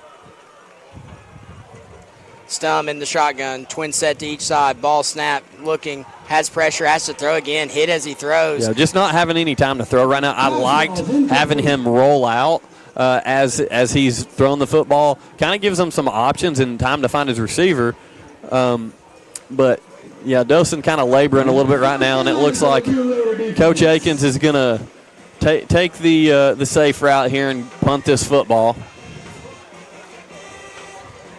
Stum in the shotgun, twin set to each side, ball snap, looking, has pressure, has to throw again, hit as he throws. Yeah, just not having any time to throw right now. I liked having him roll out as he's throwing the football. Kind of gives him some options and time to find his receiver. But, yeah, Dosen kind of laboring a little bit right now, and it looks like Coach Akins is going to take the safe route here and punt this football.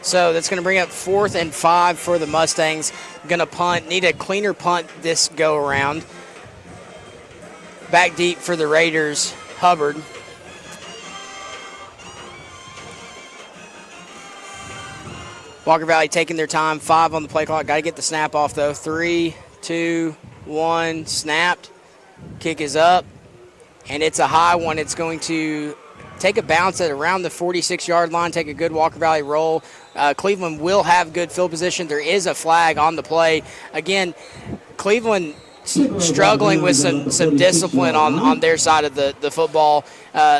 So that's going to bring up 4th and 5 for the Mustangs. Going to punt. Need a cleaner punt this go-around. Back deep for the Raiders, Hubbard. Walker Valley taking their time. 5 on the play clock. Got to get the snap off, though. 3, 2, 1, snapped. Kick is up, and it's a high one. It's going to take a bounce at around the 46-yard line, take a good Walker Valley roll. Cleveland will have good field position. There is a flag on the play. Again, Cleveland struggling with some discipline on their side of the football.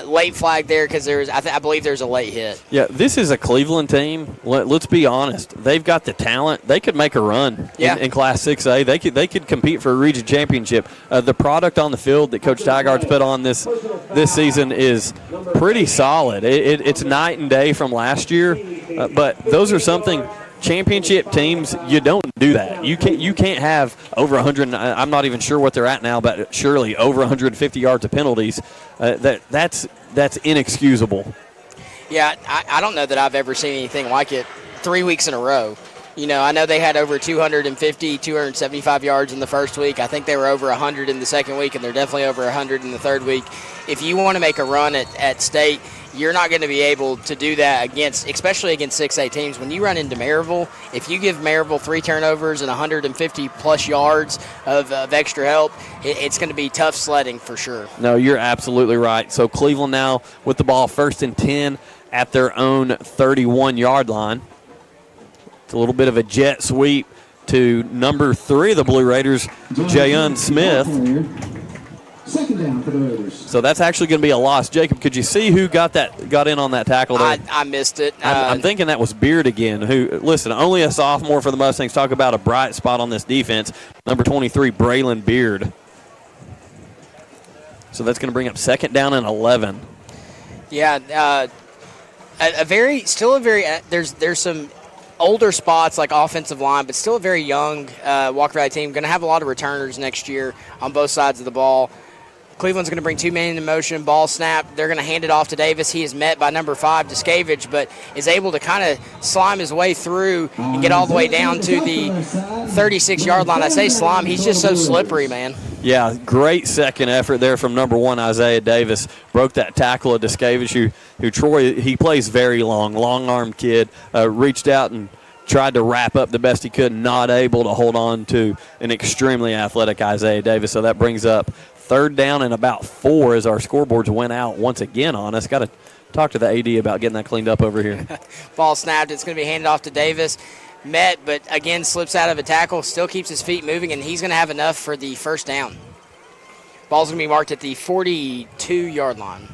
Late flag there because I believe there's a late hit. Yeah, this is a Cleveland team. Let's be honest. They've got the talent. They could make a run in Class 6A. They could compete for a region championship. The product on the field that Coach Tigard's put on this season is pretty solid. It's night and day from last year, but those are something. Championship teams, you don't do that. You can't have over 100. I'm not even sure what they're at now, but surely over 150 yards of penalties. That's inexcusable. Yeah, I don't know that I've ever seen anything like it 3 weeks in a row. You know, I know they had over 250, 275 yards in the first week. I think they were over 100 in the second week, and they're definitely over 100 in the third week. If you want to make a run at state, you're not going to be able to do that especially against 6A teams. When you run into Maryville, if you give Maryville 3 turnovers and 150-plus yards of extra help, it's going to be tough sledding for sure. No, you're absolutely right. So Cleveland now with the ball 1st and 10 at their own 31-yard line. It's a little bit of a jet sweep to number 3 of the Blue Raiders, Jayon Smith. 2nd down for the Raiders. So that's actually going to be a loss. Jacob, could you see who got in on that tackle there? I missed it. I'm thinking that was Beard again, who, listen, only a sophomore for the Mustangs. Talk about a bright spot on this defense. Number 23, Braylon Beard. So that's going to bring up 2nd down and 11. Yeah, there's some older spots like offensive line, but still a very young Walker Valley team. Going to have a lot of returners next year on both sides of the ball. Cleveland's going to bring 2 men in motion, ball snap. They're going to hand it off to Davis. He is met by number 5, Descavage, but is able to kind of slime his way through and get all the way down to the 36-yard line. I say slime, he's just so slippery, man. Yeah, great second effort there from number 1, Isaiah Davis. Broke that tackle of Descavage, who Troy, he plays very long-armed kid, reached out and tried to wrap up the best he could, not able to hold on to an extremely athletic Isaiah Davis. So that brings up 3rd down and about 4 as our scoreboards went out once again on us. Got to talk to the AD about getting that cleaned up over here. Ball snapped. It's going to be handed off to Davis. Met, but again slips out of a tackle, still keeps his feet moving, and he's going to have enough for the 1st down. Ball's going to be marked at the 42-yard line.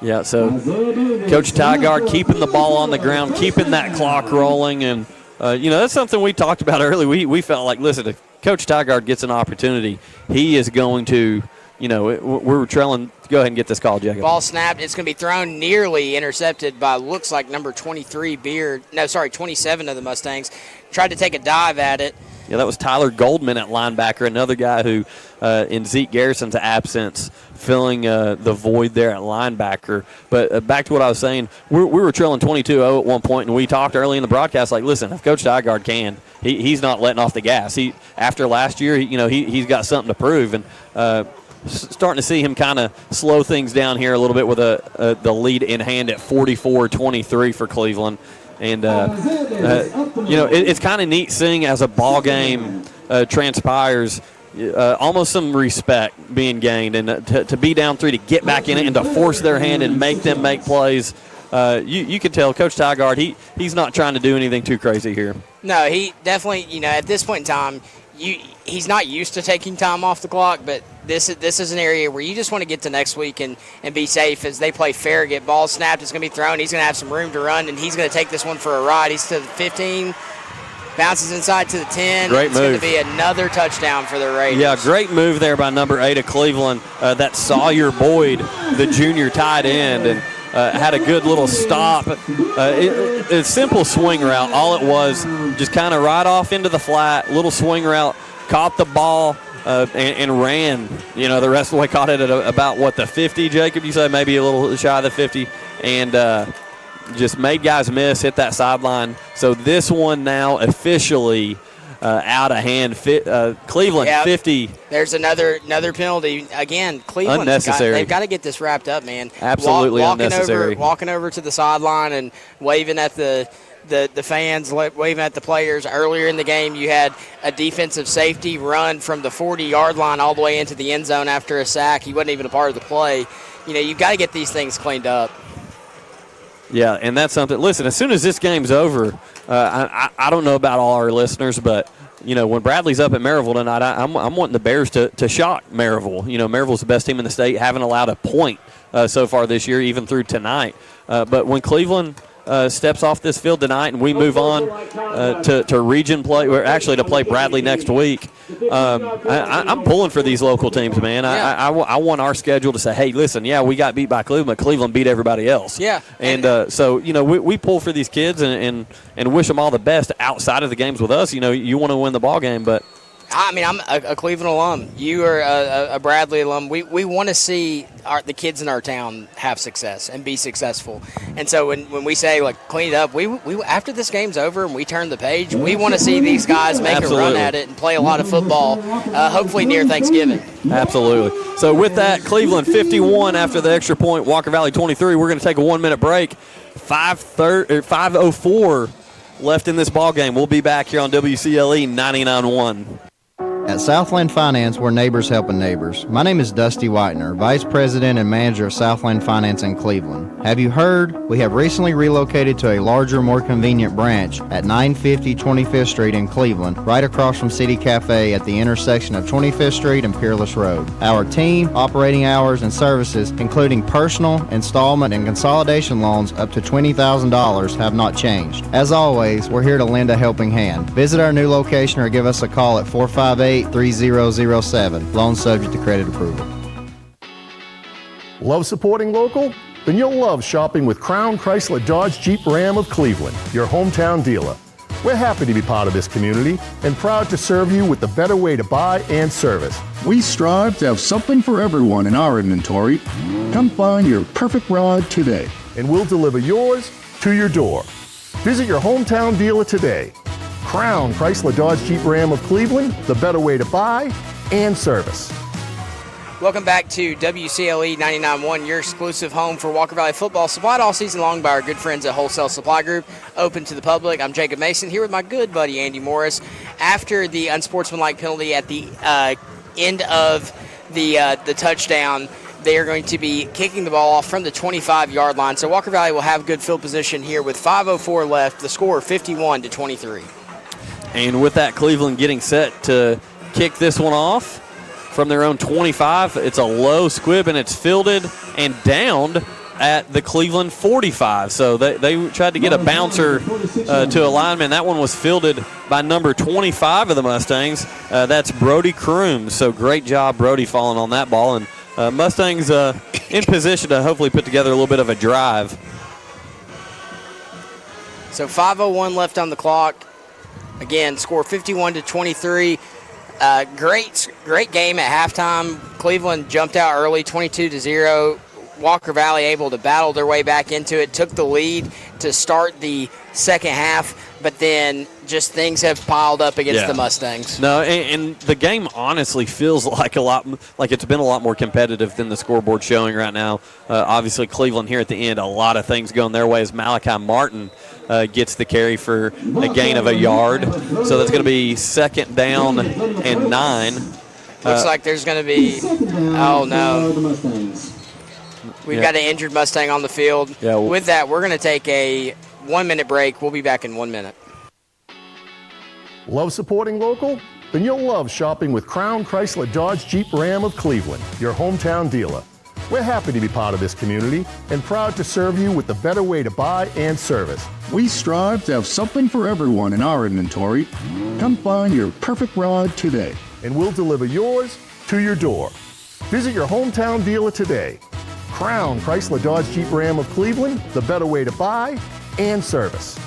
Yeah, so Coach Tygard keeping the ball on the ground, keeping that clock rolling, and that's something we talked about early. We felt like, listen, if Coach Tygard gets an opportunity, he is going to, we're trailing. Go ahead and get this call, Jacob. Ball snapped. It's going to be thrown, nearly intercepted by, looks like number 23 Beard. No, sorry, 27 of the Mustangs. Tried to take a dive at it. Yeah, that was Tyler Goldman at linebacker, another guy who, in Zeke Garrison's absence, filling the void there at linebacker. But back to what I was saying, we were trailing 22-0 at one point, and we talked early in the broadcast, like, listen, if Coach Tygard can, he's not letting off the gas. After last year, he's got something to prove, and starting to see him kind of slow things down here a little bit with the lead in hand at 44-23 for Cleveland. And, it's kind of neat seeing as a ball game transpires, almost some respect being gained. And to be down 3, to get back in it and to force their hand and make them make plays, you can tell Coach Tygard, he's not trying to do anything too crazy here. No, he definitely, at this point in time, he's not used to taking time off the clock, but this is an area where you just want to get to next week and be safe as they play fair, get ball snapped, it's going to be thrown, he's going to have some room to run, and he's going to take this one for a ride. He's to the 15, bounces inside to the 10. Great it's move. It's going to be another touchdown for the Raiders. Yeah, great move there by number 8 of Cleveland. That Sawyer Boyd, the junior tight end, and had a good little stop. A simple swing route. All it was, just kind of right off into the flat, little swing route, caught the ball and ran. The rest of the way, caught it at about, the 50, Jacob? You said maybe a little shy of the 50. And just made guys miss, hit that sideline. So this one now officially out of hand. Cleveland 50. There's another penalty. Again, Cleveland. Unnecessary. They've got to get this wrapped up, man. Absolutely unnecessary. Walking over to the sideline and waving at the fans, waving at the players. Earlier in the game, you had a defensive safety run from the 40-yard line all the way into the end zone after a sack. He wasn't even a part of the play. You've got to get these things cleaned up. Yeah, and that's something. Listen, as soon as this game's over, I don't know about all our listeners, but when Bradley's up at Maryville tonight, I'm wanting the Bears to shock Maryville. Maryville's the best team in the state, haven't allowed a point so far this year, even through tonight. But when Cleveland steps off this field tonight and we move on to region play, or actually to play Bradley next week, I'm pulling for these local teams, man. I want our schedule to say, hey, listen, we got beat by Cleveland, but Cleveland beat everybody else. Yeah. And so, we pull for these kids and wish them all the best outside of the games with us. You want to win the ball game, but I mean, I'm a Cleveland alum. You are a Bradley alum. We want to see the kids in our town have success and be successful. And so when we say, clean it up, we after this game's over and we turn the page, we want to see these guys make a run at it and play a lot of football, hopefully near Thanksgiving. Absolutely. So with that, Cleveland 51 after the extra point, Walker Valley 23. We're going to take a 1-minute break. 5:04 left in this ball game. We'll be back here on WCLE 99.1. At Southland Finance, we're neighbors helping neighbors. My name is Dusty Whitener, Vice President and Manager of Southland Finance in Cleveland. Have you heard? We have recently relocated to a larger, more convenient branch at 950 25th Street in Cleveland, right across from City Cafe at the intersection of 25th Street and Peerless Road. Our team, operating hours, and services, including personal, installment, and consolidation loans up to $20,000, have not changed. As always, we're here to lend a helping hand. Visit our new location or give us a call at 458-3007. Loan subject to credit approval. Love supporting local? Then you'll love shopping with Crown Chrysler Dodge Jeep Ram of Cleveland, your hometown dealer. We're happy to be part of this community and proud to serve you with the better way to buy and service. We strive to have something for everyone in our inventory. Come find your perfect rod today. And we'll deliver yours to your door. Visit your hometown dealer today. Crown Chrysler Dodge Jeep Ram of Cleveland, the better way to buy and service. Welcome back to WCLE 99.1, your exclusive home for Walker Valley football, supplied all season long by our good friends at Wholesale Supply Group, open to the public. I'm Jacob Mason here with my good buddy Andy Morris. After the unsportsmanlike penalty at the end of the touchdown, they are going to be kicking the ball off from the 25-yard line. So Walker Valley will have good field position here with 5:04 left. The score 51-23. And with that, Cleveland getting set to kick this one off from their own 25. It's a low squib, and it's fielded and downed at the Cleveland 45. So they tried to get a bouncer to a lineman. That one was fielded by number 25 of the Mustangs. That's Brody Crooms. So great job, Brody, falling on that ball. And Mustangs in position to hopefully put together a little bit of a drive. So 5:01 left on the clock. Again, score 51-23. Great game at halftime. Cleveland jumped out early, 22-0. Walker Valley able to battle their way back into it, took the lead to start the second half, but then just things have piled up against the Mustangs. No, and the game honestly feels like it's been a lot more competitive than the scoreboard showing right now. Obviously, Cleveland here at the end, a lot of things going their way as Malachi Martin gets the carry for a gain of a yard. So that's going to be second down and 9. Looks like there's going to be, oh no. We've got an injured Mustang on the field. Yeah, with that, we're going to take a 1-minute break. We'll be back in 1 minute. Love supporting local? Then you'll love shopping with Crown Chrysler Dodge Jeep Ram of Cleveland, your hometown dealer. We're happy to be part of this community and proud to serve you with the better way to buy and service. We strive to have something for everyone in our inventory. Come find your perfect rod today. And we'll deliver yours to your door. Visit your hometown dealer today. Crown Chrysler Dodge Jeep Ram of Cleveland, the better way to buy and service.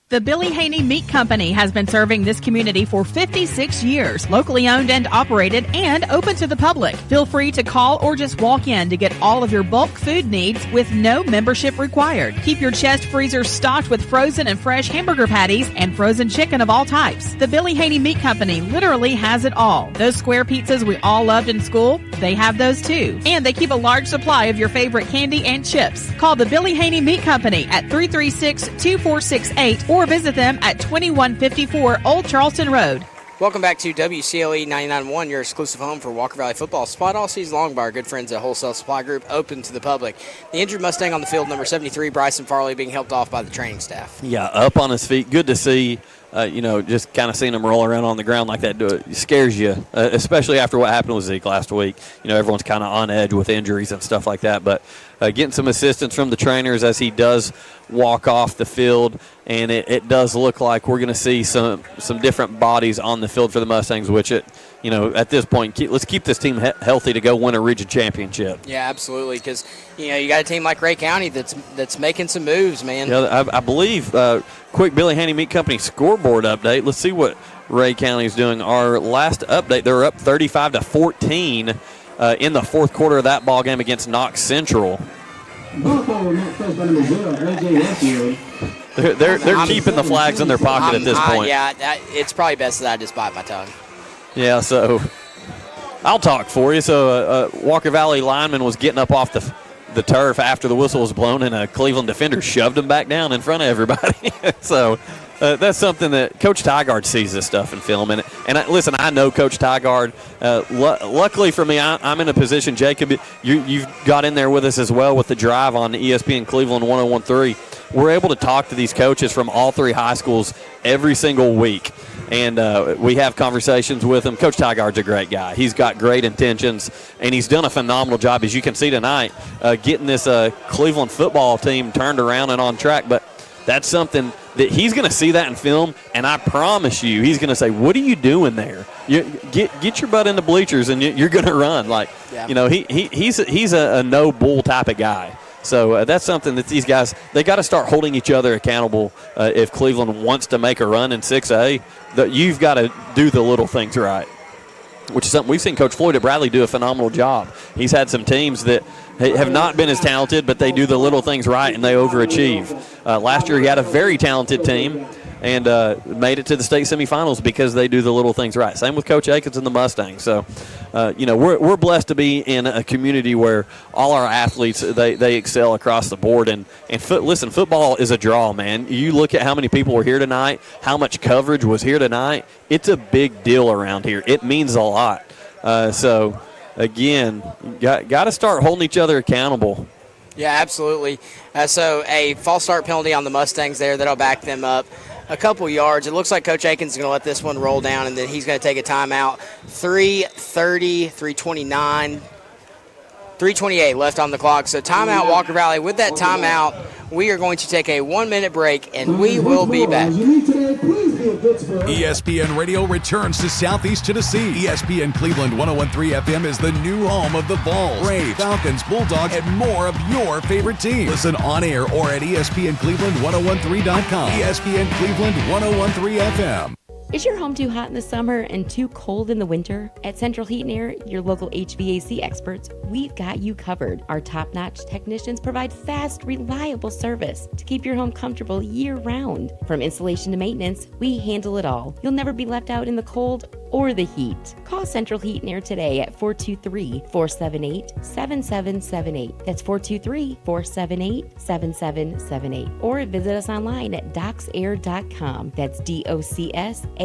The Billy Haney Meat Company has been serving this community for 56 years, locally owned and operated and open to the public. Feel free to call or just walk in to get all of your bulk food needs with no membership required. Keep your chest freezer stocked with frozen and fresh hamburger patties and frozen chicken of all types. The Billy Haney Meat Company literally has it all. Those square pizzas we all loved in school, they have those too. And they keep a large supply of your favorite candy and chips. Call the Billy Haney Meat Company at 336-2468 or visit them at 2154 Old Charleston Road. Welcome back to WCLE 99.1, your exclusive home for Walker Valley football. Spot all season long by our good friends at Wholesale Supply Group, open to the public. The injured Mustang on the field, number 73, Bryson Farley, being helped off by the training staff. Yeah, up on his feet. Good to see. Just kind of seeing him roll around on the ground like that it scares you, especially after what happened with Zeke last week. Everyone's kind of on edge with injuries and stuff like that. But getting some assistance from the trainers as he does walk off the field, and it does look like we're going to see some different bodies on the field for the Mustangs, which at this point, let's keep this team healthy to go win a region championship. Yeah, absolutely, because you got a team like Ray County that's making some moves, man. Yeah, I believe. Quick Billy Haney Meat Company scoreboard update. Let's see what Ray County is doing. Our last update, they were up 35-14 in the fourth quarter of that ball game against Knox Central. They're keeping the flags in their pocket at this point. It's probably best that I just bite my tongue. Yeah, so I'll talk for you. So Walker Valley lineman was getting up off the turf after the whistle was blown, and a Cleveland defender shoved him back down in front of everybody. So that's something that Coach Tygard sees this stuff in film. And listen, I know Coach Tygard. Luckily for me, I'm in a position, Jacob, you've got in there with us as well with the drive on ESPN Cleveland 101.3. We're able to talk to these coaches from all three high schools every single week. And we have conversations with him. Coach Tygard's a great guy. He's got great intentions, and he's done a phenomenal job, as you can see tonight, getting this Cleveland football team turned around and on track. But that's something that he's going to see that in film, and I promise you he's going to say, what are you doing there? Get your butt in the bleachers, and you're going to run. He's a no-bull type of guy. So that's something that these guys, they got to start holding each other accountable if Cleveland wants to make a run in 6A. You've got to do the little things right, which is something we've seen Coach Floyd at Bradley do a phenomenal job. He's had some teams that have not been as talented, but they do the little things right and they overachieve. Last year he had a very talented team and made it to the state semifinals because they do the little things right. Same with Coach Akins and the Mustangs. So, we're blessed to be in a community where all our athletes, they excel across the board. And listen, football is a draw, man. You look at how many people were here tonight, how much coverage was here tonight. It's a big deal around here. It means a lot. So, again, got to start holding each other accountable. Yeah, absolutely. So a false start penalty on the Mustangs there. That'll back them up a couple yards. It looks like Coach Akins is going to let this one roll down, and then he's going to take a timeout. 3:30, 3:29, 3:28 left on the clock. So timeout, Walker Valley. With that timeout, we are going to take a 1-minute break, and we will be back. ESPN Radio returns to Southeast Tennessee. ESPN Cleveland 101.3 FM is the new home of the Vols, Braves, Falcons, Bulldogs, and more of your favorite teams. Listen on air or at ESPNCleveland1013.com. ESPN Cleveland 101.3 FM. Is your home too hot in the summer and too cold in the winter? At Central Heat and Air, your local HVAC experts, we've got you covered. Our top-notch technicians provide fast, reliable service to keep your home comfortable year-round. From installation to maintenance, we handle it all. You'll never be left out in the cold or the heat. Call Central Heat and Air today at 423-478-7778. That's 423-478-7778. Or visit us online at docsair.com. That's DOCSAIR.com.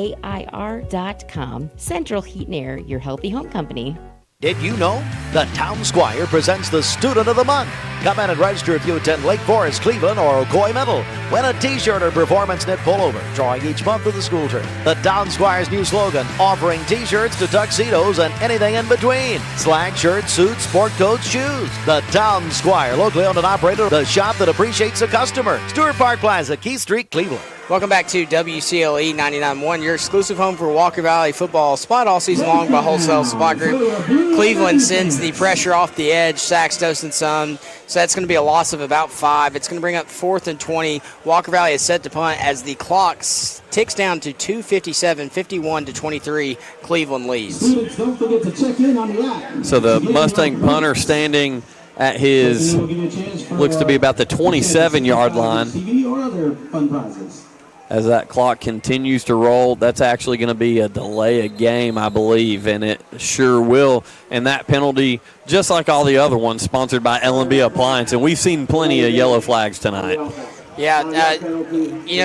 Central Heat and Air, your healthy home company. Did you know? The Town Squire presents the Student of the Month. Come in and register if you attend Lake Forest, Cleveland, or Ocoee Middle. Win a t-shirt or performance knit pullover, drawing each month of the school term. The Town Squire's new slogan, offering t-shirts to tuxedos and anything in between. Slag shirts, suits, sport coats, shoes. The Town Squire, locally owned and operated, the shop that appreciates the customer. Stewart Park Plaza, Keith Street, Cleveland. Welcome back to WCLE 99.1, your exclusive home for Walker Valley football, supplied all season long by Wholesale Supply Group. Cleveland sends the pressure off the edge, sacks Dawson Sun, so that's going to be a loss of about 5. It's going to bring up 4th and 20. Walker Valley is set to punt as the clock ticks down to 2:57, 51-23. Cleveland leads. So the Mustang punter standing at his, looks to be about the 27-yard line. As that clock continues to roll, that's actually going to be a delay of game, I believe, and it sure will. And that penalty, just like all the other ones, sponsored by L&B Appliance, and we've seen plenty of yellow flags tonight. Yeah,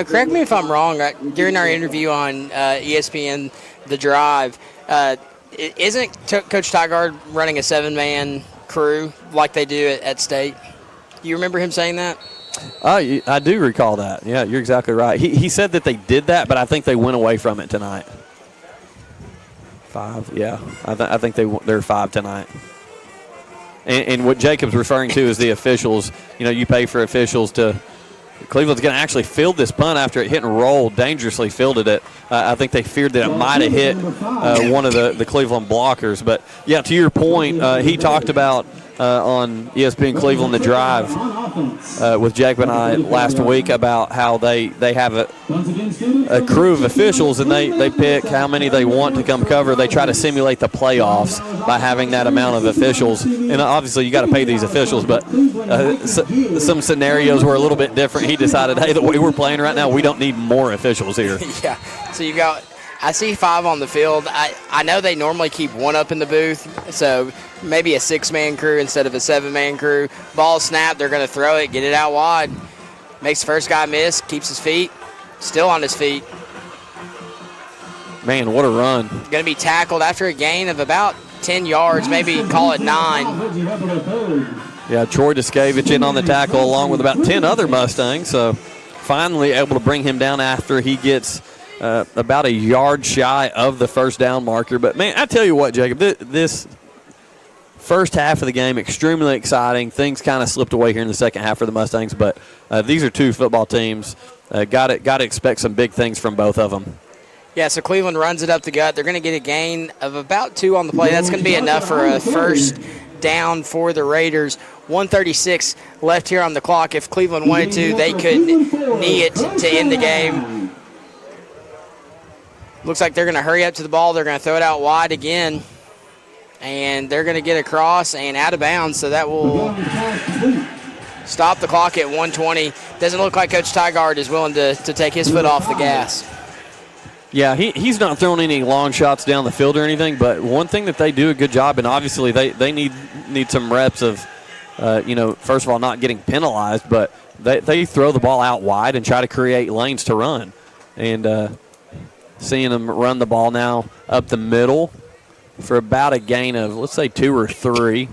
correct me if I'm wrong. During our interview on ESPN The Drive, isn't Coach Tygard running a 7-man crew like they do at State? You remember him saying that? I do recall that. Yeah, you're exactly right. He said that they did that, but I think they went away from it tonight. 5, yeah. I think they're 5 tonight. And what Jacob's referring to is the officials. You pay for officials to – Cleveland's going to actually field this punt after it hit and rolled, dangerously fielded it. I think they feared that it might have hit one of the Cleveland blockers. But, yeah, to your point, he talked about on ESPN Cleveland The Drive with Jacob and I last week about how they have a crew of officials and they pick how many they want to come cover. They try to simulate the playoffs by having that amount of officials. And obviously you got to pay these officials, but some scenarios were a little bit different. He decided, hey, the way we're playing right now, we don't need more officials here. Yeah, so you got – I see 5 on the field. I know they normally keep 1 up in the booth, so maybe a 6-man crew instead of a 7-man crew. Ball snap, they're going to throw it, get it out wide. Makes the first guy miss, keeps his feet, still on his feet. Man, what a run. Going to be tackled after a gain of about 10 yards, maybe call it 9. Yeah, Troy Duskevich in on the tackle along with about 10 other Mustangs, so finally able to bring him down after he gets about a yard shy of the first down marker. But, man, I tell you what, Jacob, this first half of the game, extremely exciting. Things kind of slipped away here in the second half for the Mustangs, but these are 2 football teams. Got to expect some big things from both of them. Yeah, so Cleveland runs it up the gut. They're going to get a gain of about 2 on the play. That's going to be enough for a first down for the Raiders. 1:36 left here on the clock. If Cleveland wanted to, they could knee it to end the game. Looks like they're going to hurry up to the ball. They're going to throw it out wide again. And they're going to get across and out of bounds. So that will stop the clock at 1:20. Doesn't look like Coach Tygard is willing to take his foot off the gas. Yeah, he's not throwing any long shots down the field or anything, but one thing that they do a good job, and obviously they need some reps of, first of all, not getting penalized, but they throw the ball out wide and try to create lanes to run. And seeing them run the ball now up the middle for about a gain of, let's say, 2 or 3.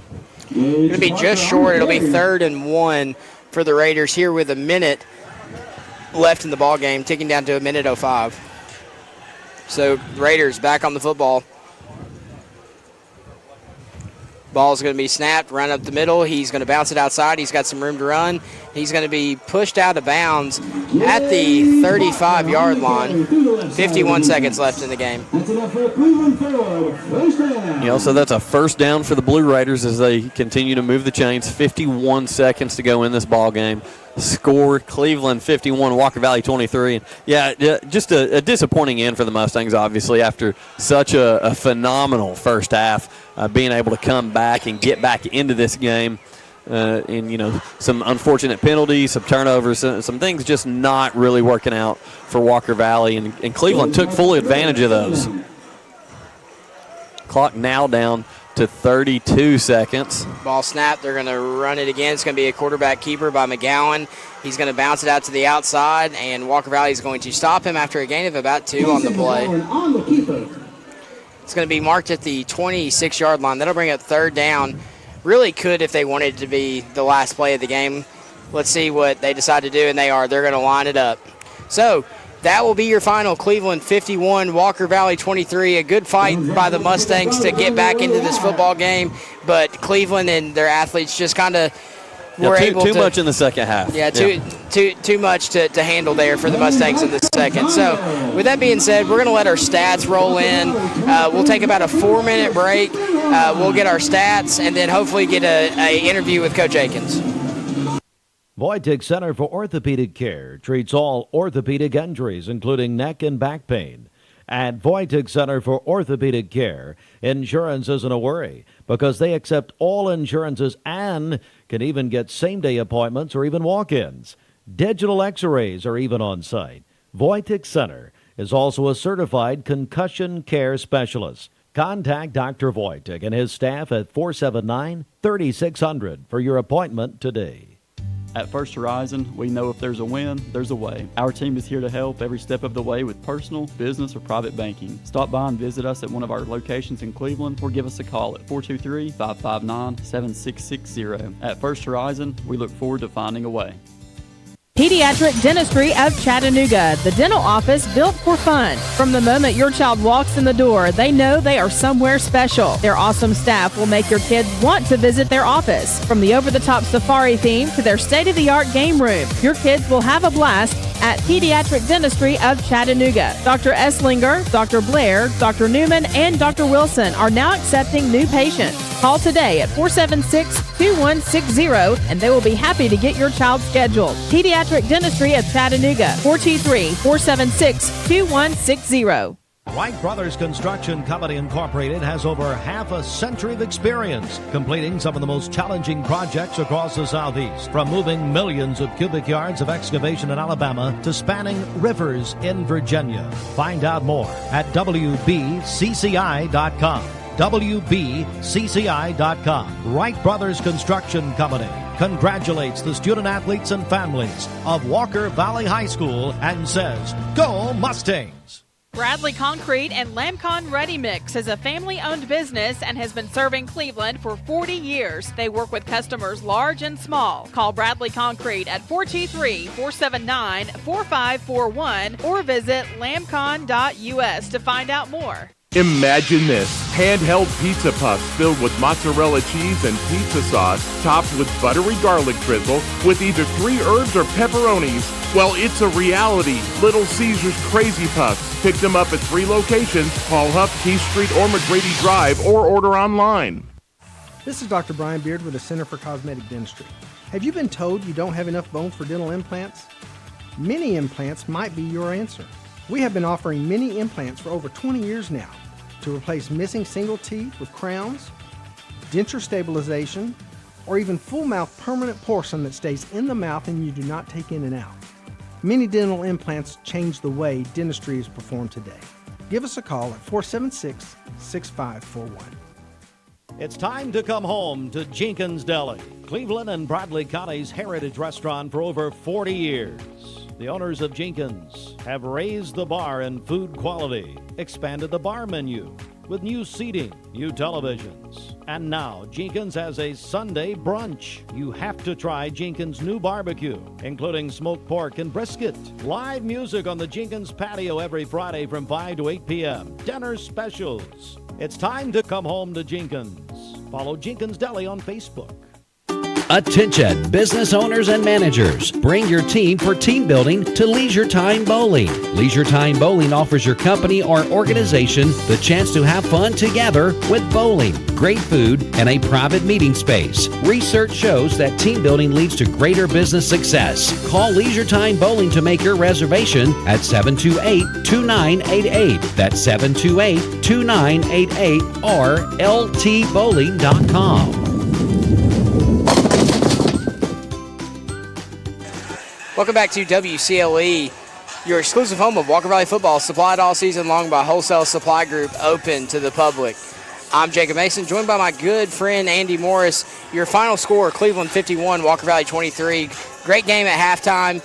Going to be just short. It'll be 3rd and 1 for the Raiders here with a minute left in the ball game, ticking down to a minute 05. So Raiders back on the football. Ball's going to be snapped, run up the middle. He's going to bounce it outside. He's got some room to run. He's going to be pushed out of bounds at the 35-yard line. 51 seconds left in the game. So that's a first down for the Blue Raiders as they continue to move the chains. 51 seconds to go in this ball game. Score Cleveland 51, Walker Valley 23. And just a disappointing end for the Mustangs, obviously, after such a phenomenal first half. Being able to come back and get back into this game. And, some unfortunate penalties, some turnovers, some things just not really working out for Walker Valley. And Cleveland took full advantage of those. Clock now down to 32 seconds. Ball snap. They're going to run it again. It's going to be a quarterback keeper by McGowan. He's going to bounce it out to the outside, and Walker Valley is going to stop him after a gain of about 2 on the play. It's going to be marked at the 26-yard line. That'll bring up 3rd down. Really could if they wanted it to be the last play of the game. Let's see what they decide to do, and they're going to line it up. So that will be your final. Cleveland 51, Walker Valley 23. A good fight by the Mustangs to get back into this football game, but Cleveland and their athletes just kind of were able to. Too much in the second half. Yeah, too much to handle there for the Mustangs in the second. So with that being said, we're going to let our stats roll in. We'll take about a 4-minute break. We'll get our stats and then hopefully get a interview with Coach Akins. Voitic Center for Orthopedic Care treats all orthopedic injuries, including neck and back pain. At Voitic Center for Orthopedic Care, insurance isn't a worry because they accept all insurances and can even get same-day appointments or even walk-ins. Digital x-rays are even on site. Voitic Center is also a certified concussion care specialist. Contact Dr. Voitic and his staff at 479-3600 for your appointment today. At First Horizon, we know if there's a win, there's a way. Our team is here to help every step of the way with personal, business, or private banking. Stop by and visit us at one of our locations in Cleveland or give us a call at 423-559-7660. At First Horizon, we look forward to finding a way. Pediatric Dentistry of Chattanooga, the dental office built for fun. From the moment your child walks in the door, they know they are somewhere special. Their awesome staff will make your kids want to visit their office. From the over-the-top safari theme to their state-of-the-art game room, your kids will have a blast at Pediatric Dentistry of Chattanooga. Dr. Esslinger, Dr. Blair, Dr. Newman, and Dr. Wilson are now accepting new patients. Call today at 476-2160 and they will be happy to get your child scheduled. Pediatric Dentistry of Chattanooga, 423-476-2160. Wright Brothers Construction Company Incorporated has over half a century of experience completing some of the most challenging projects across the Southeast, from moving millions of cubic yards of excavation in Alabama to spanning rivers in Virginia. Find out more at WBCCI.com. WBCCI.com. Wright Brothers Construction Company congratulates the student athletes and families of Walker Valley High School and says, "Go Mustangs!" Bradley Concrete and Lamcon Ready Mix is a family-owned business and has been serving Cleveland for 40 years. They work with customers large and small. Call Bradley Concrete at 423-479-4541 or visit lamcon.us to find out more. Imagine this, handheld pizza puffs filled with mozzarella cheese and pizza sauce, topped with buttery garlic drizzle, with either 3 herbs or pepperonis. Well, it's a reality. Little Caesar's Crazy Puffs. Pick them up at 3 locations, Paul Huff, Keith Street, or McGrady Drive, or order online. This is Dr. Brian Beard with the Center for Cosmetic Dentistry. Have you been told you don't have enough bone for dental implants? Mini implants might be your answer. We have been offering mini implants for over 20 years now to replace missing single teeth with crowns, denture stabilization, or even full mouth permanent porcelain that stays in the mouth and you do not take in and out. Mini dental implants change the way dentistry is performed today. Give us a call at 476-6541. It's time to come home to Jenkins Deli, Cleveland and Bradley County's heritage restaurant for over 40 years. The owners of Jenkins have raised the bar in food quality, expanded the bar menu with new seating, new televisions. And now Jenkins has a Sunday brunch. You have to try Jenkins' new barbecue, including smoked pork and brisket. Live music on the Jenkins patio every Friday from 5 to 8 p.m. Dinner specials. It's time to come home to Jenkins. Follow Jenkins Deli on Facebook. Attention, business owners and managers. Bring your team for team building to Leisure Time Bowling. Leisure Time Bowling offers your company or organization the chance to have fun together with bowling, great food, and a private meeting space. Research shows that team building leads to greater business success. Call Leisure Time Bowling to make your reservation at 728-2988. That's 728-2988 or ltbowling.com. Welcome back to WCLE, your exclusive home of Walker Valley football, supplied all season long by Wholesale Supply Group, open to the public. I'm Jacob Mason, joined by my good friend Andy Morris. Your final score, Cleveland 51, Walker Valley 23. Great game at halftime.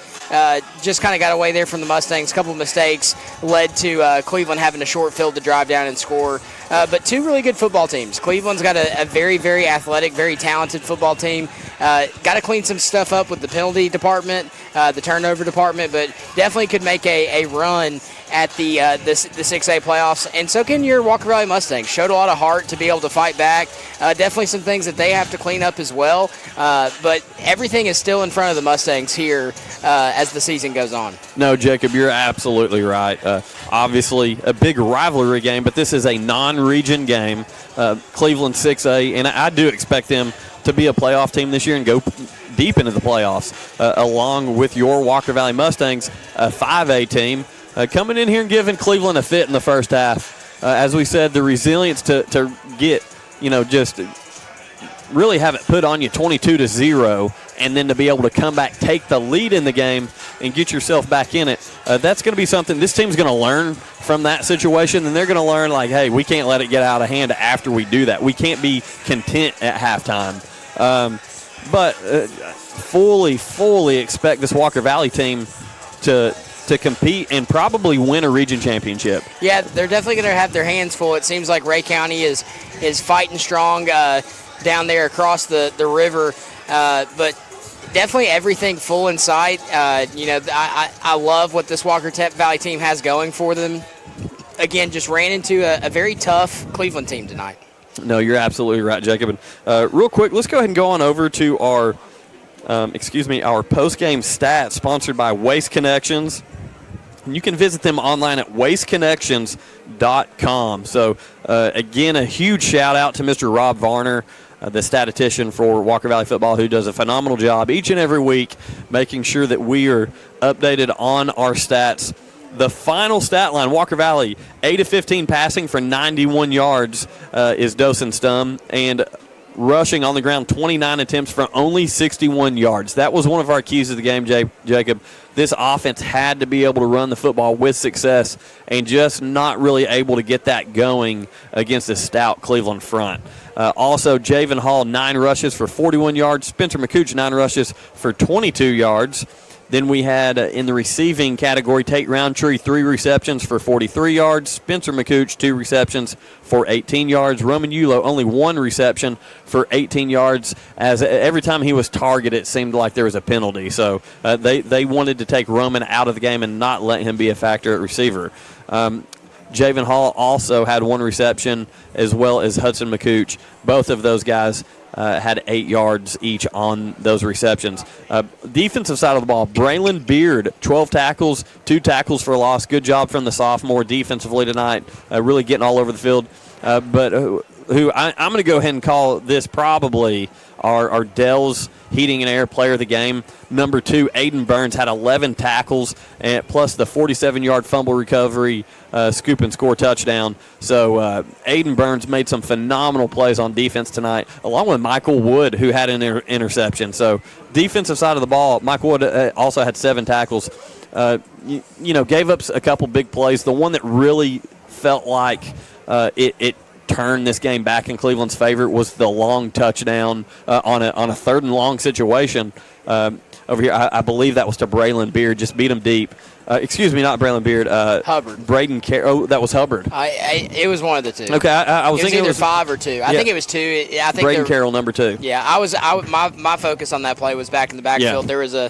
Just kind of got away there from the Mustangs. A couple of mistakes led to Cleveland having a short field to drive down and score. But two really good football teams. Cleveland's got a very, very athletic, very talented football team. Got to clean some stuff up with the penalty department, the turnover department, but definitely could make a run at the 6A playoffs. And so can your Walker Valley Mustangs. Showed a lot of heart to be able to fight back. Definitely some things that they have to clean up as well. But everything is still in front of the Mustangs here as the season goes on. No, Jacob, you're absolutely right. Obviously, a big rivalry game, but this is a non-region game. Cleveland 6A, and I do expect them to be a playoff team this year and go deep into the playoffs, along with your Walker Valley Mustangs, a 5A team, coming in here and giving Cleveland a fit in the first half. As we said, the resilience to get, just really have it put on you 22-0, and then to be able to come back, take the lead in the game, and get yourself back in it. That's going to be something this team's going to learn from that situation, and they're going to learn, hey, we can't let it get out of hand after we do that. We can't be content at halftime. But fully expect this Walker Valley team to compete and probably win a region championship. Yeah, they're definitely going to have their hands full. It seems like Ray County is fighting strong down there across the river, but definitely everything full in sight. I love what this Walker Valley team has going for them. Again, just ran into a very tough Cleveland team tonight. No, you're absolutely right, Jacob. And real quick, let's go ahead and go on over to our post-game stats sponsored by Waste Connections. And you can visit them online at wasteconnections.com. So, again, a huge shout-out to Mr. Rob Varner, the statistician for Walker Valley football, who does a phenomenal job each and every week making sure that we are updated on our stats. The final stat line, Walker Valley, 8 of 15 passing for 91 yards is Dosen Stum, and rushing on the ground 29 attempts for only 61 yards. That was one of our keys of the game, Jacob. This offense had to be able to run the football with success and just not really able to get that going against a stout Cleveland front. Also, Javen Hall, 9 rushes for 41 yards. Spencer McCooch, 9 rushes for 22 yards. Then we had in the receiving category, Tate Roundtree, 3 receptions for 43 yards. Spencer McCooch, 2 receptions for 18 yards. Roman Yulo, only 1 reception for 18 yards. As every time he was targeted, it seemed like there was a penalty. So they wanted to take Roman out of the game and not let him be a factor at receiver. Javen Hall also had 1 reception, as well as Hudson McCooch. Both of those guys had 8 yards each on those receptions. Defensive side of the ball, Braylon Beard, 12 tackles, 2 tackles for loss. Good job from the sophomore defensively tonight, really getting all over the field. But who I'm going to go ahead and call this probably our Dell's Heating and Air Player of the Game. Number 2, Aiden Burns had 11 tackles, and plus the 47-yard fumble recovery, scoop and score touchdown. So Aiden Burns made some phenomenal plays on defense tonight, along with Michael Wood, who had an interception. So defensive side of the ball, Michael Wood also had 7 tackles. Gave up a couple big plays. The one that really felt like it turned this game back in Cleveland's favor was the long touchdown on a 3rd and long situation over here. I believe that was to Braylon Beard. Just beat him deep. Excuse me, not Braylon Beard. Hubbard. Braden Carroll. Oh, that was Hubbard. It was one of the 2. Okay, I was thinking either 5 or 2. I think it was 2. I think Braden Carroll, number 2. Yeah, my focus on that play was back in the backfield. Yeah. There was a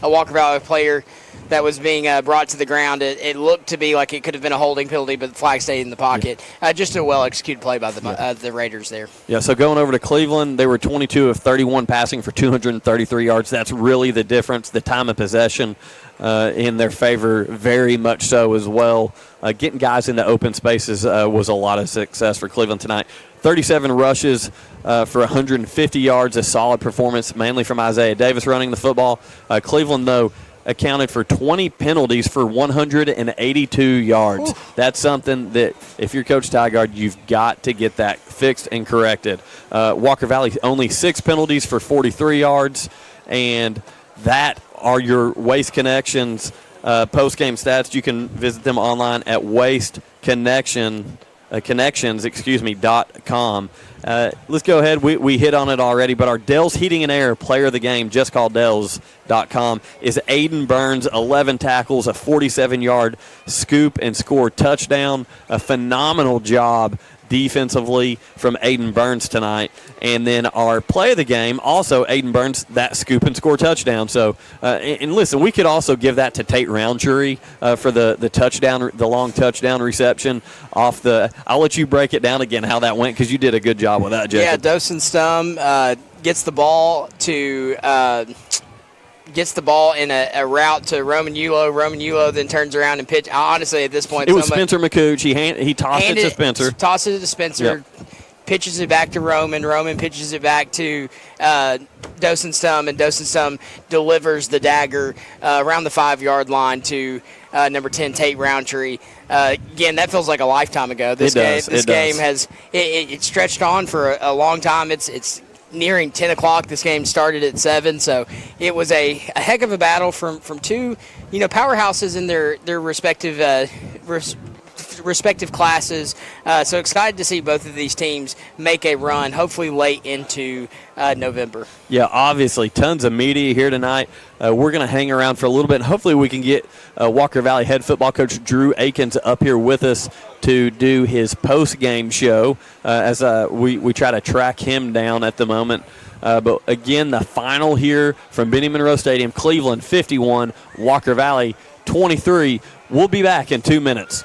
Walker Valley player that was being brought to the ground. It looked to be like it could have been a holding penalty, but the flag stayed in the pocket. Just a well-executed play by the Raiders there. Yeah, so going over to Cleveland, they were 22 of 31 passing for 233 yards. That's really the difference. The time of possession in their favor, very much so as well. Getting guys into open spaces was a lot of success for Cleveland tonight. 37 rushes for 150 yards, a solid performance, mainly from Isaiah Davis running the football. Cleveland, though, accounted for 20 penalties for 182 yards. Ooh. That's something that, if you're Coach Tygard, you've got to get that fixed and corrected. Walker Valley, only 6 penalties for 43 yards, and that are your Waste Connections post-game stats. You can visit them online at wasteconnections.com. Let's go ahead. We hit on it already, but our Dell's Heating and Air Player of the Game, just call Dells.com, is Aiden Burns, 11 tackles, a 47-yard scoop and score touchdown. A phenomenal job defensively from Aiden Burns tonight. And then our play of the game, also Aiden Burns, that scoop and score touchdown. So, and listen, we could also give that to Tate Roundtree for the touchdown, the long touchdown reception off the. I'll let you break it down again how that went, because you did a good job with that, Jacob. Yeah, Dawson Stum gets the ball in a route to Roman Yulo. Roman Yulo then turns around and pitch. Honestly, at this point, it was Spencer McCooch. He tossed it to Spencer. Tossed it to Spencer. Yep. Pitches it back to Roman. Roman pitches it back to Dawson Stum, and Dawson Stum delivers the dagger around the 5-yard line to number 10, Tate Roundtree. Again, that feels like a lifetime ago. This game has stretched on for a long time. It's nearing 10 o'clock. This game started at 7, so it was a heck of a battle from two powerhouses in their respective classes. So excited to see both of these teams make a run, hopefully late into November. Yeah, obviously, tons of media here tonight. We're going to hang around for a little bit, and hopefully we can get Walker Valley head football coach Drew Akins up here with us to do his post-game show as we try to track him down at the moment. But again, the final here from Benny Monroe Stadium, Cleveland 51, Walker Valley 23. We'll be back in 2 minutes.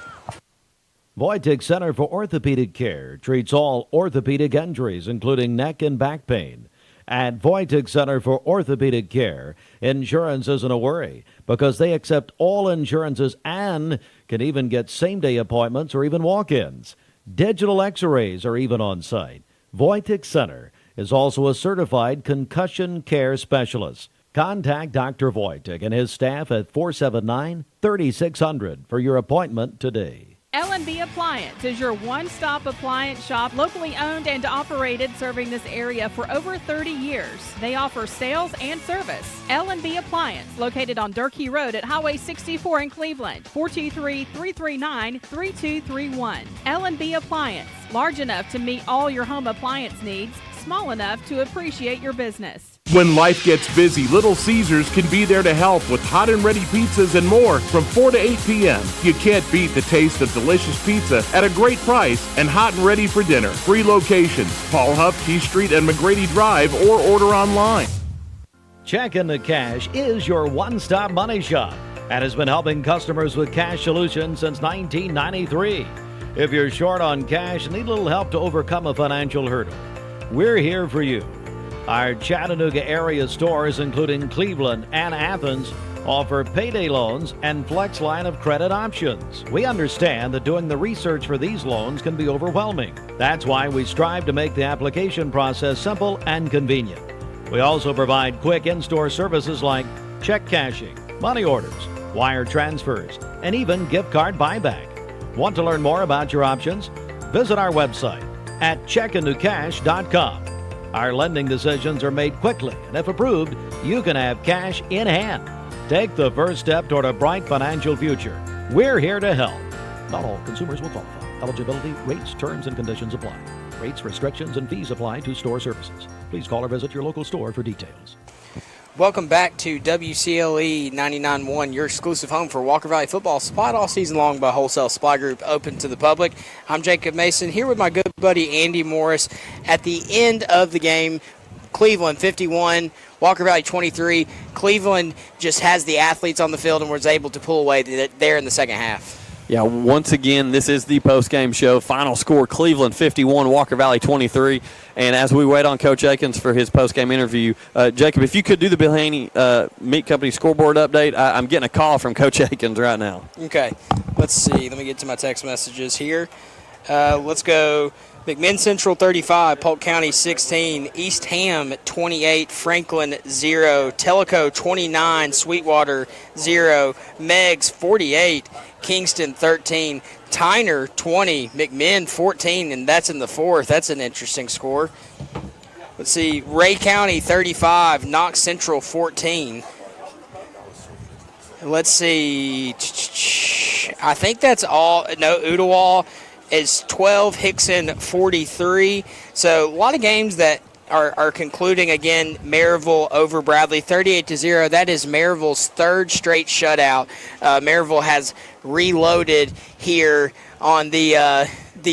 Voitic Center for Orthopedic Care treats all orthopedic injuries, including neck and back pain. At Voitic Center for Orthopedic Care, insurance isn't a worry because they accept all insurances and can even get same-day appointments or even walk-ins. Digital x-rays are even on site. Voitic Center is also a certified concussion care specialist. Contact Dr. Voitic and his staff at 479-3600 for your appointment today. L&B Appliance is your one-stop appliance shop, locally owned and operated, serving this area for over 30 years. They offer sales and service. L&B Appliance, located on Durkee Road at Highway 64 in Cleveland, 423-339-3231. L&B Appliance, large enough to meet all your home appliance needs, small enough to appreciate your business. When life gets busy, Little Caesars can be there to help with hot and ready pizzas and more from 4 to 8 p.m. You can't beat the taste of delicious pizza at a great price and hot and ready for dinner. 3 locations, Paul Huff, Key Street, and McGrady Drive, or order online. Check Into Cash is your one-stop money shop and has been helping customers with cash solutions since 1993. If you're short on cash and need a little help to overcome a financial hurdle, we're here for you. Our Chattanooga area stores, including Cleveland and Athens, offer payday loans and flex line of credit options. We understand that doing the research for these loans can be overwhelming. That's why we strive to make the application process simple and convenient. We also provide quick in-store services like check cashing, money orders, wire transfers, and even gift card buyback. Want to learn more about your options? Visit our website at checkandnewcash.com. Our lending decisions are made quickly, and if approved, you can have cash in hand. Take the first step toward a bright financial future. We're here to help. Not all consumers will qualify. Eligibility, rates, terms, and conditions apply. Rates, restrictions, and fees apply to store services. Please call or visit your local store for details. Welcome back to WCLE 99.1, your exclusive home for Walker Valley football, supplied all season long by Wholesale Supply Group, open to the public. I'm Jacob Mason, here with my good buddy Andy Morris. At the end of the game, Cleveland 51, Walker Valley 23. Cleveland just has the athletes on the field and was able to pull away there in the second half. Yeah, once again, this is the post-game show. Final score, Cleveland 51, Walker Valley 23. And as we wait on Coach Akins for his post-game interview, Jacob, if you could do the Bill Haney Meat Company scoreboard update, I'm getting a call from Coach Akins right now. Okay, let's see. Let me get to my text messages here. Let's go. McMinn Central 35, Polk County 16, East Ham 28, Franklin 0, Tellico 29, Sweetwater 0, Meigs 48, Kingston 13, Tyner 20, McMinn 14, and that's in the fourth. That's an interesting score. Let's see, Ray County 35, Knox Central 14. Let's see, I think that's all. No, Ooltewah is 12, Hickson 43. So a lot of games that are concluding. Again, Maryville over Bradley 38-0. That is Maryville's third straight shutout. Maryville has reloaded here on the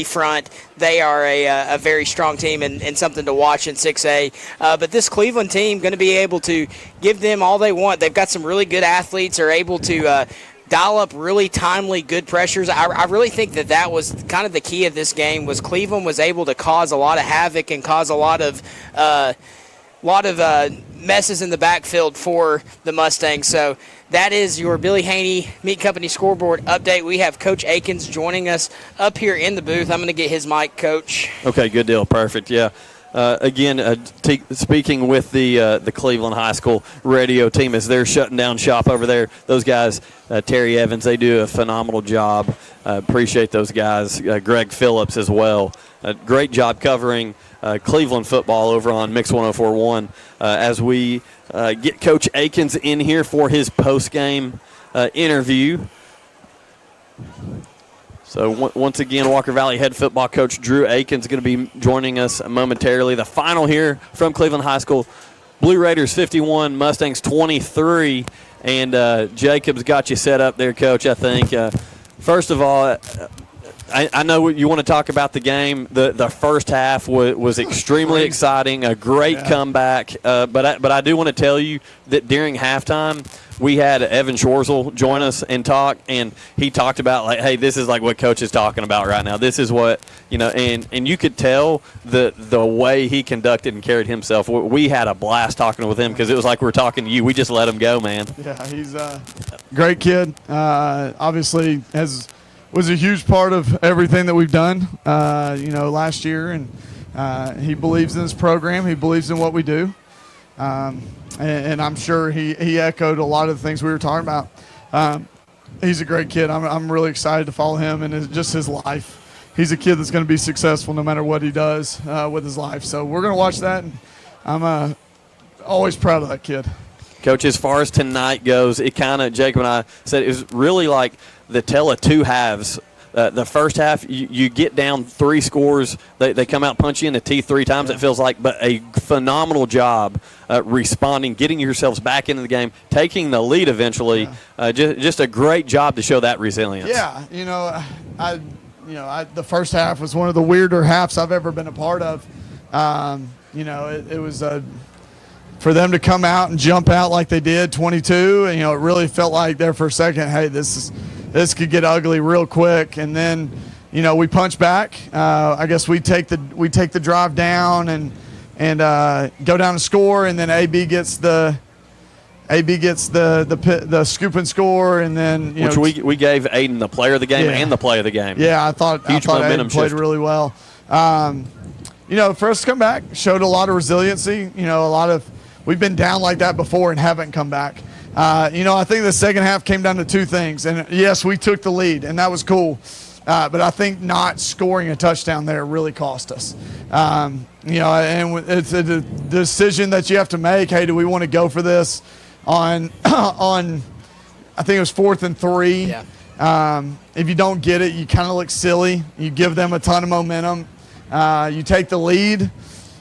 front. They are a very strong team and something to watch in 6A. But this Cleveland team going to be able to give them all they want. They've got some really good athletes, are able to dial up really timely, good pressures. I really think that was kind of the key of this game, was Cleveland was able to cause a lot of havoc and cause a lot of messes in the backfield for the Mustangs. So that is your Billy Haney Meat Company scoreboard update. We have Coach Akins joining us up here in the booth. I'm going to get his mic, Coach. Okay, good deal. Perfect, yeah. Speaking with the Cleveland High School radio team as they're shutting down shop over there, those guys, Terry Evans, they do a phenomenal job. Appreciate those guys. Greg Phillips as well. Great job covering Cleveland football over on Mix 104.1 as we get Coach Akins in here for his post-game interview. So once again, Walker Valley head football coach Drew Akins is going to be joining us momentarily. The final here from Cleveland High School, Blue Raiders 51, Mustangs 23. And Jacob's got you set up there, Coach, I think. First of all, I know you want to talk about the game. The first half was extremely exciting, a great comeback. But I do want to tell you that during halftime, we had Evan Schwarzel join us and talk, and he talked about, like, hey, this is like what Coach is talking about right now. This is what, and you could tell the way he conducted and carried himself. We had a blast talking with him because it was like we were talking to you. We just let him go, man. Yeah, he's a great kid. Obviously was a huge part of everything that we've done, last year. And he believes in this program. He believes in what we do. And I'm sure he echoed a lot of the things we were talking about. He's a great kid. I'm really excited to follow him and just his life. He's a kid that's going to be successful no matter what he does with his life. So we're going to watch that, and I'm always proud of that kid. Coach, as far as tonight goes, it kind of, Jacob and I said, it was really like the tale of two halves. The first half, you get down 3 scores. They come out, punch you in the teeth 3 times, it feels like, but a phenomenal job responding, getting yourselves back into the game, taking the lead eventually. Just a great job to show that resilience. Yeah, the first half was one of the weirder halves I've ever been a part of. It was for them to come out and jump out like they did, 22, and, it really felt like there for a second, hey, this could get ugly real quick. And then, we punch back. I guess we take the drive down and and go down and score, and then AB gets the scoop and score, and then we gave Aiden the player of the game and the play of the game. Yeah, I thought Aiden played really well. For us to come back, showed a lot of resiliency. We've been down like that before and haven't come back. I think the second half came down to two things. And, yes, we took the lead, and that was cool. But I think not scoring a touchdown there really cost us. And it's a decision that you have to make. Hey, do we want to go for this on I think it was 4th and 3. Yeah. If you don't get it, you kind of look silly. You give them a ton of momentum. You take the lead.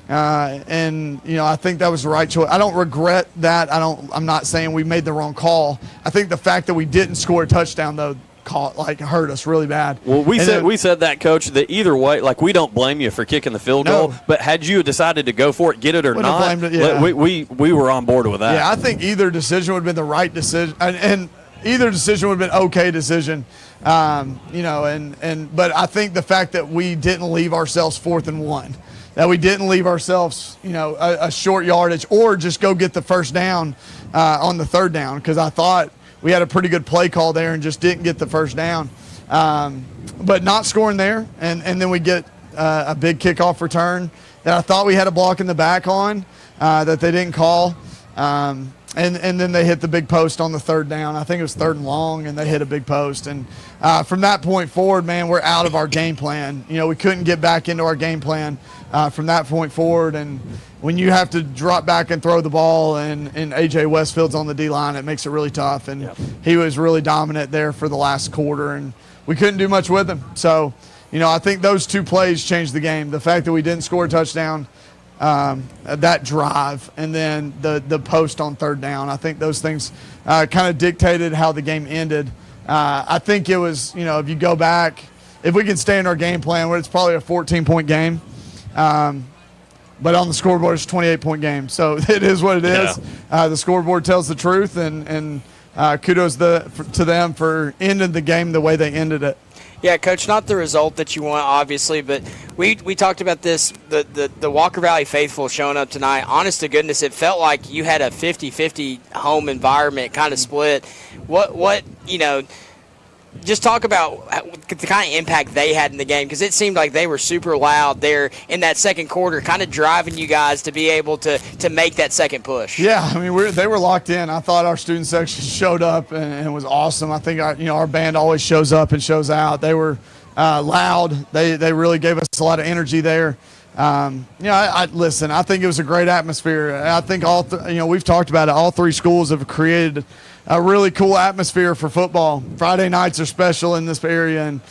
I think that was the right choice. I don't regret that. I'm not saying we made the wrong call. I think the fact that we didn't score a touchdown though hurt us really bad. Well, we said that, Coach, that either way, we don't blame you for kicking the field goal, but had you decided to go for it, get it or not, we were on board with that. Yeah, I think either decision would have been the right decision, and either decision would have been okay decision. But I think the fact that we didn't leave ourselves 4th and 1. That we didn't leave ourselves, a short yardage, or just go get the first down on the 3rd down, because I thought we had a pretty good play call there and just didn't get the first down. But not scoring there, and then we get a big kickoff return that I thought we had a block in the back on that they didn't call. And then they hit the big post on the 3rd down. I think it was 3rd and long, and they hit a big post. And from that point forward, man, we're out of our game plan. We couldn't get back into our game plan from that point forward. And when you have to drop back and throw the ball and A.J. Westfield's on the D-line, it makes it really tough. And he was really dominant there for the last quarter, and we couldn't do much with him. So, I think those two plays changed the game. The fact that we didn't score a touchdown, that drive, and then the post on 3rd down. I think those things kind of dictated how the game ended. I think it was, if you go back, if we can stay in our game plan, where it's probably a 14-point game, but on the scoreboard it's a 28-point game. So it is what it is. The scoreboard tells the truth, and kudos to them for ending the game the way they ended it. Yeah, Coach, not the result that you want, obviously, but we talked about this, the Walker Valley faithful showing up tonight. Honest to goodness, it felt like you had a 50-50 home environment kind of split. Just talk about the kind of impact they had in the game, because it seemed like they were super loud there in that second quarter, kind of driving you guys to be able to make that second push. Yeah, I mean, they were locked in. I thought our student section showed up and it was awesome. I think our band always shows up and shows out. They were loud. They really gave us a lot of energy there. Listen, I think it was a great atmosphere. I think we've talked about it. All three schools have created a really cool atmosphere for football. Friday nights are special in this area, and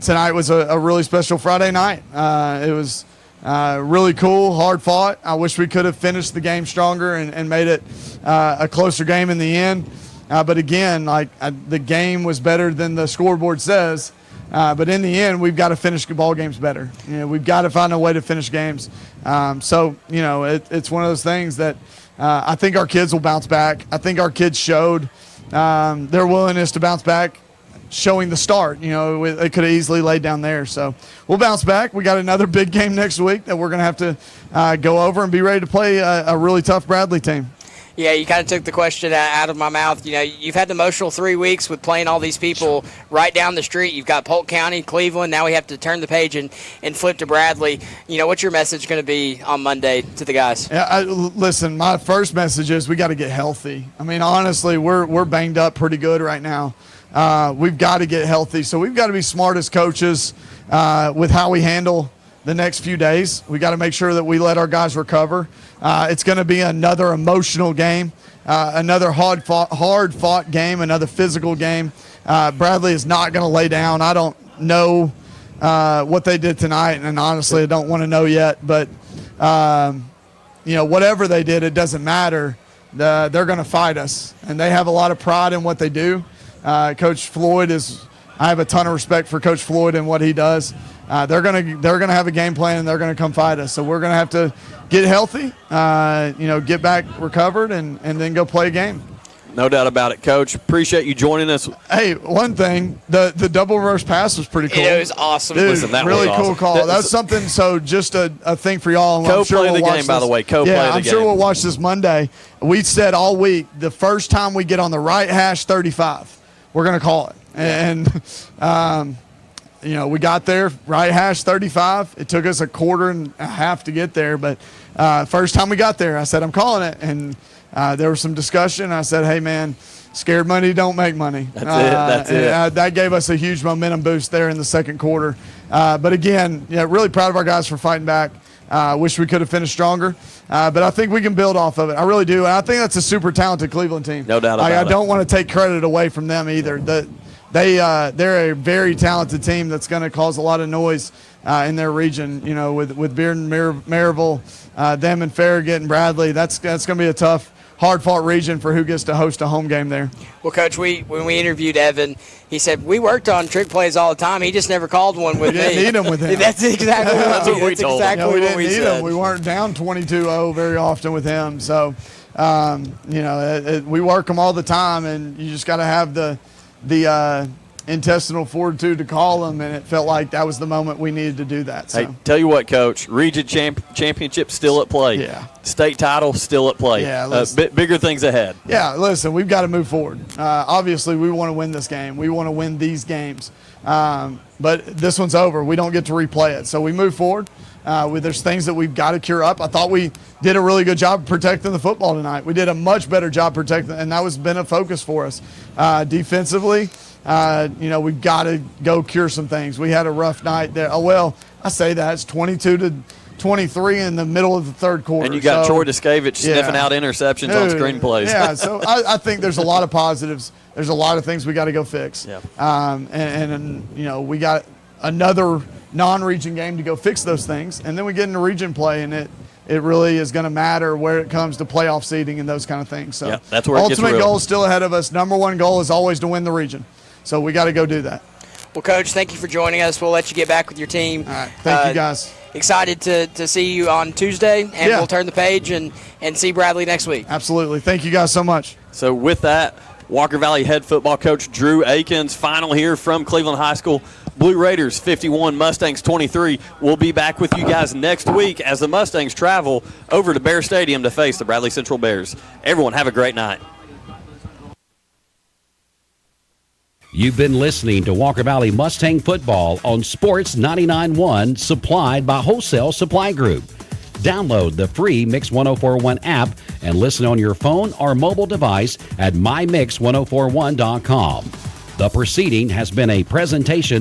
tonight was a really special Friday night. It was really cool, hard fought. I wish we could have finished the game stronger and made it a closer game in the end. But again, the game was better than the scoreboard says. But in the end, we've got to finish ball games better. We've got to find a way to finish games. It's one of those things that I think our kids will bounce back. I think our kids showed their willingness to bounce back, showing the start. They could have easily laid down there. So we'll bounce back. We got another big game next week that we're going to have to go over and be ready to play a really tough Bradley team. Yeah, you kind of took the question out of my mouth. You've had the emotional 3 weeks with playing all these people right down the street. You've got Polk County, Cleveland. Now we have to turn the page and flip to Bradley. What's your message going to be on Monday to the guys? Yeah, listen, my first message is we got to get healthy. I mean, honestly, we're banged up pretty good right now. We've got to get healthy. So we've got to be smart as coaches with how we handle the next few days. We got to make sure that we let our guys recover. It's going to be another emotional game, another hard fought game, another physical game. Bradley is not going to lay down. I don't know what they did tonight, and honestly, I don't want to know yet. But whatever they did, it doesn't matter. They're going to fight us, and they have a lot of pride in what they do. Coach Floyd I have a ton of respect for Coach Floyd and what he does. They're gonna have a game plan, and they're gonna come fight us. So we're gonna have to get healthy, get back recovered, and then go play a game. No doubt about it, Coach. Appreciate you joining us. Hey, one thing, the double reverse pass was pretty cool. It was awesome. Dude, Listen, that really was cool awesome. call. That's something, so just a thing for y'all. Co-play of the game, by the way. Co-play of the game. I'm sure we'll watch this Monday. We said all week, the first time we get on the right hash 35, we're going to call it. And, we got there, right hash 35. It took us a quarter and a half to get there. But first time we got there, I said, I'm calling it. And there was some discussion. I said, hey, man, scared money don't make money. That's it. That gave us a huge momentum boost there in the second quarter. But again, really proud of our guys for fighting back. Wish we could have finished stronger. But I think we can build off of it. I really do. And I think that's a super talented Cleveland team. No doubt about it. I don't want to take credit away from them either. They're a very talented team that's going to cause a lot of noise in their region. With Bearden, Maryville, them and Farragut and Bradley. That's going to be a tough, hard-fought region for who gets to host a home game there. Well, Coach, when we interviewed Evan, he said, we worked on trick plays all the time. He just never called one with me. We didn't need them with him. That's exactly what we told him. We didn't need them. We weren't down 22-0 very often with him. So, we work them all the time, and you just got to have the intestinal fortitude to call them, and it felt like that was the moment we needed to do that. So. Hey, tell you what, Coach, region championship still at play. Yeah. State title still at play. Yeah, bigger things ahead. Yeah, listen, we've got to move forward. Obviously, we want to win this game. We want to win these games. But this one's over. We don't get to replay it. So we move forward. There's things that we've got to cure up. I thought we did a really good job of protecting the football tonight. We did a much better job protecting, and that was been a focus for us. Defensively, we've got to go cure some things. We had a rough night there. Oh, well, I say that. It's 22-23 in the middle of the third quarter. And you got Troy Descavich sniffing out interceptions on screen plays. Yeah, so I think there's a lot of positives. There's a lot of things we got to go fix. Yeah. And we got another non-region game to go fix those things, and then we get into region play, and it really is going to matter where it comes to playoff seeding and those kind of things. So that's where it gets ultimate real. goal is still ahead of us. Number one goal is always to win the region. So we got to go do that. Well, Coach, thank you for joining us. We'll let you get back with your team. All right. Thank you, guys. Excited to see you on Tuesday, and we'll turn the page and see Bradley next week. Absolutely. Thank you guys so much. So with that, Walker Valley head football coach Drew Akins, final here from Cleveland High School. Blue Raiders 51, Mustangs 23. We'll be back with you guys next week as the Mustangs travel over to Bear Stadium to face the Bradley Central Bears. Everyone have a great night. You've been listening to Walker Valley Mustang football on Sports 99.1, supplied by Wholesale Supply Group. Download the free Mix 1041 app and listen on your phone or mobile device at mymix1041.com. The proceeding has been a presentation